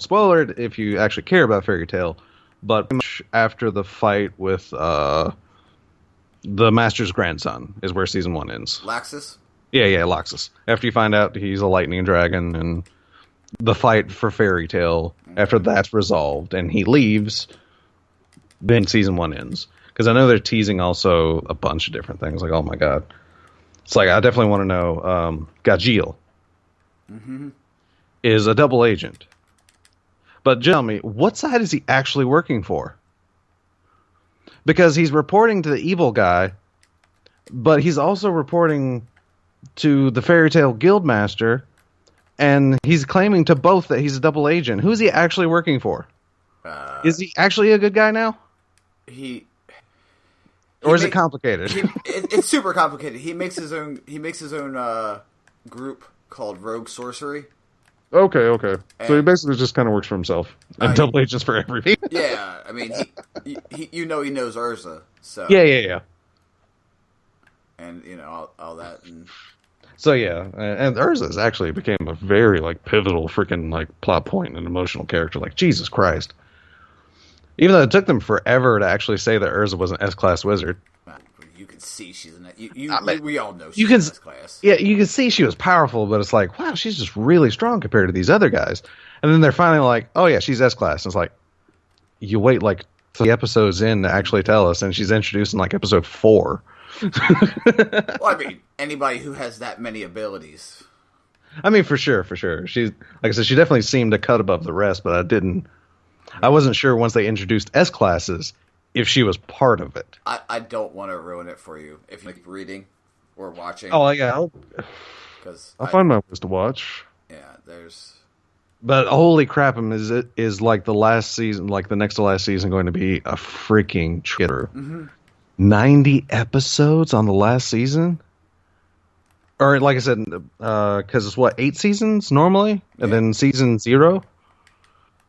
spoiler if you actually care about Fairy Tail, but much after the fight with the Master's grandson is where season 1 ends. Laxus? Yeah, Laxus. After you find out he's a lightning dragon and the fight for Fairy Tail, after that's resolved and he leaves, then season 1 ends. Because I know they're teasing also a bunch of different things. Like, oh my god. It's like, I definitely want to know, Gajeel is a double agent. But tell me, what side is he actually working for? Because he's reporting to the evil guy, but he's also reporting to the Fairy Tail Guildmaster, and he's claiming to both that he's a double agent. Who's he actually working for? Is he actually a good guy now? Or is it complicated? It's super complicated. He makes his own group called Rogue Sorcery. Okay. So he basically just kind of works for himself and double agents for everything. Yeah, I mean, he knows Urza, so yeah. And all that. And... So yeah, and Urza's actually became a very pivotal freaking plot point and emotional character. Like Jesus Christ. Even though it took them forever to actually say that Urza was an S-class wizard. You can see she's an we all know she's an S-class. Yeah, you can see she was powerful, but it's like, wow, she's just really strong compared to these other guys. And then they're finally like, oh yeah, she's S-class. And it's like, you wait 3 episodes in to actually tell us, and she's introduced in episode 4. Well, I mean, anybody who has that many abilities. I mean, for sure. She's, like I said, she definitely seemed to cut above the rest, but I wasn't sure once they introduced S-classes if she was part of it. I don't want to ruin it for you if you keep reading or watching. Oh, yeah. I'll find my ways to watch. Yeah, there's... But holy crap, is the last season, the next to last season, going to be a freaking chitter? 90 episodes on the last season? Or, like I said, because it's 8 seasons normally? And then season 0?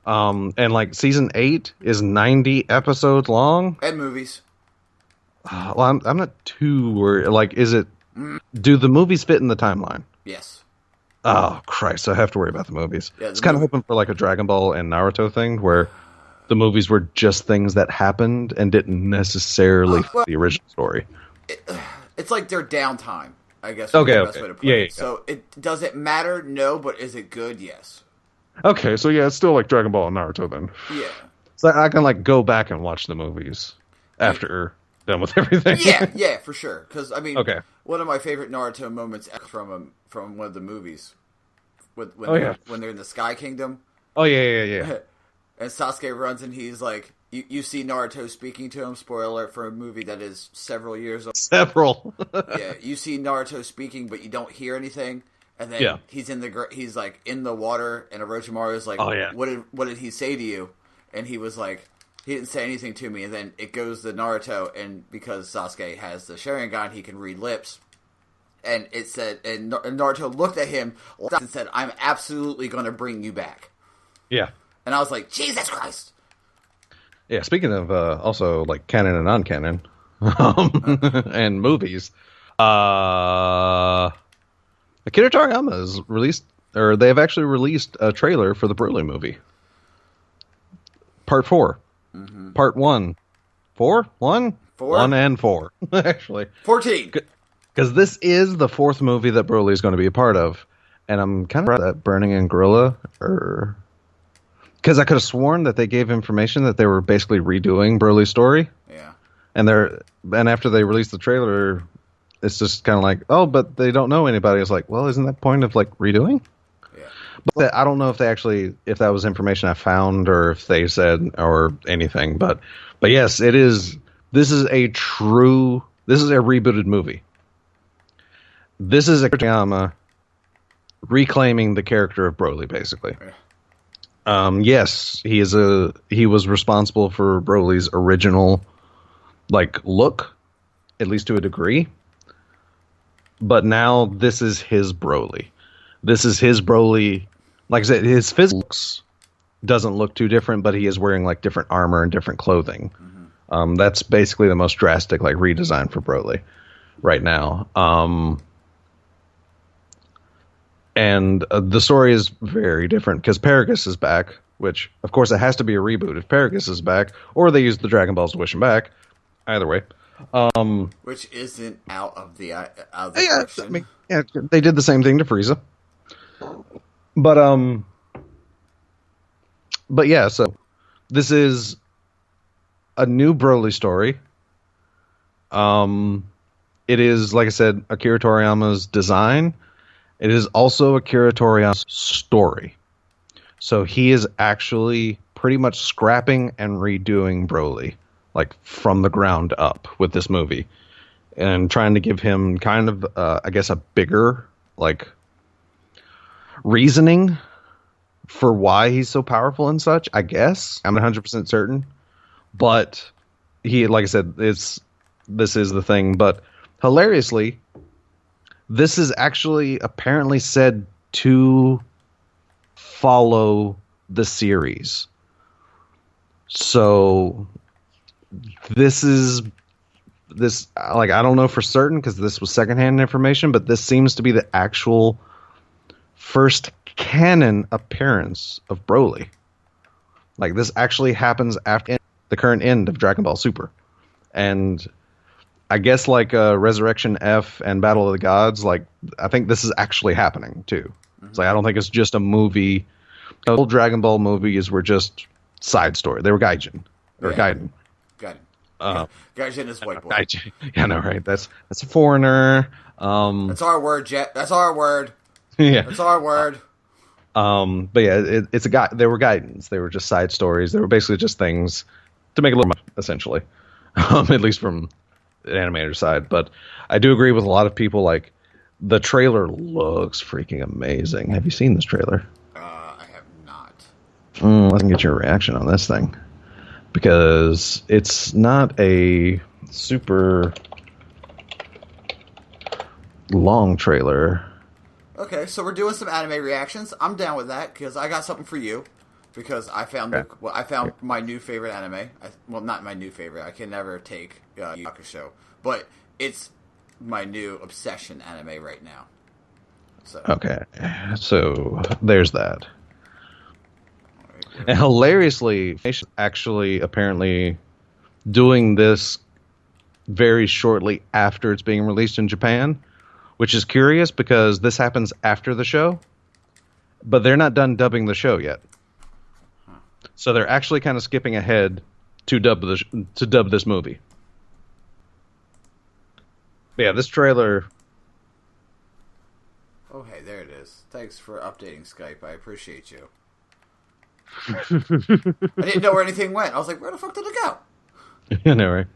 And season 8 is 90 episodes long. And movies. Well, I'm not too worried. Is it? Do the movies fit in the timeline? Yes. Oh Christ! I have to worry about the movies. Yeah, I was kind of hoping for a Dragon Ball and Naruto thing where the movies were just things that happened and didn't necessarily fit the original story. It's like their downtime, I guess. Okay. The best way to put it. So does it matter? No, but is it good? Yes. Okay, so yeah, it's still like Dragon Ball and Naruto then. Yeah. So I can go back and watch the movies after done with everything. Yeah, for sure. Because I mean, one of my favorite Naruto moments from one of the movies, when they're in the Sky Kingdom. Oh yeah. And Sasuke runs and he's like, you see Naruto speaking to him. Spoiler alert for a movie that is several years old. Yeah, you see Naruto speaking, but you don't hear anything. And then he's in the water, and Orochimaru is like, oh, yeah. What did he say to you? And he was like, he didn't say anything to me. And then it goes to Naruto, and because Sasuke has the Sharingan, he can read lips. And it said, and Naruto looked at him and said, "I'm absolutely going to bring you back." Yeah. And I was like, Jesus Christ. Yeah. Speaking of also canon and non-canon and movies, Akira Toriyama has released, or they have actually released a trailer for the Broly movie. Part 4. Part 1. 4? 1? 4? 1 and 4, actually. 14. Because this is the 4th movie that Broly is going to be a part of. And I'm kind of that Burning and Gorilla, because I could have sworn that they gave information that they were basically redoing Broly's story. Yeah. And after they released the trailer, it's just kind of but they don't know anybody. It's well, isn't that point of redoing? Yeah. But I don't know if if that was information I found or if they said or anything. But yes, it is. This is a rebooted movie. This is Akiyama reclaiming the character of Broly, basically. Yes, he was responsible for Broly's original look, at least to a degree. But now this is his Broly. This is his Broly. Like I said, his physics doesn't look too different, but he is wearing different armor and different clothing. Mm-hmm. That's basically the most drastic redesign for Broly right now. And the story is very different because Paragus is back, which of course it has to be a reboot if Paragus is back, or they use the Dragon Balls to wish him back. Either way. Which isn't out of the question. I mean, yeah, they did the same thing to Frieza. But yeah, so this is a new Broly story. It is, like I said, Akira Toriyama's design. It is also Akira Toriyama's story. So he is actually pretty much scrapping and redoing Broly, from the ground up with this movie, and trying to give him kind of, I guess, a bigger, reasoning for why he's so powerful and such, I guess. I'm 100% certain. But he, like I said, this is the thing. But hilariously, this is actually apparently said to follow the series. So I don't know for certain because this was secondhand information, but this seems to be the actual first canon appearance of Broly. This actually happens after the current end of Dragon Ball Super. And I guess Resurrection F and Battle of the Gods, I think this is actually happening too. Mm-hmm. It's I don't think it's just a movie. The old Dragon Ball movies were just side story. They were Gaijin. Or Gaiden. Gaijin is white boy. Gaijin. Yeah, I know, right? That's a foreigner. That's our word, Jet. That's our word. Yeah. That's our word. But yeah, it's a guy. They were Gaidens. They were just side stories. They were basically just things to make a little money, essentially. At least from the animator side. But I do agree with a lot of people. The trailer looks freaking amazing. Have you seen this trailer? I have not. Let me get your reaction on this thing. Because it's not a super long trailer. Okay, so we're doing some anime reactions. I'm down with that because I got something for you. Because I found my new favorite anime. Not my new favorite. I can never take Yu Yu Hakusho, but it's my new obsession anime right now. So. Okay, so there's that. And hilariously, actually apparently doing this very shortly after it's being released in Japan, which is curious because this happens after the show, but they're not done dubbing the show yet. So they're actually kind of skipping ahead to dub this movie. But yeah, this trailer. Oh, hey, there it is. Thanks for updating Skype. I appreciate you. I didn't know where anything went. I was like, where the fuck did it go? I know, right?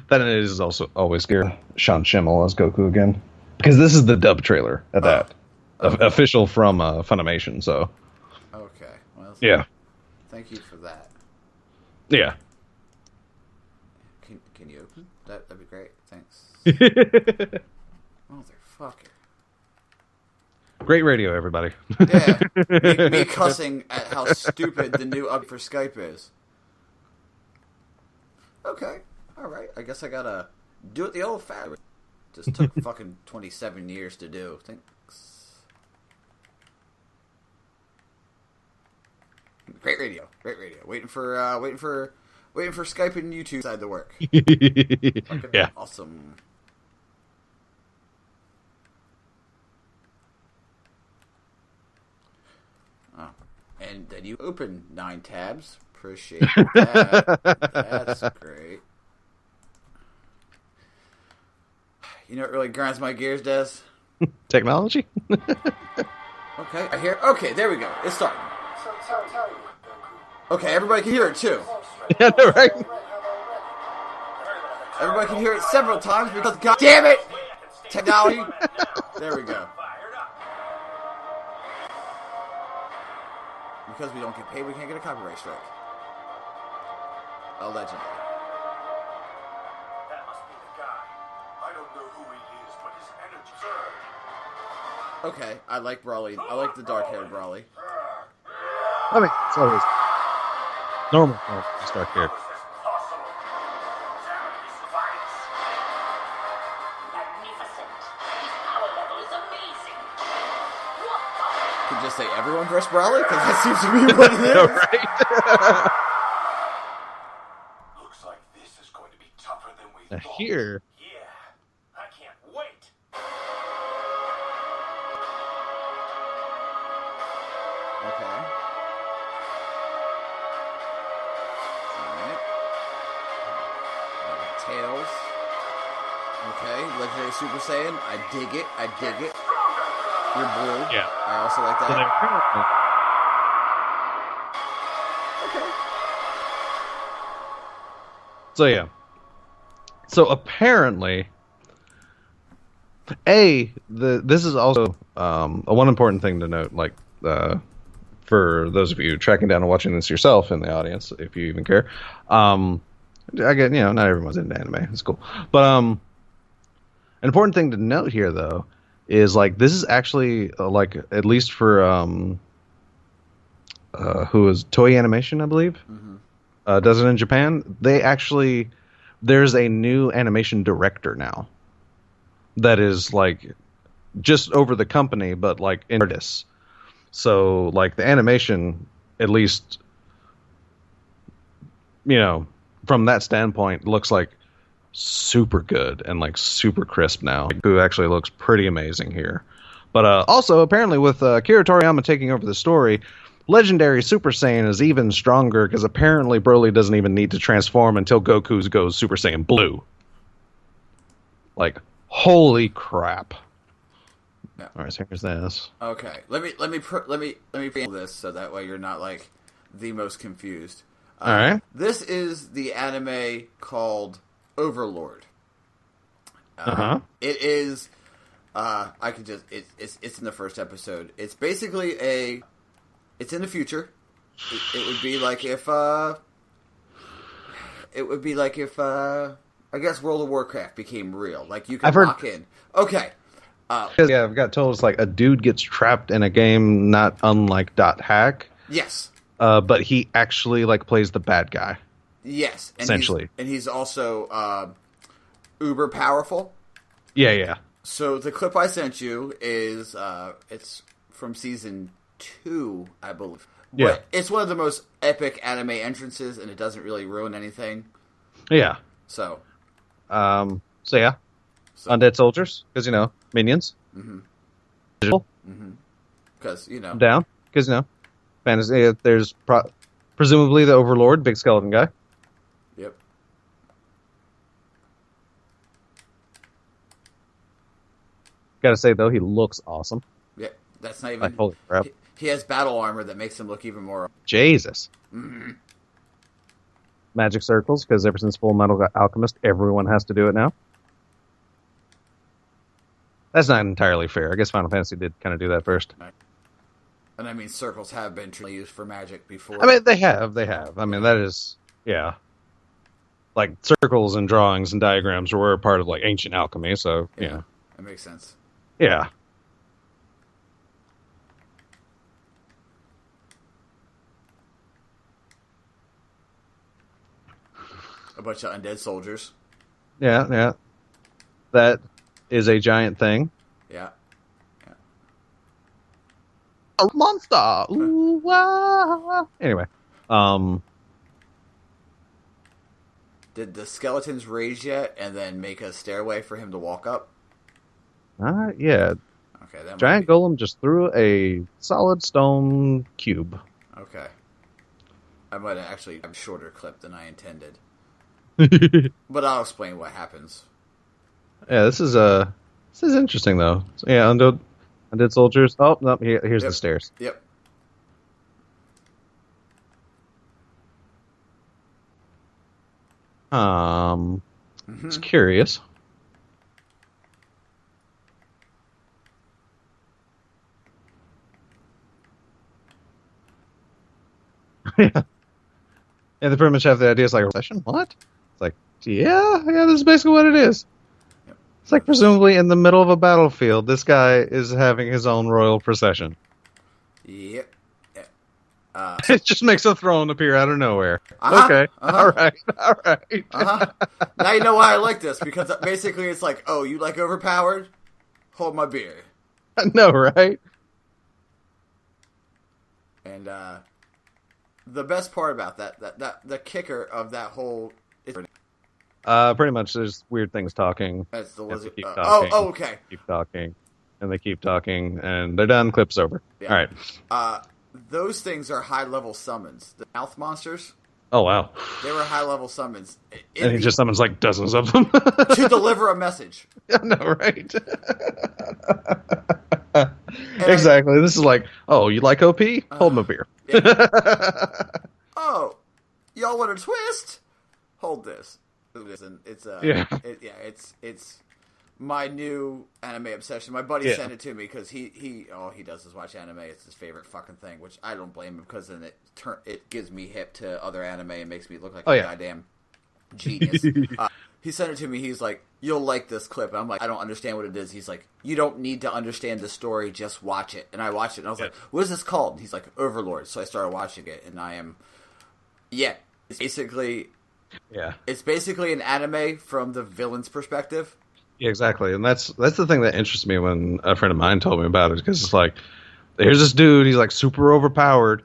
That is also always scary. Sean Schimmel as Goku again. Because this is the dub trailer at that. Okay. Official from Funimation, so. Okay. Well, yeah. Thank you for that. Yeah. Can you open? That'd be great. Thanks. Motherfucker. Great radio, everybody. Yeah. Me cussing at how stupid the new up for Skype is. Okay. Alright. I guess I gotta do it the old fashioned. Just took fucking 27 years to do. Thanks. Great radio. Waiting for Skype and YouTube side to work. Yeah. Awesome. Oh. And then you open 9 tabs. Appreciate that. That's great. You know what really grinds my gears, Des? Technology? Okay, I hear. Okay, there we go. It's starting. Okay, everybody can hear it too. Yeah, right. Everybody can hear it several times because, god damn it, technology. There we go. Because we don't get paid, we can't get a copyright strike. Allegedly. That must be the guy. I don't know who he is, but his energy surged. Okay, I like Brawley. I like the dark-haired Brawley. I mean, it's always normal to start here. How is this possible? Examine his device. Magnificent. His power level is amazing. What the? Could just say everyone dress Brawley because that seems to be what it is. Right. Looks like this is going to be tougher than we thought. Here. Yeah, I can't wait. Okay. Alright. Tails. Okay, Legendary Super Saiyan. I dig it. I dig it. You're blue. Yeah. I also like So that. they're Okay. So yeah. So apparently, this is also one important thing to note. Like for those of you tracking down and watching this yourself in the audience, if you even care. I get not everyone's into anime. It's cool, but an important thing to note here though is like this is actually like at least for who is Toei Animation, I believe. Mm-hmm. Does it in Japan? There's a new animation director now that is like just over the company, but like in artists. So like the animation, at least, from that standpoint, looks like super good and like super crisp now. Who actually looks pretty amazing here. But also apparently with Akira Toriyama taking over the story, Legendary Super Saiyan is even stronger because apparently Broly doesn't even need to transform until Goku goes Super Saiyan Blue. Like, holy crap! Yeah. All right, so here's this. Okay, let me frame this so that way you're not like the most confused. All right. This is the anime called Overlord. It is. I could just. It's in the first episode. It's basically It's in the future. It would be like if. I guess World of Warcraft became real. Like you can lock in. Okay. I've got told it's like a dude gets trapped in a game, not unlike .hack. Yes. But he actually like plays the bad guy. Yes, and essentially, he's also uber powerful. Yeah. So the clip I sent you is it's from season 2, I believe. Yeah, but it's one of the most epic anime entrances, and it doesn't really ruin anything. Yeah. So yeah, undead soldiers because minions. Mm-hmm. Digital. Mm-hmm. Because down because fantasy. There's presumably the Overlord, big skeleton guy. Yep. Gotta say though, he looks awesome. Yeah, that's not even. Like, holy crap! He has battle armor that makes him look even more. Jesus. Mm-hmm. Magic circles, because ever since Full Metal Alchemist, everyone has to do it now. That's not entirely fair. I guess Final Fantasy did kind of do that first. Right. And I mean, circles have been used for magic before. I mean, they have. I mean, that is, yeah. Like, circles and drawings and diagrams were part of, like, ancient alchemy, so, yeah. That makes sense. Yeah. A bunch of undead soldiers. Yeah. That is a giant thing. Yeah. A monster! Ooh, wah. Anyway. Did the skeletons raise yet and then make a stairway for him to walk up? Yeah. Okay, that giant golem just threw a solid stone cube. Okay. I might have actually have a shorter clip than I intended. But I'll explain what happens. Yeah, this is interesting though. So, yeah, Undead soldiers. Oh, no, here's Yep. the stairs. Yep. It's curious. Yeah. Yeah, they pretty much have the idea. It's like a session. What? It's like, yeah, this is basically what it is. Yep. It's like presumably in the middle of a battlefield, this guy is having his own royal procession. Yep. It just makes a throne appear out of nowhere. Uh-huh, Okay, all right. Now you know why I like this, because basically it's like, oh, you like overpowered? Hold my beer. I know, right? And the best part about that the kicker of that whole is Pretty much, there's weird things talking. that's the and they lizard. keep talking. Oh, okay. Keep talking, and they keep talking, and they're done. Clip's over. Yeah. All right. Those things are high level summons. The mouth monsters, Oh wow! they were high level summons. And he just summons like dozens of them to deliver a message. I know, right? Exactly. This is like, oh, you like OP? Hold my beer. Yeah. Oh, y'all want a twist? Hold this. And it's it's my new anime obsession. My buddy sent it to me because he does is watch anime. It's his favorite fucking thing, which I don't blame him, because then it gives me hip to other anime and makes me look like a goddamn genius. He sent it to me. He's like, "You'll like this clip." And I'm like, "I don't understand what it is." He's like, "You don't need to understand the story. Just watch it." And I watched it, and I was like, "What is this called?" And he's like, "Overlord." So I started watching it, and it's basically an anime from the villain's perspective. Yeah, exactly, and that's the thing that interests me when a friend of mine told me about it, because it's like, here's this dude, he's like super overpowered,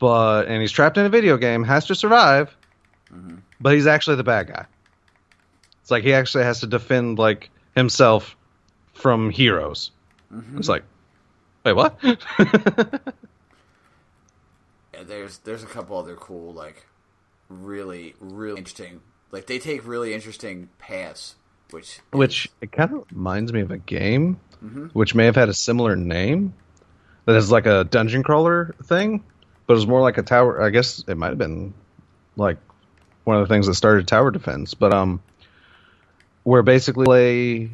and he's trapped in a video game, has to survive, but he's actually the bad guy. It's like he actually has to defend like himself from heroes. It's like, wait, what? Yeah, there's a couple other cool, like, really, really interesting, like, they take really interesting paths. Which it kind of reminds me of a game, which may have had a similar name, that is like a dungeon crawler thing, but it was more like a tower. I guess it might have been like one of the things that started tower defense, but where basically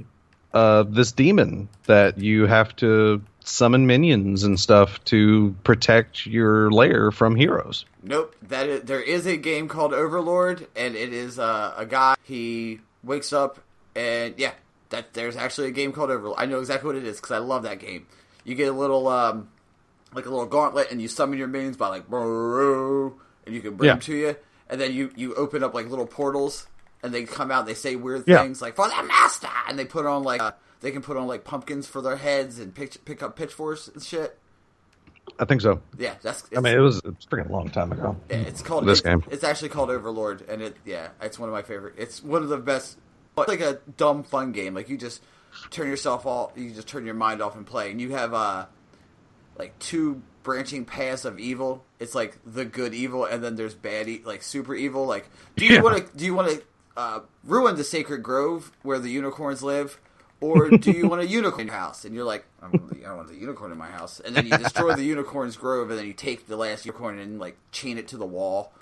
this demon that you have to summon minions and stuff to protect your lair from heroes. Nope, there is a game called Overlord, and it is a guy. He wakes up. And yeah, there's actually a game called Overlord. I know exactly what it is because I love that game. You get a little like a little gauntlet, and you summon your minions by like, and you can bring them to you. And then you open up like little portals, and they come out. And they say weird things like "for the master," and they put on like they can put on like pumpkins for their heads and pick up pitchforks and shit. I think so. Yeah, it's freaking a long time ago. Yeah, it's called this game. It's actually called Overlord, and it's one of my favorite. It's one of the best. It's like a dumb fun game. Like you just turn your mind off and play, and you have like two branching paths of evil. It's like the good evil, and then there's bad, like super evil. Like, do you want to ruin the sacred grove where the unicorns live, or do you want a unicorn in your house? And you're like, I don't want the unicorn in my house. And then you destroy the unicorn's grove, and then you take the last unicorn and like chain it to the wall.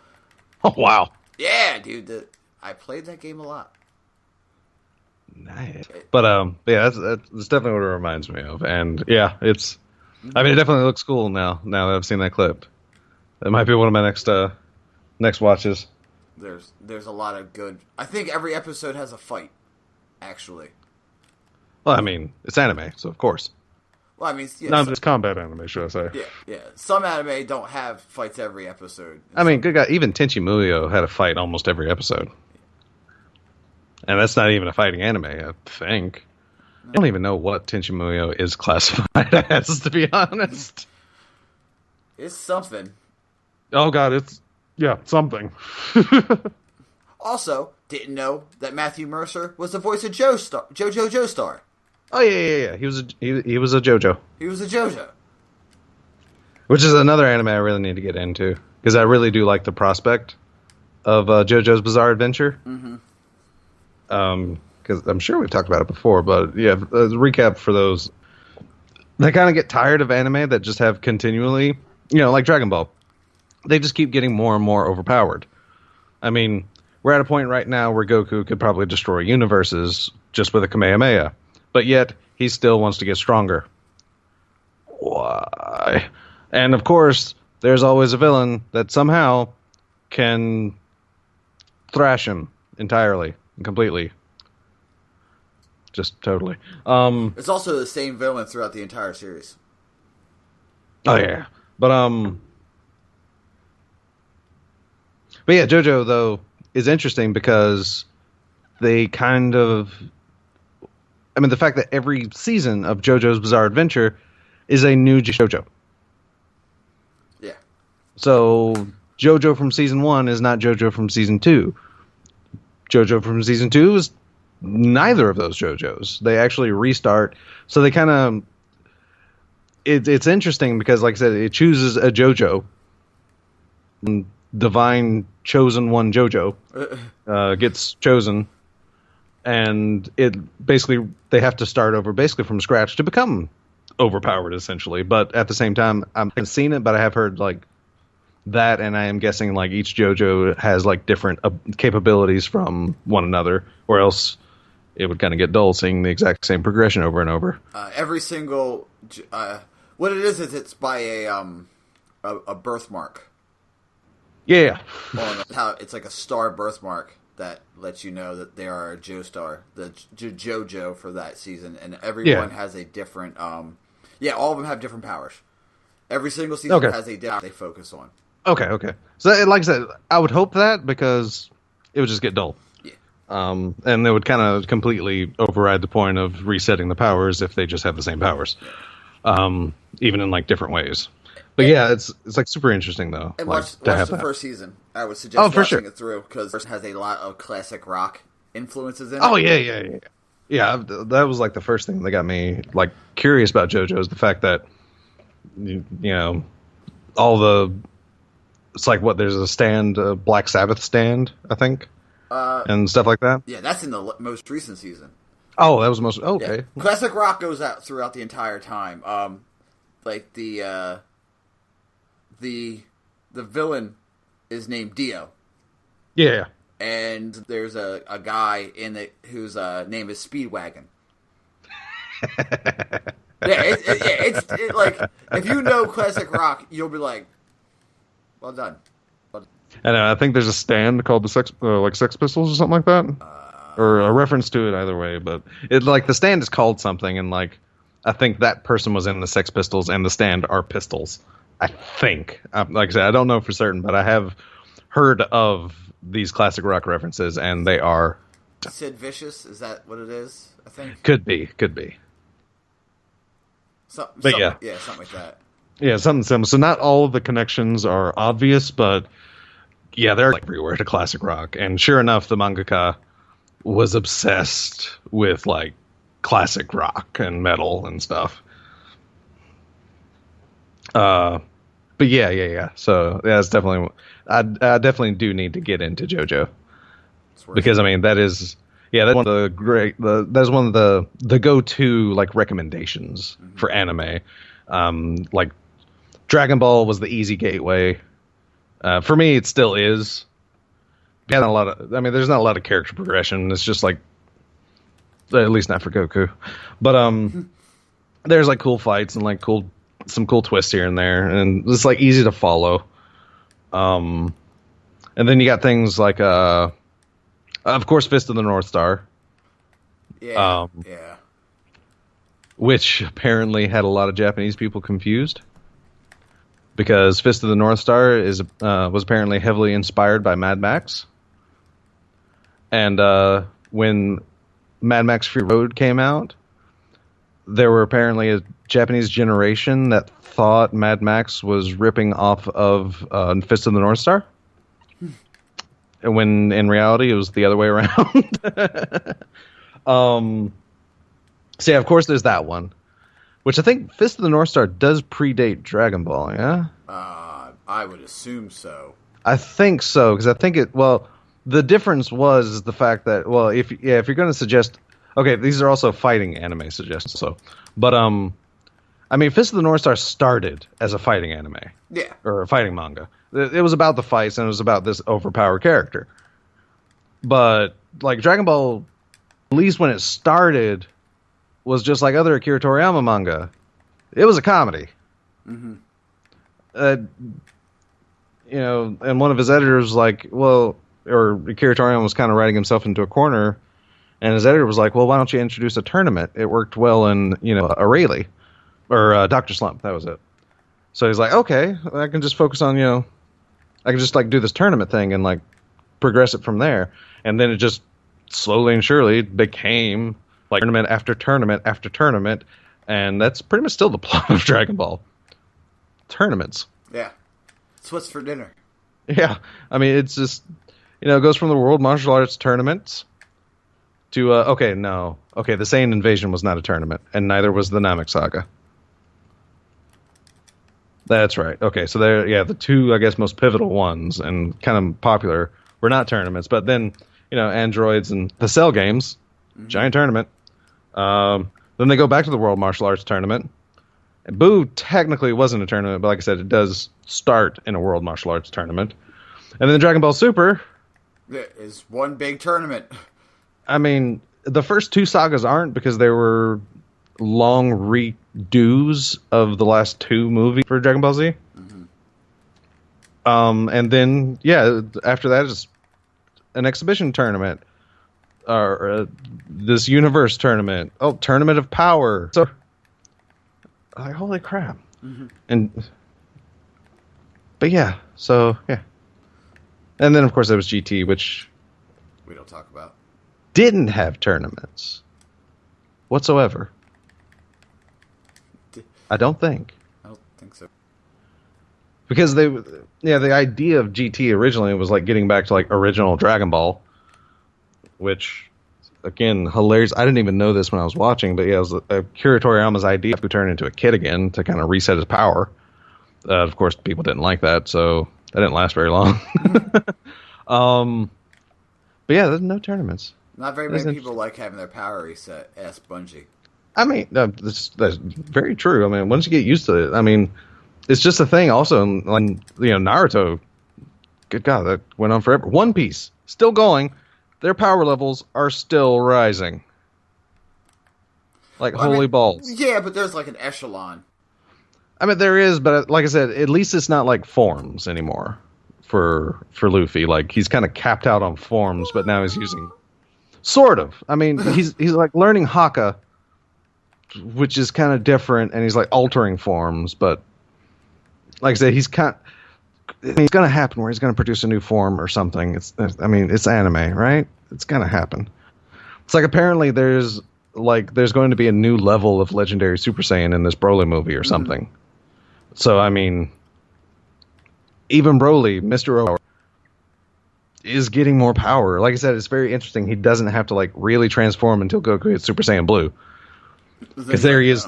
Oh wow! Yeah, dude, I played that game a lot. Nice. But that's definitely what it reminds me of. And yeah, it definitely looks cool now that I've seen that clip. It might be one of my next watches. There's a lot of good. I think every episode has a fight, actually. Well, I mean, it's anime, so of course. Well, I mean, it's combat anime, should I say? Yeah. Some anime don't have fights every episode. I mean, good guy. Even Tenchi Muyo had a fight almost every episode. And that's not even a fighting anime, I think. I don't even know what Tenchi Muyo is classified as, to be honest. It's something. Oh god, it's something. Also, didn't know that Matthew Mercer was the voice of JoJo Joestar. Oh yeah. He was a JoJo. He was a JoJo. Which is another anime I really need to get into, because I really do like the prospect of JoJo's Bizarre Adventure. Because I'm sure we've talked about it before, but yeah, as a recap for those they kind of get tired of anime that just have continually, like Dragon Ball. They just keep getting more and more overpowered. I mean, we're at a point right now where Goku could probably destroy universes just with a Kamehameha, but yet he still wants to get stronger. Why? And of course, there's always a villain that somehow can thrash him entirely and completely. Just totally. It's also the same villain throughout the entire series. Oh yeah, but yeah, JoJo though is interesting because they kind of, I mean, the fact that every season of JoJo's Bizarre Adventure is a new JoJo. Yeah. So JoJo from season 1 is not JoJo from season 2. JoJo from season 2 is neither of those JoJos. They actually restart. So they kind of, it's interesting because, like I said, it chooses a JoJo. Divine chosen one JoJo gets chosen, and it basically they have to start over basically from scratch to become overpowered essentially. But at the same time, I haven't seen it, but I have heard like that, and I am guessing like each JoJo has like different capabilities from one another, or else it would kind of get dull seeing the exact same progression over and over. Every single what it is it's by a birthmark. Yeah. How it's like a star birthmark that lets you know that they are a Joestar, the JoJo for that season, and everyone has a different. All of them have different powers. Every single season has a different they focus on. Okay. So, like I said, I would hope that because it would just get dull. Yeah. And they would kind of completely override the point of resetting the powers if they just have the same powers, even in like different ways. But yeah, it's like super interesting though. And like, watch the first season. I would suggest watching it through because it has a lot of classic rock influences in it. Oh yeah. Yeah, that was like the first thing that got me like curious about JoJo is the fact that you know all the it's like what there's a stand, a Black Sabbath stand, I think, and stuff like that. Yeah, that's in the most recent season. Oh, that was most okay. Yeah. Classic rock goes out throughout the entire time. Like the villain is named Dio. Yeah. And there's a guy in it whose name is Speedwagon. It's like if you know classic rock, you'll be like, well done. And I think there's a stand called the Sex Pistols or something like that, or a reference to it either way. But it like the stand is called something, and like I think that person was in the Sex Pistols, and the stand are pistols. I think, like I said, I don't know for certain, but I have heard of these classic rock references, and they are Sid Vicious. Is that what it is? I think could be. Something like that. Yeah, something similar. So not all of the connections are obvious, but yeah, they're like everywhere to classic rock. And sure enough, the mangaka was obsessed with like classic rock and metal and stuff. But yeah. So yeah, it's definitely. I definitely do need to get into JoJo because I mean that's one of the that's one of the go-to like recommendations for anime. Like Dragon Ball was the easy gateway. For me, it still is. There's not a lot of character progression. It's just like, at least not for Goku, but there's like cool fights and like some cool twists here and there, and it's like easy to follow. And then you got things like, of course, Fist of the North Star. Yeah. Which apparently had a lot of Japanese people confused. Because Fist of the North Star was apparently heavily inspired by Mad Max. And when Mad Max Fury Road came out, there were apparently a Japanese generation that thought Mad Max was ripping off of Fist of the North Star. When in reality, it was the other way around. So yeah, of course, there's that one. Which I think Fist of the North Star does predate Dragon Ball, yeah? I would assume so. I think so, because I think the difference was the fact that, if you're going to suggest, okay, these are also fighting anime suggestions, but I mean, Fist of the North Star started as a fighting anime. Yeah. Or a fighting manga. It was about the fights, and it was about this overpowered character. But, like, Dragon Ball, at least when it started, was just like other Akira Toriyama manga. It was a comedy. Mm-hmm. You know, and one of his editors was like, well, or Akira Toriyama was kind of writing himself into a corner, and his editor was like, well, why don't you introduce a tournament? It worked well in, you know, Rayleigh. Or Dr. Slump, that was it. So he's like, okay, I can just focus on, you know, I can just, like, do this tournament thing and, like, progress it from there. And then it just slowly and surely became, like, tournament after tournament after tournament. And that's pretty much still the plot of Dragon Ball. Tournaments. Yeah. It's what's for dinner. Yeah. I mean, it's just, you know, it goes from the World Martial Arts tournaments to, okay, the Saiyan Invasion was not a tournament. And neither was the Namek Saga. That's right. Okay, so the two, I guess, most pivotal ones and kind of popular were not tournaments, but then, you know, Androids and the Cell games, giant tournament. Then they go back to the World Martial Arts tournament. And Boo technically wasn't a tournament, but like I said, it does start in a World Martial Arts tournament. And then Dragon Ball Super is one big tournament. I mean, the first two sagas aren't because they were long redos of the last two movies for Dragon Ball Z. Mm-hmm. And then, yeah, after that is an exhibition tournament. Or this universe tournament. Oh, Tournament of Power. So, like, holy crap. Mm-hmm. But yeah, so, yeah. And then, of course, there was GT, which we don't talk about. Didn't have tournaments whatsoever. I don't think so. Because the idea of GT originally was like getting back to like original Dragon Ball, which, again, hilarious. I didn't even know this when I was watching, but yeah, it was Akira Toriyama's idea to turn into a kid again to kind of reset his power. Of course, people didn't like that, so that didn't last very long. But yeah, there's no tournaments. Not very many people like having their power reset. Ask Bungie. I mean, that's very true. I mean, once you get used to it, I mean, it's just a thing. Also, like, you know, Naruto, good God, that went on forever. One Piece, still going. Their power levels are still rising. Like, holy balls. Yeah, but there's like an echelon. I mean, there is, but like I said, at least it's not like forms anymore for Luffy. Like, he's kind of capped out on forms, but now he's using... Sort of. I mean, he's like learning Haka, which is kind of different, and he's like altering forms, but like I said, it's going to happen where he's going to produce a new form or something. It's anime, right? It's going to happen. It's like apparently there's going to be a new level of legendary Super Saiyan in this Broly movie or something. So, I mean, even Broly, Mr. O, is getting more power. Like I said, it's very interesting. He doesn't have to like really transform until Goku hits Super Saiyan Blue. Because there he is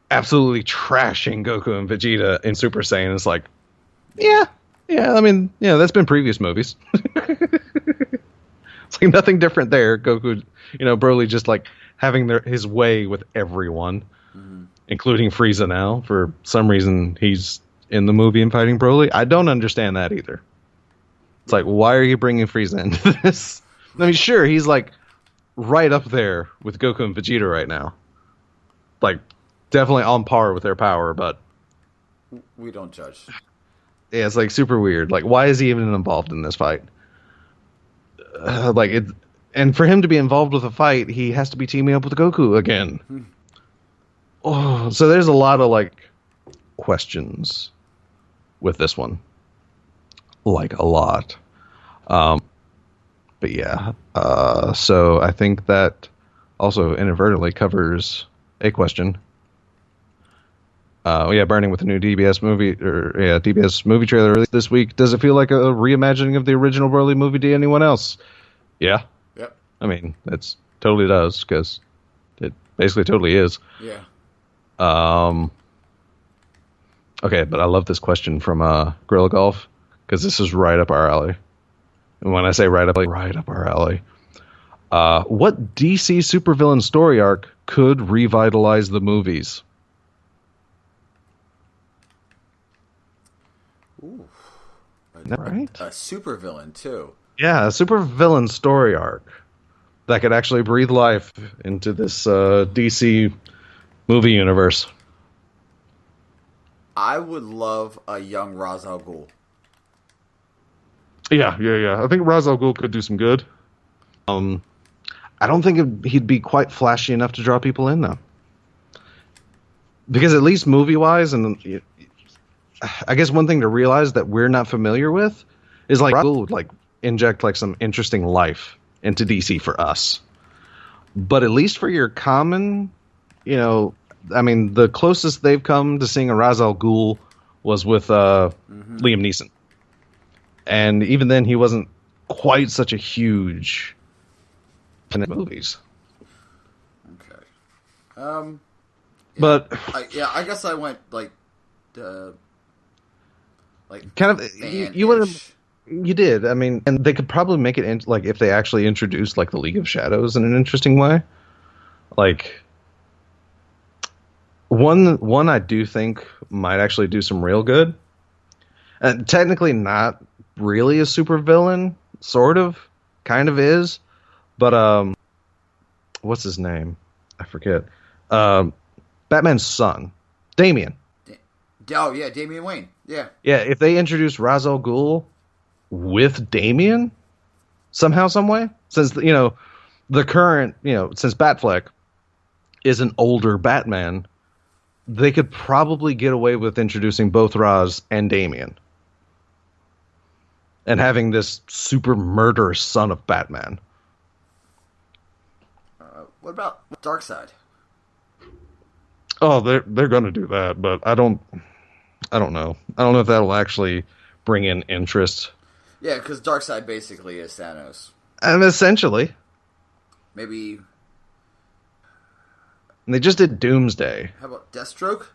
absolutely trashing Goku and Vegeta in Super Saiyan. It's like, yeah, I mean, yeah, that's been previous movies. It's like nothing different there. Goku, you know, Broly just like having his way with everyone, including Frieza now. For some reason, he's in the movie and fighting Broly. I don't understand that either. It's like, why are you bringing Frieza into this? I mean, sure, he's like right up there with Goku and Vegeta right now. Like, definitely on par with their power, but we don't judge. Yeah, it's like super weird. Like, why is he even involved in this fight? And for him to be involved with a fight, he has to be teaming up with Goku again. Oh, so there's a lot of like questions with this one, like a lot. But yeah, so I think that also inadvertently covers a question. Burning with the new DBS movie trailer released this week. Does it feel like a reimagining of the original Broly movie to anyone else? Yeah. Yep. I mean, it totally does, because it basically totally is. Yeah. Okay, but I love this question from Gorilla Golf, because this is right up our alley. And when I say right up our alley. What DC supervillain story arc could revitalize the movies? Ooh. Right? A super villain too. Yeah, a super villain story arc that could actually breathe life into this DC movie universe. I would love a young Ra's al Ghul. Yeah. I think Ra's al Ghul could do some good. I don't think he'd be quite flashy enough to draw people in, though. Because at least movie-wise, and I guess one thing to realize that we're not familiar with is like Ra's al Ghul would like inject like some interesting life into DC for us. But at least for your common, I mean, the closest they've come to seeing a Ra's al Ghul was with Liam Neeson. And even then, he wasn't quite such a huge in the movies. Okay. But I guess I went like kind of you went. You did. I mean, and they could probably make it like if they actually introduced like the League of Shadows in an interesting way. Like one I do think might actually do some real good. And technically not really a super villain, sort of, kind of is, but what's his name? I forget. Batman's son, Damian. Oh yeah, Damian Wayne. Yeah. Yeah, if they introduce Ra's al Ghul with Damian somehow, some way, since the current, since Batfleck is an older Batman, they could probably get away with introducing both Ra's and Damian and having this super murderous son of Batman. What about Darkseid? Oh, they're going to do that, but I don't know. I don't know if that'll actually bring in interest. Yeah, because Darkseid basically is Thanos. And essentially. Maybe. And they just did Doomsday. How about Deathstroke?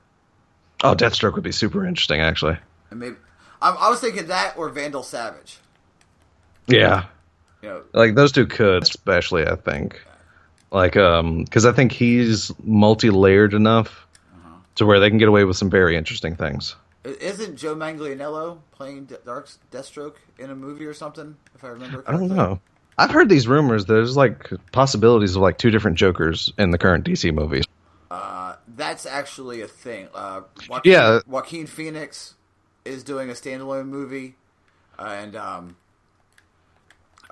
Oh, Deathstroke would be super interesting, actually. And maybe I was thinking that or Vandal Savage. Yeah. Like those two could, especially, I think. Like, because I think he's multi-layered enough to where they can get away with some very interesting things. Isn't Joe Manganiello playing Deathstroke in a movie or something, if I remember correctly? I don't know. I've heard these rumors. There's like possibilities of like two different Jokers in the current DC movies. That's actually a thing. Joaquin Phoenix is doing a standalone movie, and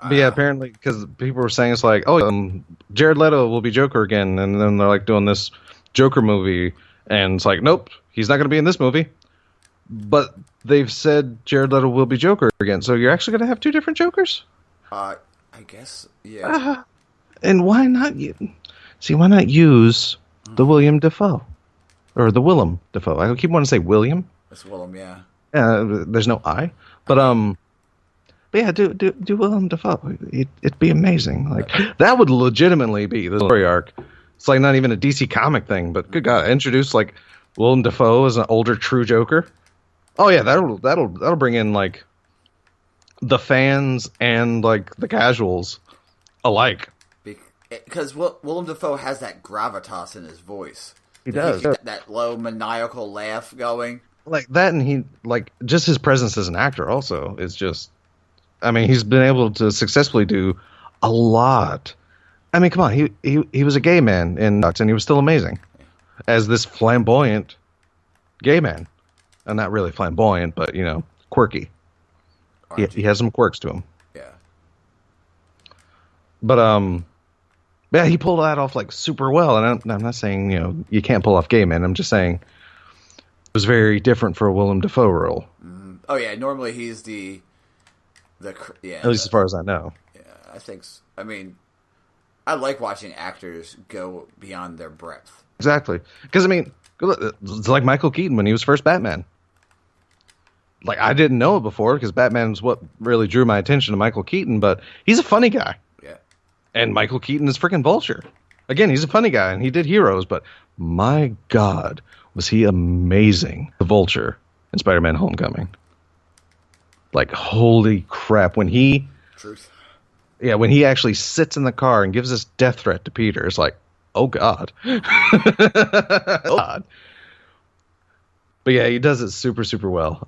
but yeah, apparently because people were saying it's like, Jared Leto will be Joker again, and then they're like doing this Joker movie, and it's like, nope, he's not going to be in this movie. But they've said Jared Leto will be Joker again, so you're actually going to have two different Jokers? I guess, yeah. And why not why not use the William Dafoe? Or the Willem Dafoe. I keep wanting to say William. It's Willem, yeah. There's no I. But yeah, do Willem Dafoe. It'd be amazing. Like that would legitimately be the story arc. It's like not even a DC comic thing, but good God, introduce like Willem Dafoe as an older true Joker. Oh yeah, that'll bring in like the fans and like the casuals alike. Because Willem Dafoe has that gravitas in his voice. He does. That low maniacal laugh going. Like that, and he like just his presence as an actor also is just. I mean, he's been able to successfully do a lot. I mean, come on, he was a gay man in Ducks, and he was still amazing as this flamboyant gay man. And not really flamboyant, but, quirky. He has some quirks to him. Yeah. But, yeah, he pulled that off, like, super well. And I'm not saying, you can't pull off gay men. I'm just saying it was very different for a Willem Dafoe role. Mm-hmm. Oh, yeah, normally he's the at least as far as I know. Yeah, I think so. I mean, I like watching actors go beyond their breadth. Exactly. Because, I mean, it's like Michael Keaton when he was first Batman. Like, I didn't know it before because Batman's what really drew my attention to Michael Keaton, but he's a funny guy. Yeah. And Michael Keaton is freaking Vulture. Again, he's a funny guy, and he did Heroes, but my God, was he amazing, the Vulture in Spider-Man Homecoming. Like, holy crap. When he... Truth. Yeah, when he actually sits in the car and gives this death threat to Peter, it's like, oh, God. Oh, God. But yeah, he does it super, super well.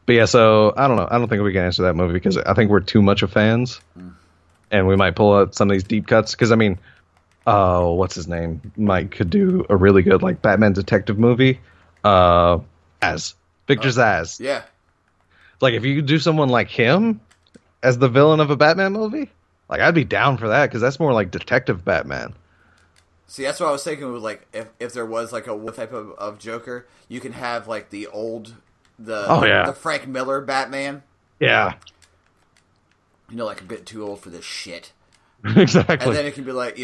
But yeah, so I don't know. I don't think we can answer that movie because I think we're too much of fans, and we might pull out some of these deep cuts. Because I mean, what's his name? Mike could do a really good like Batman detective movie. As Victor Zsasz. Yeah. Like if you could do someone like him as the villain of a Batman movie, like I'd be down for that because that's more like detective Batman. See, that's what I was thinking. Was like if there was like a type of Joker, you can have like the Frank Miller Batman. Yeah. You know, like a bit too old for this shit. Exactly. And then it can be like,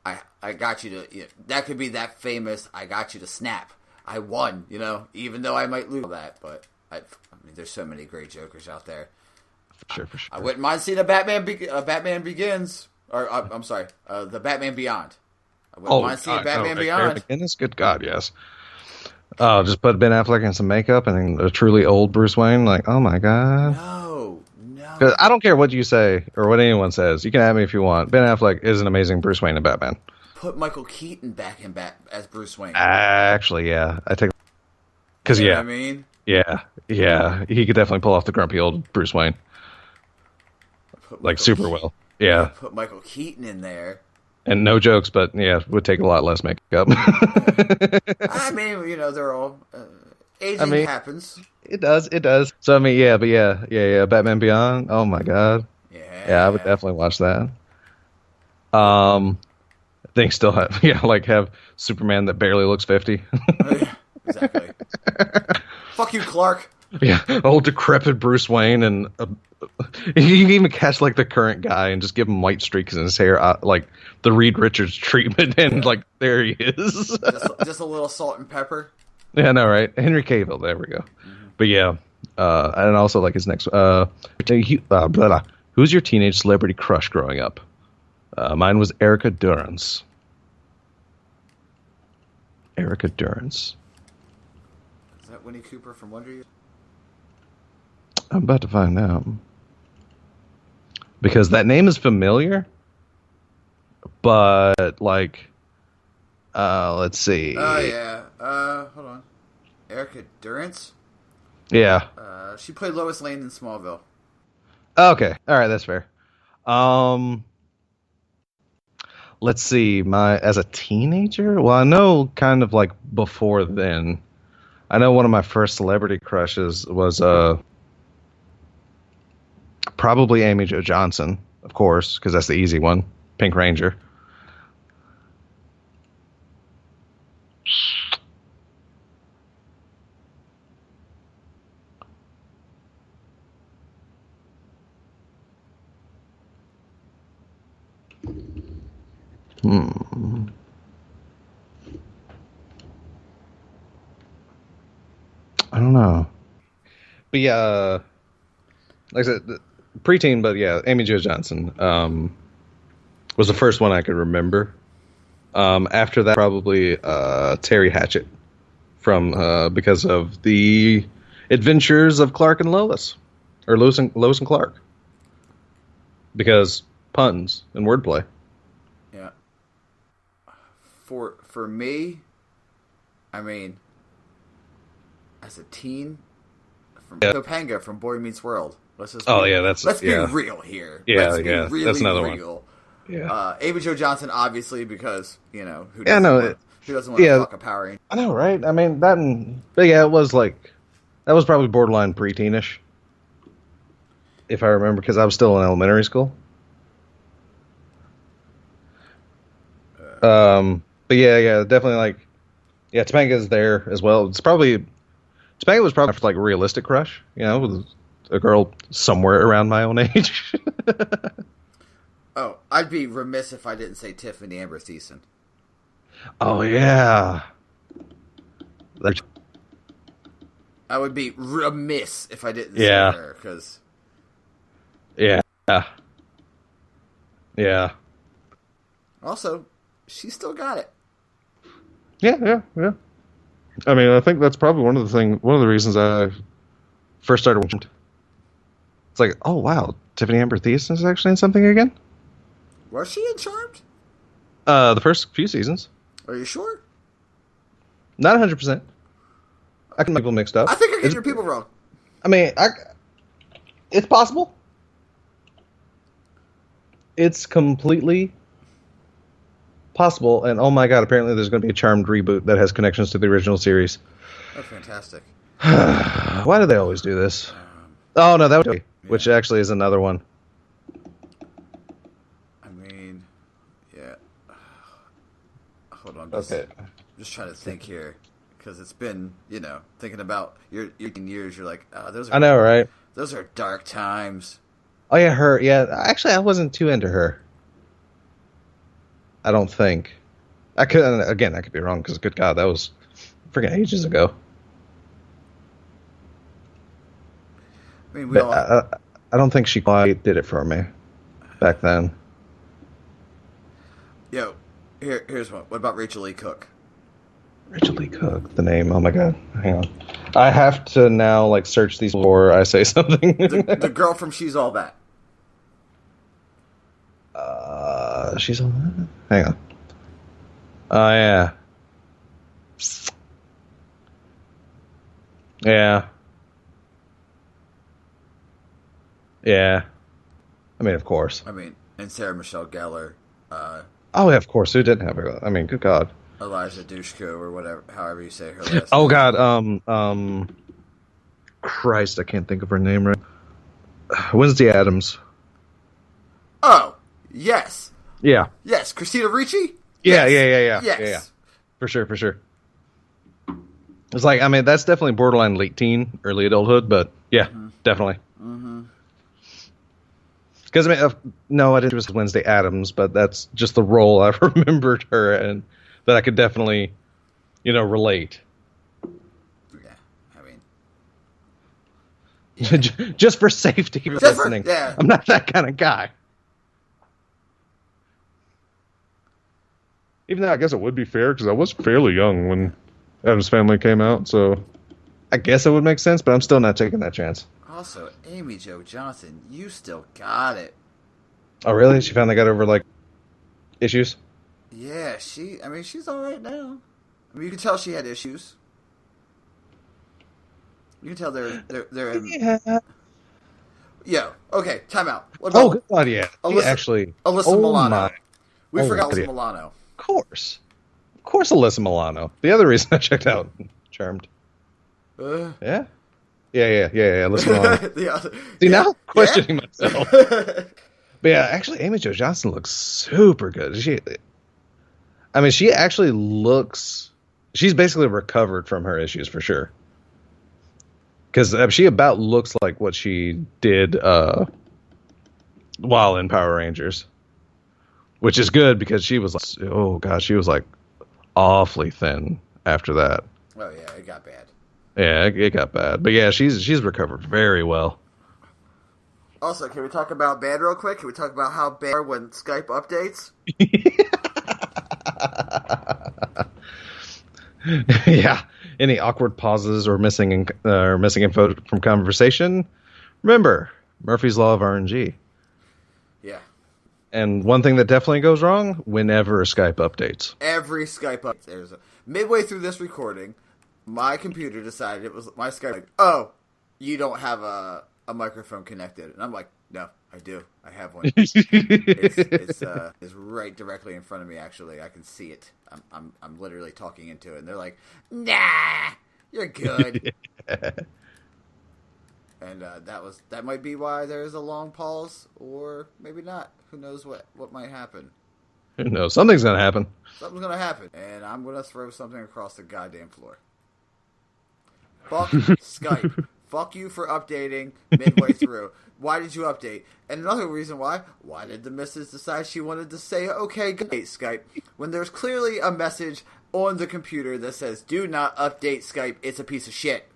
I got you to. That could be that famous. I got you to snap. I won. Even though I might lose that, but I mean, there's so many great Jokers out there. For sure. I wouldn't mind seeing a Batman Begins, or I'm sorry, the Batman Beyond. I wouldn't mind seeing Batman Beyond. Goodness, good God, yes. Oh, just put Ben Affleck in some makeup and a truly old Bruce Wayne. Like, oh my God. No. Because I don't care what you say or what anyone says. You can have me if you want. Ben Affleck is an amazing Bruce Wayne in Batman. Put Michael Keaton back as Bruce Wayne. Actually, yeah, I take. Because what I mean, yeah, he could definitely pull off the grumpy old Bruce Wayne, like super well. Yeah, put Michael Keaton in there. And no jokes, but yeah, would take a lot less makeup. I mean, they're all aging happens. It does. So I mean, yeah. Batman Beyond. Oh my God. Yeah, I would definitely watch that. I think still have Superman that barely looks 50. Exactly. Fuck you, Clark. Yeah, old decrepit Bruce Wayne, and you can even catch like the current guy and just give him white streaks in his hair, like the Reed Richards treatment, and like there he is. just a little salt and pepper. Yeah, no, right? Henry Cavill. There we go. Mm-hmm. But yeah, and also like his next. Who's your teenage celebrity crush growing up? Mine was Erica Durance. Erica Durance. Is that Winnie Cooper from Wonder Years? I'm about to find out. Because that name is familiar, but like, let's see. Oh yeah. Hold on. Erica Durance. Yeah. She played Lois Lane in Smallville. Okay. All right. That's fair. Let's see. As a teenager, well, I know kind of like before then. I know one of my first celebrity crushes was probably Amy Jo Johnson, of course, because that's the easy one. Pink Ranger. I don't know. But yeah, like I said, preteen, but yeah, Amy Jo Johnson was the first one I could remember. After that, probably Terry Hatchett from because of the adventures of Clark and Lois, or Lois and Clark, because puns and wordplay. Yeah. For me, I mean, as a teen, from Topanga from Boy Meets World. Let's be real here. Yeah, let's be really that's another real. One. Yeah. Amy Jo Johnson, obviously, because who doesn't want to fuck a Power Ranger? I know, right? I mean, it was like that was probably borderline preteenish, if I remember, because I was still in elementary school. But yeah, definitely like, yeah, Topanga's there as well. Topanga was probably like a realistic crush, with a girl somewhere around my own age. Oh, I'd be remiss if I didn't say Tiffany Amber Thiessen. Oh yeah. I would be remiss if I didn't say her, because... Yeah. Yeah. Also, she still got it. Yeah. I mean, I think that's probably one of the reasons I first started watching. It's like, oh wow, Tiffany Amber Thiessen is actually in something again. Was she in Charmed? The first few seasons. Are you sure? Not 100%. I can make people mixed up. I think I get your people wrong. I mean, it's possible. It's completely possible, and oh my god, apparently there's going to be a Charmed reboot that has connections to the original series. That's fantastic. Why do they always do this? Oh no, that was which actually is another one. I mean, yeah. Hold on. Okay. Just trying to think here, because it's been, thinking about your years. You're like, oh, those are. I know, right? Those are dark times. Oh yeah, her. Yeah, actually, I wasn't too into her. I don't think. I could be wrong, because good God, that was freaking ages ago. I mean, I don't think she quite did it for me back then. Yo, here's one. What about Rachel E. Cook? Rachel Lee Cook, the name. Oh my god, hang on. I have to now search these before I say something. the girl from She's All That. She's All That. Hang on. Oh yeah. Yeah. Yeah. I mean, of course. I mean, and Sarah Michelle Gellar. Oh yeah, of course. Who didn't have her? I mean, good God. Eliza Dushku, or whatever, however you say her last name. Oh God, Christ, I can't think of her name right. Wednesday Addams. Oh, yes. Yeah. Yes, Christina Ricci? Yeah, yes. Yeah. For sure. It's like, I mean, that's definitely borderline late teen, early adulthood, but yeah, definitely. Mm-hmm. Because, I mean, no, I didn't. It was Wednesday Addams, but that's just the role I remembered her and that I could definitely, relate. Yeah, I mean. Yeah. Just for safety listening. Yeah. I'm not that kind of guy. Even though I guess it would be fair, because I was fairly young when Addams Family came out, so I guess it would make sense, but I'm still not taking that chance. Also, Amy Jo Johnson, you still got it. Oh, really? She finally got over, issues? Yeah, she's all right now. I mean, you can tell she had issues. You can tell they're in... Yeah. Yo, okay, time out. Oh, good God, yeah. Alyssa Milano. We forgot Alyssa Milano. Of course, Alyssa Milano. The other reason I checked out Charmed. Yeah. Alyssa Milano. See, now questioning myself. But yeah, actually, Amy Jo Johnson looks super good. She actually looks... She's basically recovered from her issues for sure. Because she about looks like what she did while in Power Rangers. Which is good, because she was she was awfully thin after that. Oh yeah, it got bad. Yeah, it got bad. But yeah, she's recovered very well. Also, can we talk about bad real quick? Can we talk about how bad when Skype updates? Yeah. Any awkward pauses or missing info from conversation? Remember, Murphy's Law of RNG. Yeah. And one thing that definitely goes wrong, whenever Skype updates. Every Skype update. Midway through this recording, my computer decided it was my Skype. Oh, you don't have a microphone connected. And I'm like, no, I do. I have one. It's right directly in front of me, actually. I can see it. I'm literally talking into it. And they're like, nah, you're good. And that might be why there's a long pause, or maybe not. Who knows what might happen? Who knows? Something's gonna happen. Something's gonna happen, and I'm gonna throw something across the goddamn floor. Fuck Skype. Fuck you for updating midway through. Why did you update? And another reason why did the missus decide she wanted to say, okay, update Skype, when there's clearly a message on the computer that says, do not update Skype, it's a piece of shit.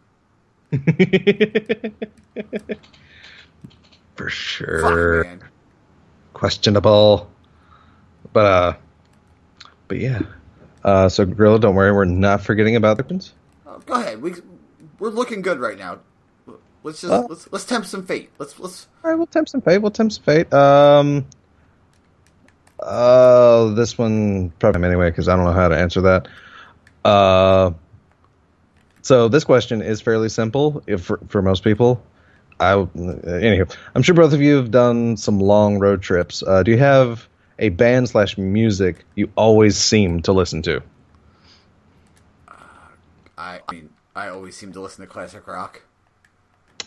For sure. Fuck, man. Questionable. But yeah. So Gorilla, don't worry, we're not forgetting about the weapons. Oh, go ahead. We're looking good right now. Let's just let's tempt some fate. Let's. All right, we'll tempt some fate. This one probably anyway, because I don't know how to answer that. So this question is fairly simple for most people. Anywho, I'm sure both of you have done some long road trips. Do you have a band/music you always seem to listen to? I mean, I always seem to listen to classic rock.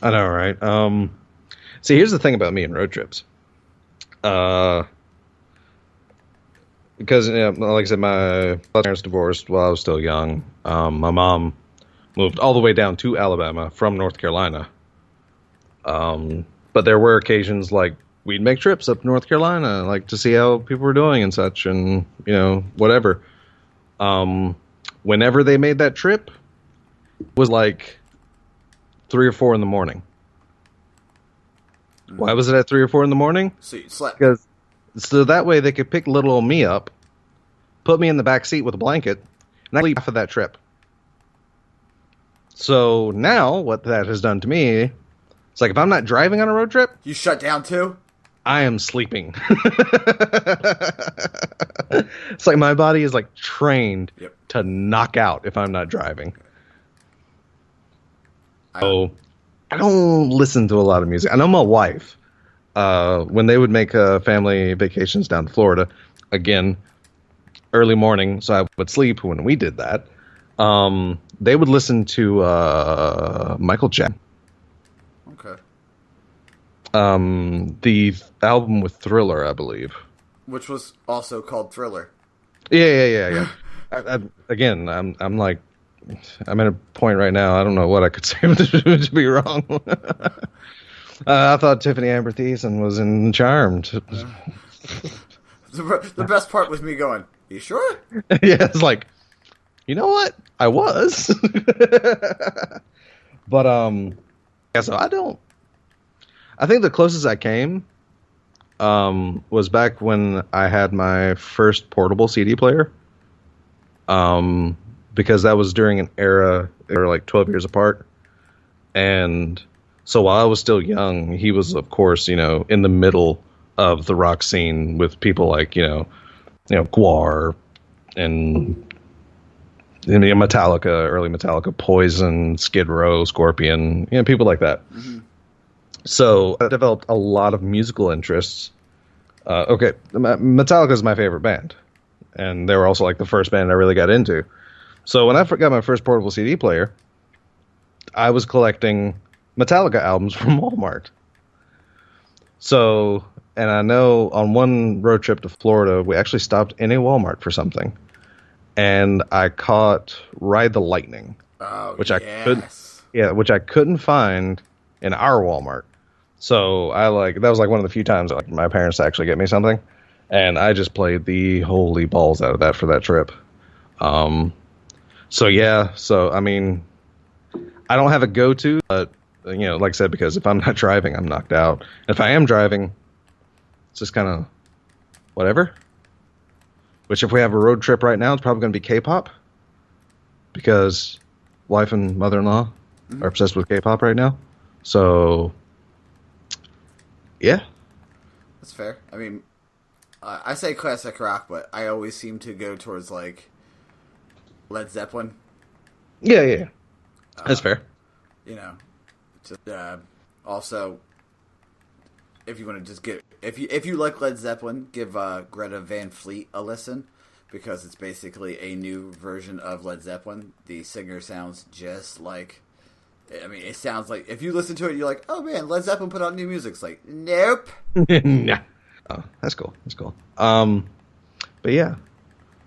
I know, right? See, here's the thing about me and road trips. Because, like I said, my parents divorced while I was still young. My mom moved all the way down to Alabama from North Carolina. But there were occasions like we'd make trips up to North Carolina, like to see how people were doing and such, and whatever. Whenever they made that trip, it was like 3 or 4 in the morning. Why was it at 3 or 4 in the morning? So you slept. So that way they could pick little old me up, put me in the back seat with a blanket, and I leave half of that trip. So now what that has done to me, it's like if I'm not driving on a road trip, You shut down too? I am sleeping. It's like my body is like trained to knock out if I'm not driving. So I don't listen to a lot of music. I know my wife, when they would make family vacations down to Florida, again, early morning, so I would sleep when we did that, they would listen to Michael Jackson. Okay. The album with Thriller, I believe. Which was also called Thriller. Yeah. Again, I'm like, I'm at a point right now, I don't know what I could say to be wrong. I thought Tiffany Amber Thiessen was in Charmed. The best part was me going, you sure? Yeah, it's like, you know what? I was. But, yeah, so I think the closest I came was back when I had my first portable CD player. Because that was during an era, they were like 12 years apart. And so while I was still young, he was, of course, in the middle of the rock scene with people like, Gwar and Metallica, early Metallica, Poison, Skid Row, Scorpion, people like that. Mm-hmm. So I developed a lot of musical interests. Okay, Metallica is my favorite band. And they were also like the first band I really got into. So when I got my first portable CD player, I was collecting Metallica albums from Walmart. So, and I know on one road trip to Florida, we actually stopped in a Walmart for something. And I caught Ride the Lightning. Which I couldn't find in our Walmart. So that was like one of the few times like my parents actually get me something. And I just played the holy balls out of that for that trip. So I mean, I don't have a go-to, but like I said, because if I'm not driving, I'm knocked out. If I am driving, it's just kind of whatever. Which if we have a road trip right now, it's probably going to be K-pop. Because wife and mother-in-law are obsessed with K-pop right now. So, yeah. That's fair. I mean, I say classic rock, but I always seem to go towards, like, Led Zeppelin. Yeah. That's fair. Also, if you want to just if you like Led Zeppelin, give Greta Van Fleet a listen, because it's basically a new version of Led Zeppelin. The singer sounds just like, it sounds like, if you listen to it, you're like, oh man, Led Zeppelin put out new music. It's like, nope. Nah. Oh, that's cool. But yeah.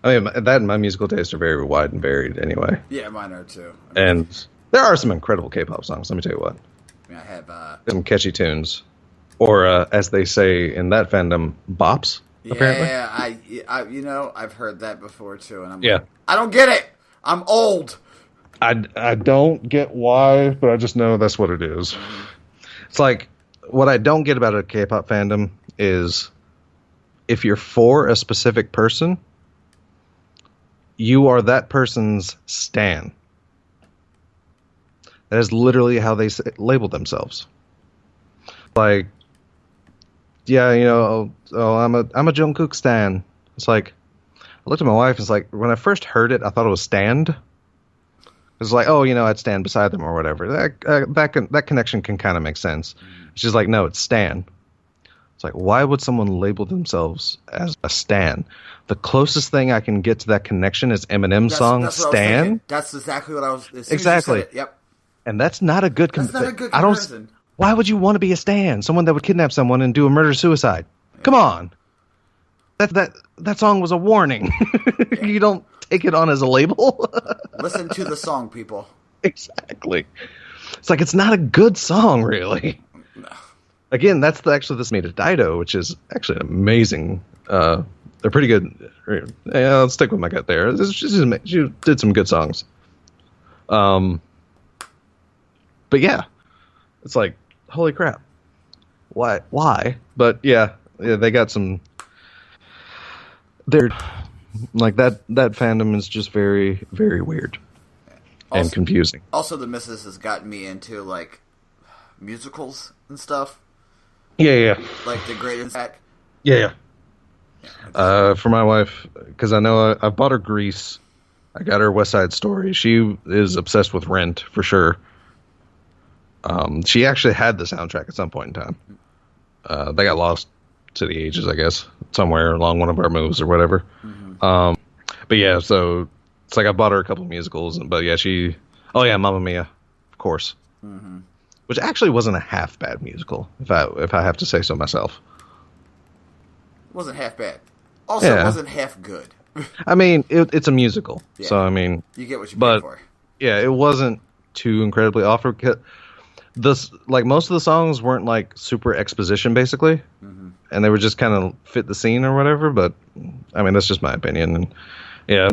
I mean, that and my musical tastes are very wide and varied anyway. Yeah, mine are too. And there are some incredible K-pop songs, let me tell you what. I have some catchy tunes. Or, as they say in that fandom, bops, apparently. Yeah, I've heard that before too, and like, I don't get it! I'm old! I don't get why, but I just know that's what it is. Mm-hmm. It's like, what I don't get about a K-pop fandom is, if you're for a specific person, you are that person's stan. That is literally how they label themselves. Like, yeah, I'm a Jungkook stan. It's like, I looked at my wife and it's like, when I first heard it, I thought it was stand. It's like, oh, I'd stand beside them or whatever. That connection can kind of make sense. She's like, no, it's Stan. It's like, why would someone label themselves as a Stan? The closest thing I can get to that connection is Eminem's song Stan. That's exactly what I was. Exactly. Yep. And that's not a good. That's not a good comparison. Why would you want to be a Stan? Someone that would kidnap someone and do a murder suicide? Yeah. Come on. That song was a warning. Yeah. You don't take it on as a label. Listen to the song, people. Exactly. It's like, it's not a good song, really. No. Again, that's actually this made a Dido, which is actually an amazing. They're pretty good. Yeah, let's stick with my gut there. She did some good songs. But yeah, it's like, holy crap. Why? But yeah, they got some. They're like that fandom is just very, very weird and confusing. Also, the missus has gotten me into like musicals and stuff. Yeah. Like The Great Attack. Yeah. For my wife, because I know I bought her Grease. I got her West Side Story. She is obsessed with Rent for sure. She actually had the soundtrack at some point in time. They got lost to the ages, I guess, somewhere along one of our moves or whatever. Mm-hmm. But yeah, so it's like I bought her a couple of musicals, but yeah, Mamma Mia, of course. Mm-hmm. Which actually wasn't a half bad musical, if I have to say so myself. It wasn't half bad. Also, it wasn't half good. I mean, it's a musical, so I mean, you get what you pay for. Yeah, it wasn't too incredibly awful. Like most of the songs weren't like super exposition, basically, and they were just kind of fit the scene or whatever. But I mean, that's just my opinion. And yeah,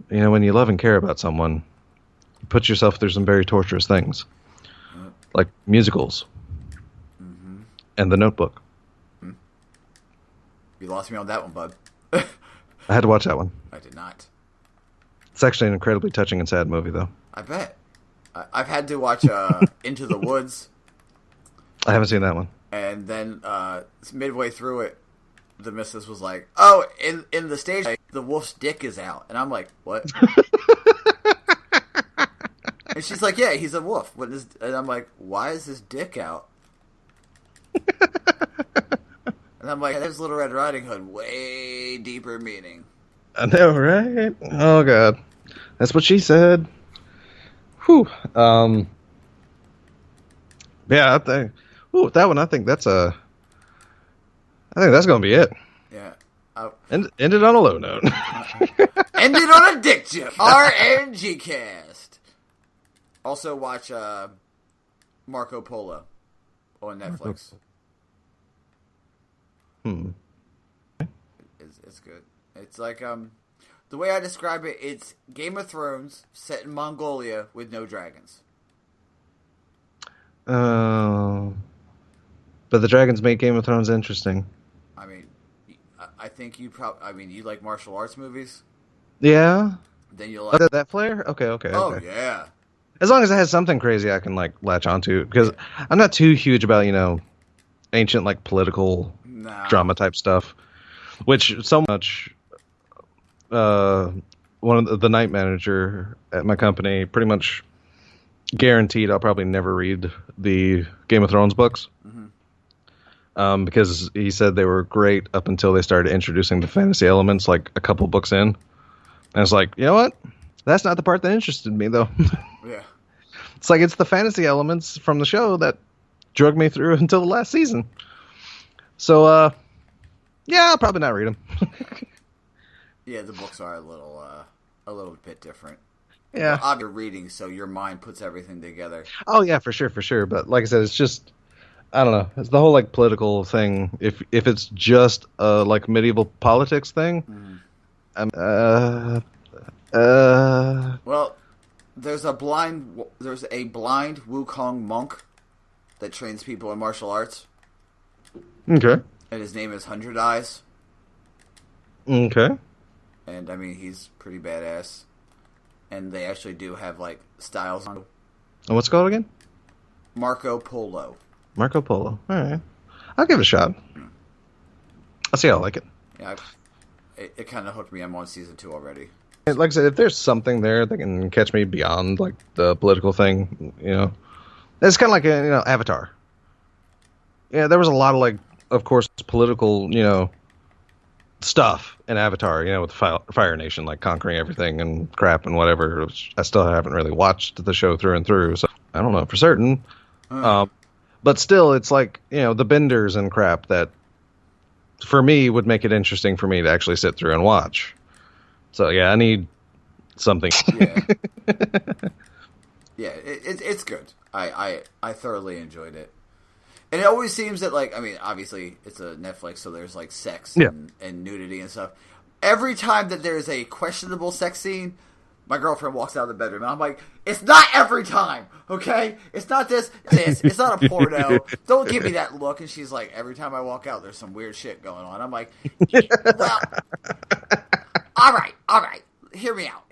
when you love and care about someone, you put yourself through some very torturous things, like musicals and The Notebook. You lost me on that one, bud. I had to watch that one. I did not. It's actually an incredibly touching and sad movie, though. I bet. I've had to watch Into the Woods. I haven't seen that one. And then midway through it, the missus was like, "Oh, in the stage, the wolf's dick is out," and I'm like, "What?" And she's like, "Yeah, he's a wolf." And I'm like, "Why is his dick out?" And I'm like, "There's Little Red Riding Hood, way deeper meaning." I know, right? Oh god, that's what she said. Whew. Yeah, I think. Ooh, that one. I think that's gonna be it. Yeah. End it on a low note. End it on a dick joke. RNGCast. Also watch Marco Polo on Netflix. It's good. It's like the way I describe it, it's Game of Thrones set in Mongolia with no dragons. But the dragons make Game of Thrones interesting. I mean, I think you you like martial arts movies? Yeah. Then you'll like that flair? Okay. Oh, yeah. As long as it has something crazy I can like latch onto, because I'm not too huge about, ancient like political drama type stuff, which so much one of the night manager at my company pretty much guaranteed I'll probably never read the Game of Thrones books. Because he said they were great up until they started introducing the fantasy elements like a couple books in. And it's like, you know what? That's not the part that interested me, though. Yeah. It's like, it's the fantasy elements from the show that drug me through until the last season. So, yeah, I'll probably not read them. Yeah, the books are a little bit different. Yeah. Well, you're reading, so your mind puts everything together. Oh, yeah, for sure. But like I said, it's just, I don't know. It's the whole like political thing. If it's just a like medieval politics thing, well, there's a blind Wukong monk that trains people in martial arts. Okay. And his name is 100 Eyes. Okay. And I mean, he's pretty badass. And they actually do have like styles on. And what's it called again? Marco Polo. Marco Polo. All right. I'll give it a shot. I'll see how I like it. Yeah, it kind of hooked me. I'm on season 2 already. Like I said, if there's something there that can catch me beyond like the political thing, it's kind of like Avatar. Yeah, there was a lot of like, of course, political, stuff in Avatar, with Fire Nation, like conquering everything and crap and whatever. Which I still haven't really watched the show through and through, so I don't know for certain. But still, it's like, the benders and crap that, for me, would make it interesting for me to actually sit through and watch. So, yeah, I need something. Yeah, yeah, it's good. I thoroughly enjoyed it. And it always seems that, like, I mean, obviously, it's a Netflix, so there's, like, sex and nudity and stuff. Every time that there's a questionable sex scene, my girlfriend walks out of the bedroom, and I'm like, it's not every time, okay? It's not this. It's not a porno. Don't give me that look. And she's like, every time I walk out, there's some weird shit going on. I'm like, well, all right. Hear me out.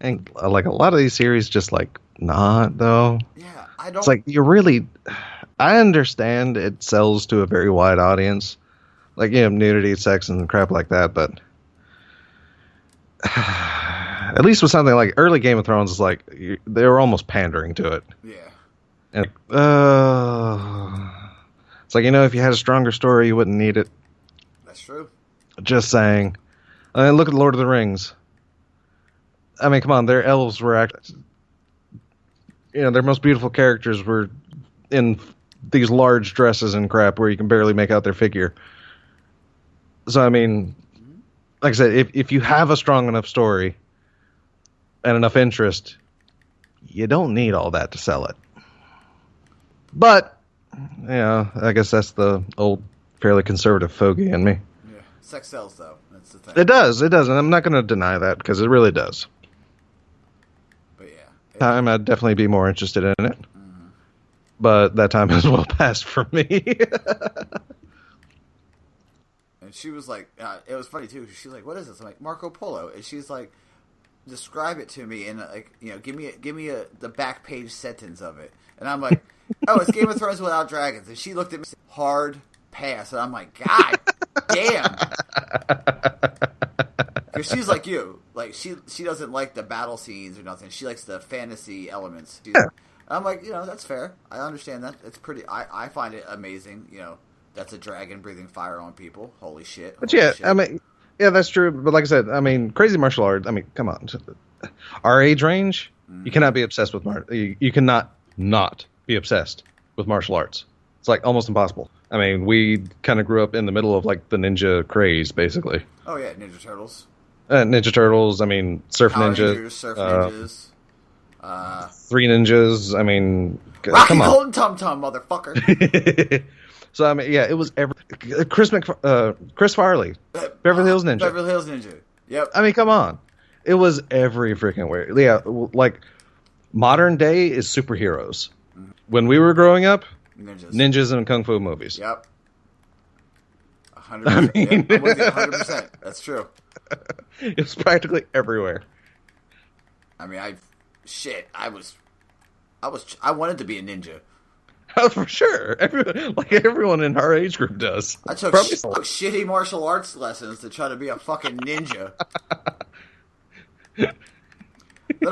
And, like, a lot of these series just, like, not, though. Yeah, I don't... It's like, I understand it sells to a very wide audience. Like, nudity, sex, and crap like that, but... at least with something like early Game of Thrones, is like, they were almost pandering to it. Yeah. And, it's like, if you had a stronger story, you wouldn't need it. That's true. Just saying. And look at Lord of the Rings. I mean, come on, their elves were their most beautiful characters were in these large dresses and crap where you can barely make out their figure. So, I mean, like I said, if you have a strong enough story and enough interest, you don't need all that to sell it. But, I guess that's the old, fairly conservative fogey in me. Yeah, sex sells, though. That's the thing. It does, and I'm not going to deny that, because it really does. But yeah. Time I'd definitely be more interested in it. Mm-hmm. But that time has well passed for me. And she was like, it was funny too. She's like, "What is this?" I'm like, "Marco Polo." And she's like, "Describe it to me," and like, give me the back page sentence of it. And I'm like, "Oh, it's Game of Thrones without dragons." And she looked at me, hard pass, and I'm like, "God damn!" Because she's like you, like she doesn't like the battle scenes or nothing. She likes the fantasy elements. I'm like, that's fair. I understand that. It's pretty. I find it amazing. That's a dragon breathing fire on people. Holy shit. But shit. I mean, yeah, that's true. But like I said, I mean, crazy martial arts. I mean, come on. Our age range, you cannot be obsessed with you cannot not be obsessed with martial arts. It's like almost impossible. I mean, we kind of grew up in the middle of like the ninja craze, basically. Oh yeah, Ninja Turtles. Ninja Turtles. I mean, Surf Ninja. Three Ninjas. I mean, Rocky come on. Golden Tum Tum, motherfucker. So I mean, yeah, it was Chris Farley, Beverly Hills Ninja. Beverly Hills Ninja. Yep. I mean, come on, it was every freaking way. Yeah, like modern day is superheroes. Mm-hmm. When we were growing up, ninjas and kung fu movies. Yep. 100%. I mean, yep, I'm with you 100%. That's true. It was practically everywhere. I mean, I wanted to be a ninja. Oh, for sure. Everyone in our age group does. I took shitty martial arts lessons to try to be a fucking ninja. Then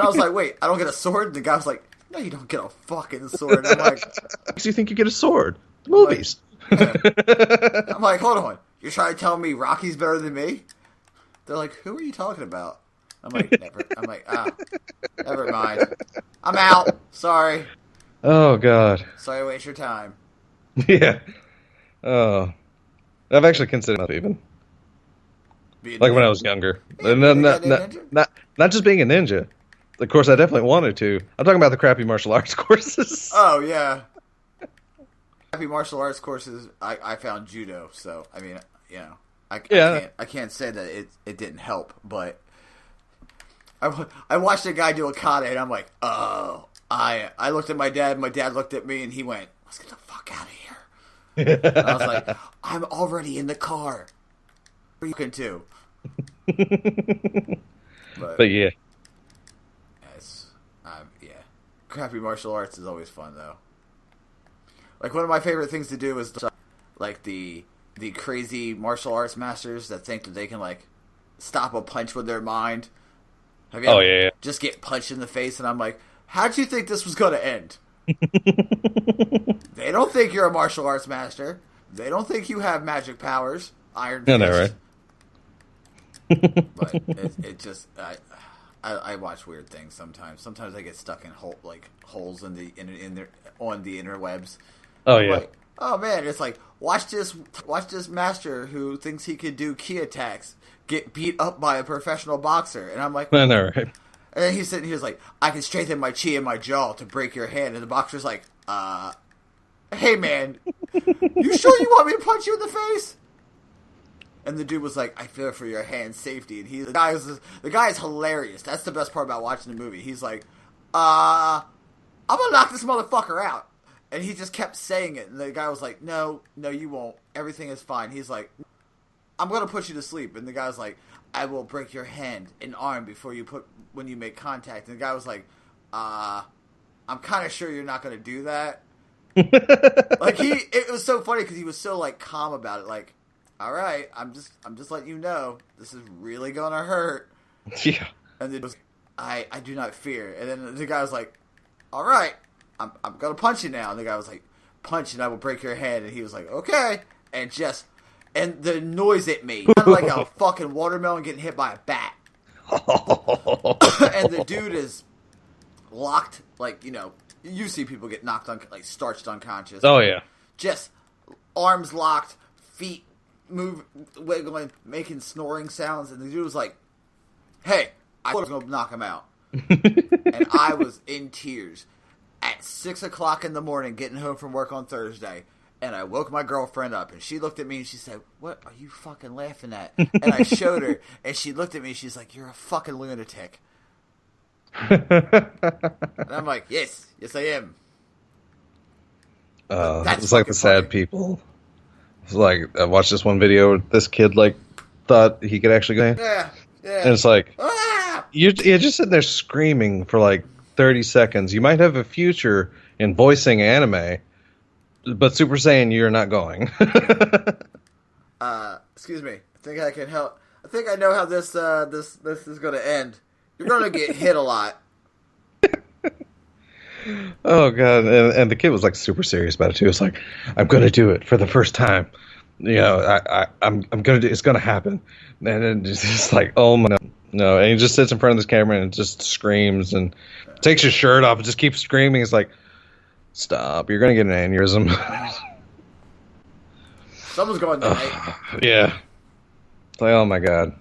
I was like, wait, I don't get a sword? The guy was like, no, you don't get a fucking sword. I'm like... Makes you think you get a sword? The movies. I'm like, hold on. You're trying to tell me Rocky's better than me? They're like, who are you talking about? I'm like, never. I'm like, never mind. I'm out. Sorry. Oh, God. Sorry to waste your time. Yeah. Oh. I've actually considered even. Like when I was younger. Yeah, Not just being a ninja. Of course, I definitely wanted to. I'm talking about the crappy martial arts courses. Oh, yeah. Crappy martial arts courses, I found judo. So, I mean, I can't say that it didn't help, but I watched a guy do a kata, and I'm like, oh. I looked at my dad looked at me, and he went, let's get the fuck out of here. And I was like, I'm already in the car. You can too. But yeah. Yeah. Crappy martial arts is always fun, though. Like, one of my favorite things to do is, like, the crazy martial arts masters that think that they can, like, stop a punch with their mind. Have you ever yeah. just get punched in the face, and I'm like, how'd you think this was going to end? They don't think you're a martial arts master. They don't think you have magic powers. Iron Fist. No, right? But it just I watch weird things sometimes. Sometimes I get stuck in holes on the interwebs. Oh I'm yeah. like, oh man, it's like watch this master who thinks he could do ki attacks get beat up by a professional boxer, and I'm like, No, right? and then he's sitting here like, I can strengthen my chi in my jaw to break your hand, and the boxer's like, hey man, you sure you want me to punch you in the face? And the dude was like, I fear for your hand safety. And the guy is hilarious. That's the best part about watching the movie. He's like, I'm gonna knock this motherfucker out. And he just kept saying it. And the guy was like, no, you won't. Everything is fine. He's like, I'm gonna put you to sleep. And the guy's like, I will break your hand and arm when you make contact. And the guy was like, I'm kind of sure you're not gonna do that. Like it was so funny because he was so like calm about it. Like, all right, I'm just letting you know this is really gonna hurt. Yeah. And then it was, I do not fear. And then the guy was like, all right, I'm gonna punch you now. And the guy was like, punch and I will break your hand. And he was like, okay. And the noise it made sounded like a fucking watermelon getting hit by a bat. And the dude is locked, like, you see people get knocked starched unconscious. Oh yeah. Just arms locked, feet wiggling, making snoring sounds, and the dude was like, hey, I was going to knock him out. And I was in tears at 6 o'clock in the morning getting home from work on Thursday, and I woke my girlfriend up, and she looked at me and she said, what are you fucking laughing at? And I showed her, and she looked at me and she's like, you're a fucking lunatic. And I'm like, yes I am. It's like the sad people. It's like, I watched this one video where this kid thought he could actually go. Yeah. And it's like, you're just sitting there screaming for 30 seconds. You might have a future in voicing anime, but Super Saiyan, you're not going. Excuse me. I think I can help. I think I know how this is going to end. You're going to get hit a lot. Oh god! And the kid was super serious about it too. It's like, I'm going to do it for the first time. I'm going to do. It's going to happen. And then it's like, oh my no! And he just sits in front of this camera and just screams and takes his shirt off and just keeps screaming. It's like, stop! You're going to get an aneurysm. Someone's going to die. Yeah. It's like, oh my god.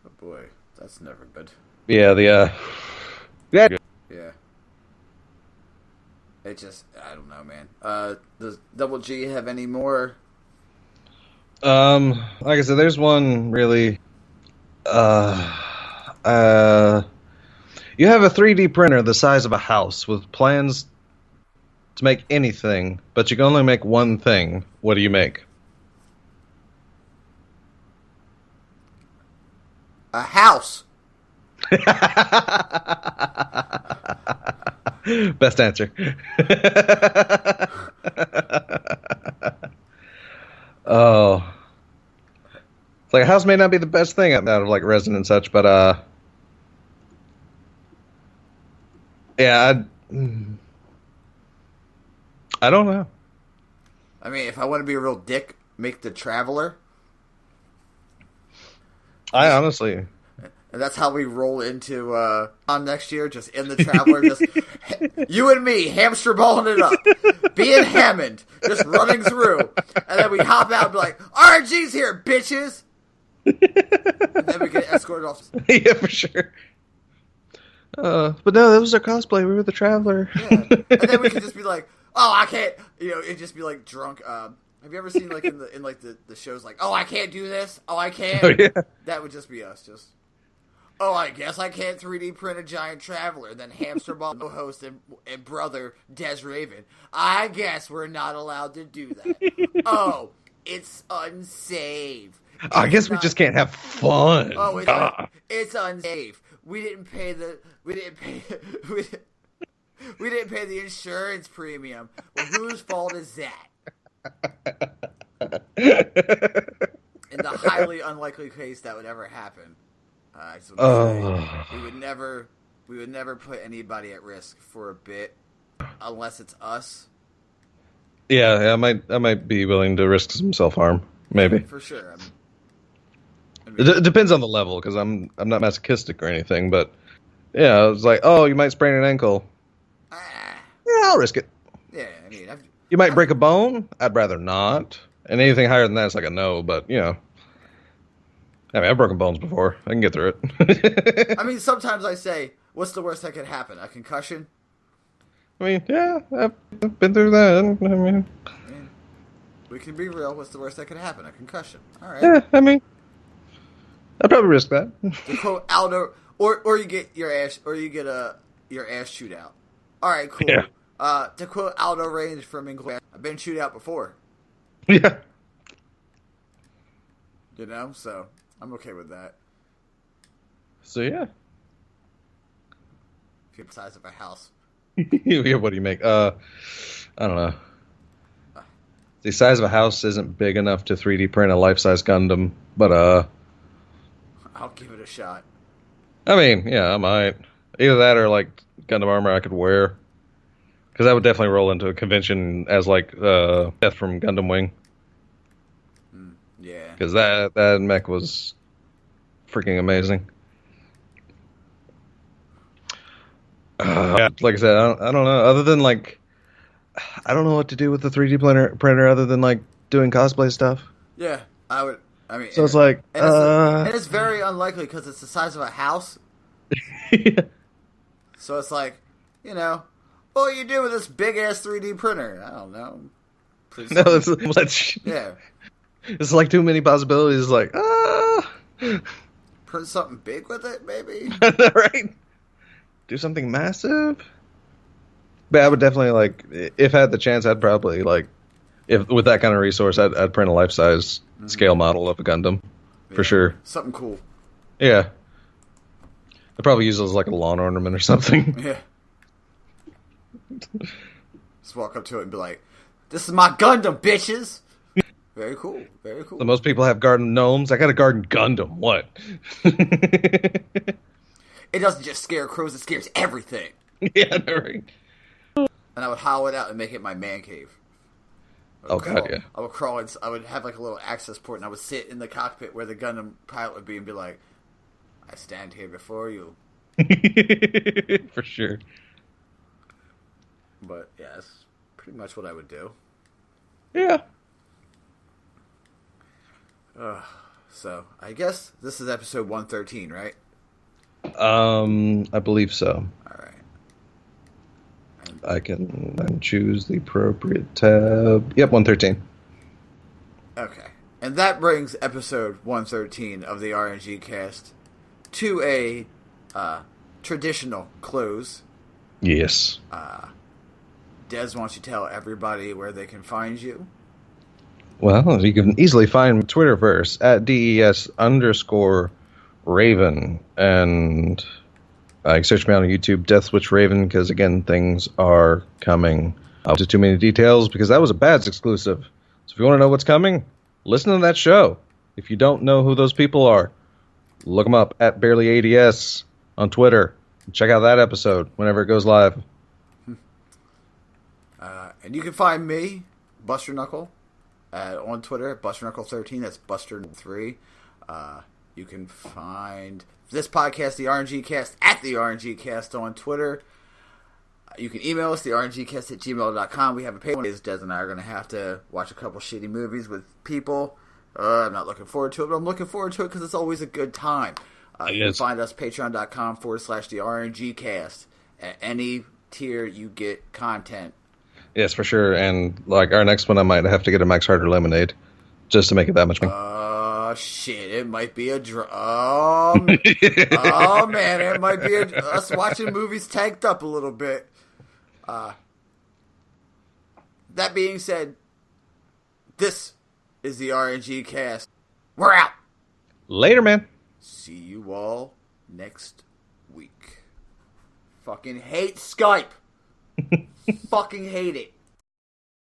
Oh boy, that's never good. Yeah. Yeah. Yeah. It just, I don't know, man. Does Double G have any more? Like I said, there's one really. You have a 3D printer the size of a house with plans to make anything, but you can only make one thing. What do you make? A house. Best answer. Oh, it's like a house may not be the best thing out of resin and such, but yeah, I don't know. I mean, if I want to be a real dick, make the Traveler. I honestly. And that's how we roll into on next year, just in the Traveler, just you and me, hamster balling it up, being Hammond, just running through, and then we hop out and be like, RNG's here, bitches! And then we get escorted off. Yeah, for sure. But no, that was our cosplay. We were the Traveler. Yeah. And then we could just be like, oh, I can't, it'd just be drunk. Have you ever seen in the shows oh, I can't do this, oh, I can't? Oh, yeah. That would just be us, just. Oh, I guess I can't 3D print a giant Traveler. Then Hamster Ball host and brother Des Raven. I guess we're not allowed to do that. Oh, it's unsafe. I guess we just can't have fun. Oh, it's unsafe. We didn't pay the insurance premium. Well, whose fault is that? in the highly unlikely case that would ever happen, I just want to say we would never put anybody at risk for a bit unless it's us. Yeah, I might be willing to risk some self-harm, maybe. Yeah, for sure. It depends on the level, because I'm not masochistic or anything, but yeah, it's like, oh, you might sprain an ankle. Yeah, I'll risk it. Yeah, I mean, you might break a bone. I'd rather not. And anything higher than that is like a no. But I mean, I've broken bones before. I can get through it. I mean, sometimes I say, "What's the worst that could happen? A concussion?" I mean, yeah, I've been through that. I mean, we can be real. What's the worst that could happen? A concussion. All right. Yeah, I mean, I'd probably risk that. To quote Aldo, or you get your ass chewed out. All right, cool. Yeah. To quote Aldo Range from England, I've been chewed out before. Yeah. So I'm okay with that. So yeah. If you're the size of a house. Yeah, what do you make? I don't know. The size of a house isn't big enough to 3D print a life-size Gundam, but I'll give it a shot. I mean, yeah, I might. Either that or like Gundam armor I could wear. Because I would definitely roll into a convention as like Death from Gundam Wing. Yeah. Because that mech was freaking amazing. Like I said, I don't know. Other than like, I don't know what to do with the 3D printer other than like doing cosplay stuff. Yeah, I would. I mean, so it's like, and it's very unlikely because it's the size of a house. Yeah. So it's like, what do you do with this big ass 3D printer? I don't know. No, yeah. It's like too many possibilities. Like, print something big with it, maybe. Right? Do something massive. But I would definitely like, if I had the chance, I'd probably like, if with that kind of resource, I'd print a life size scale model of a Gundam, for sure. Something cool. Yeah. I'd probably use it as like a lawn ornament or something. Yeah. Just walk up to it and be like, "This is my Gundam, bitches." Very cool. Very cool. So most people have garden gnomes. I got a garden Gundam. What? It doesn't just scare crows; it scares everything. Yeah, right. And I would hollow it out and make it my man cave. God, yeah. I would crawl in. I would have like a little access port, and I would sit in the cockpit where the Gundam pilot would be, and be like, "I stand here before you." For sure. But yeah, that's pretty much what I would do. Yeah. So I guess this is episode 113, right? I believe so. All right. I can then choose the appropriate tab. Yep, 113. Okay. And that brings episode 113 of the RNGCast to a traditional close. Yes. Des, why don't you tell everybody where they can find you? Well, you can easily find Twitterverse at DES_Raven. And you can search me on YouTube, Deathwitch Raven, because, again, things are coming. I'll do too many details because that was a BADS exclusive. So if you want to know what's coming, listen to that show. If you don't know who those people are, look them up at BarelyADS on Twitter. Check out that episode whenever it goes live. And you can find me, Buster Knuckle, on Twitter at BusterKnuckle13. That's Buster3. You can find this podcast, the RNGCast, at the RNGCast on Twitter. You can email us, the RNGcast at gmail.com. We have a page. Des and I are going to have to watch a couple shitty movies with people. I'm not looking forward to it, but I'm looking forward to it because it's always a good time. You can find us patreon.com/the RNGcast. At any tier, you get content. Yes, for sure. And like our next one, I might have to get a Max Harder lemonade just to make it that much more. Oh, shit. It might be a oh, man. It might be us watching movies tanked up a little bit. That being said, this is the RNG cast. We're out. Later, man. See you all next week. Fucking hate Skype. Fucking hate it.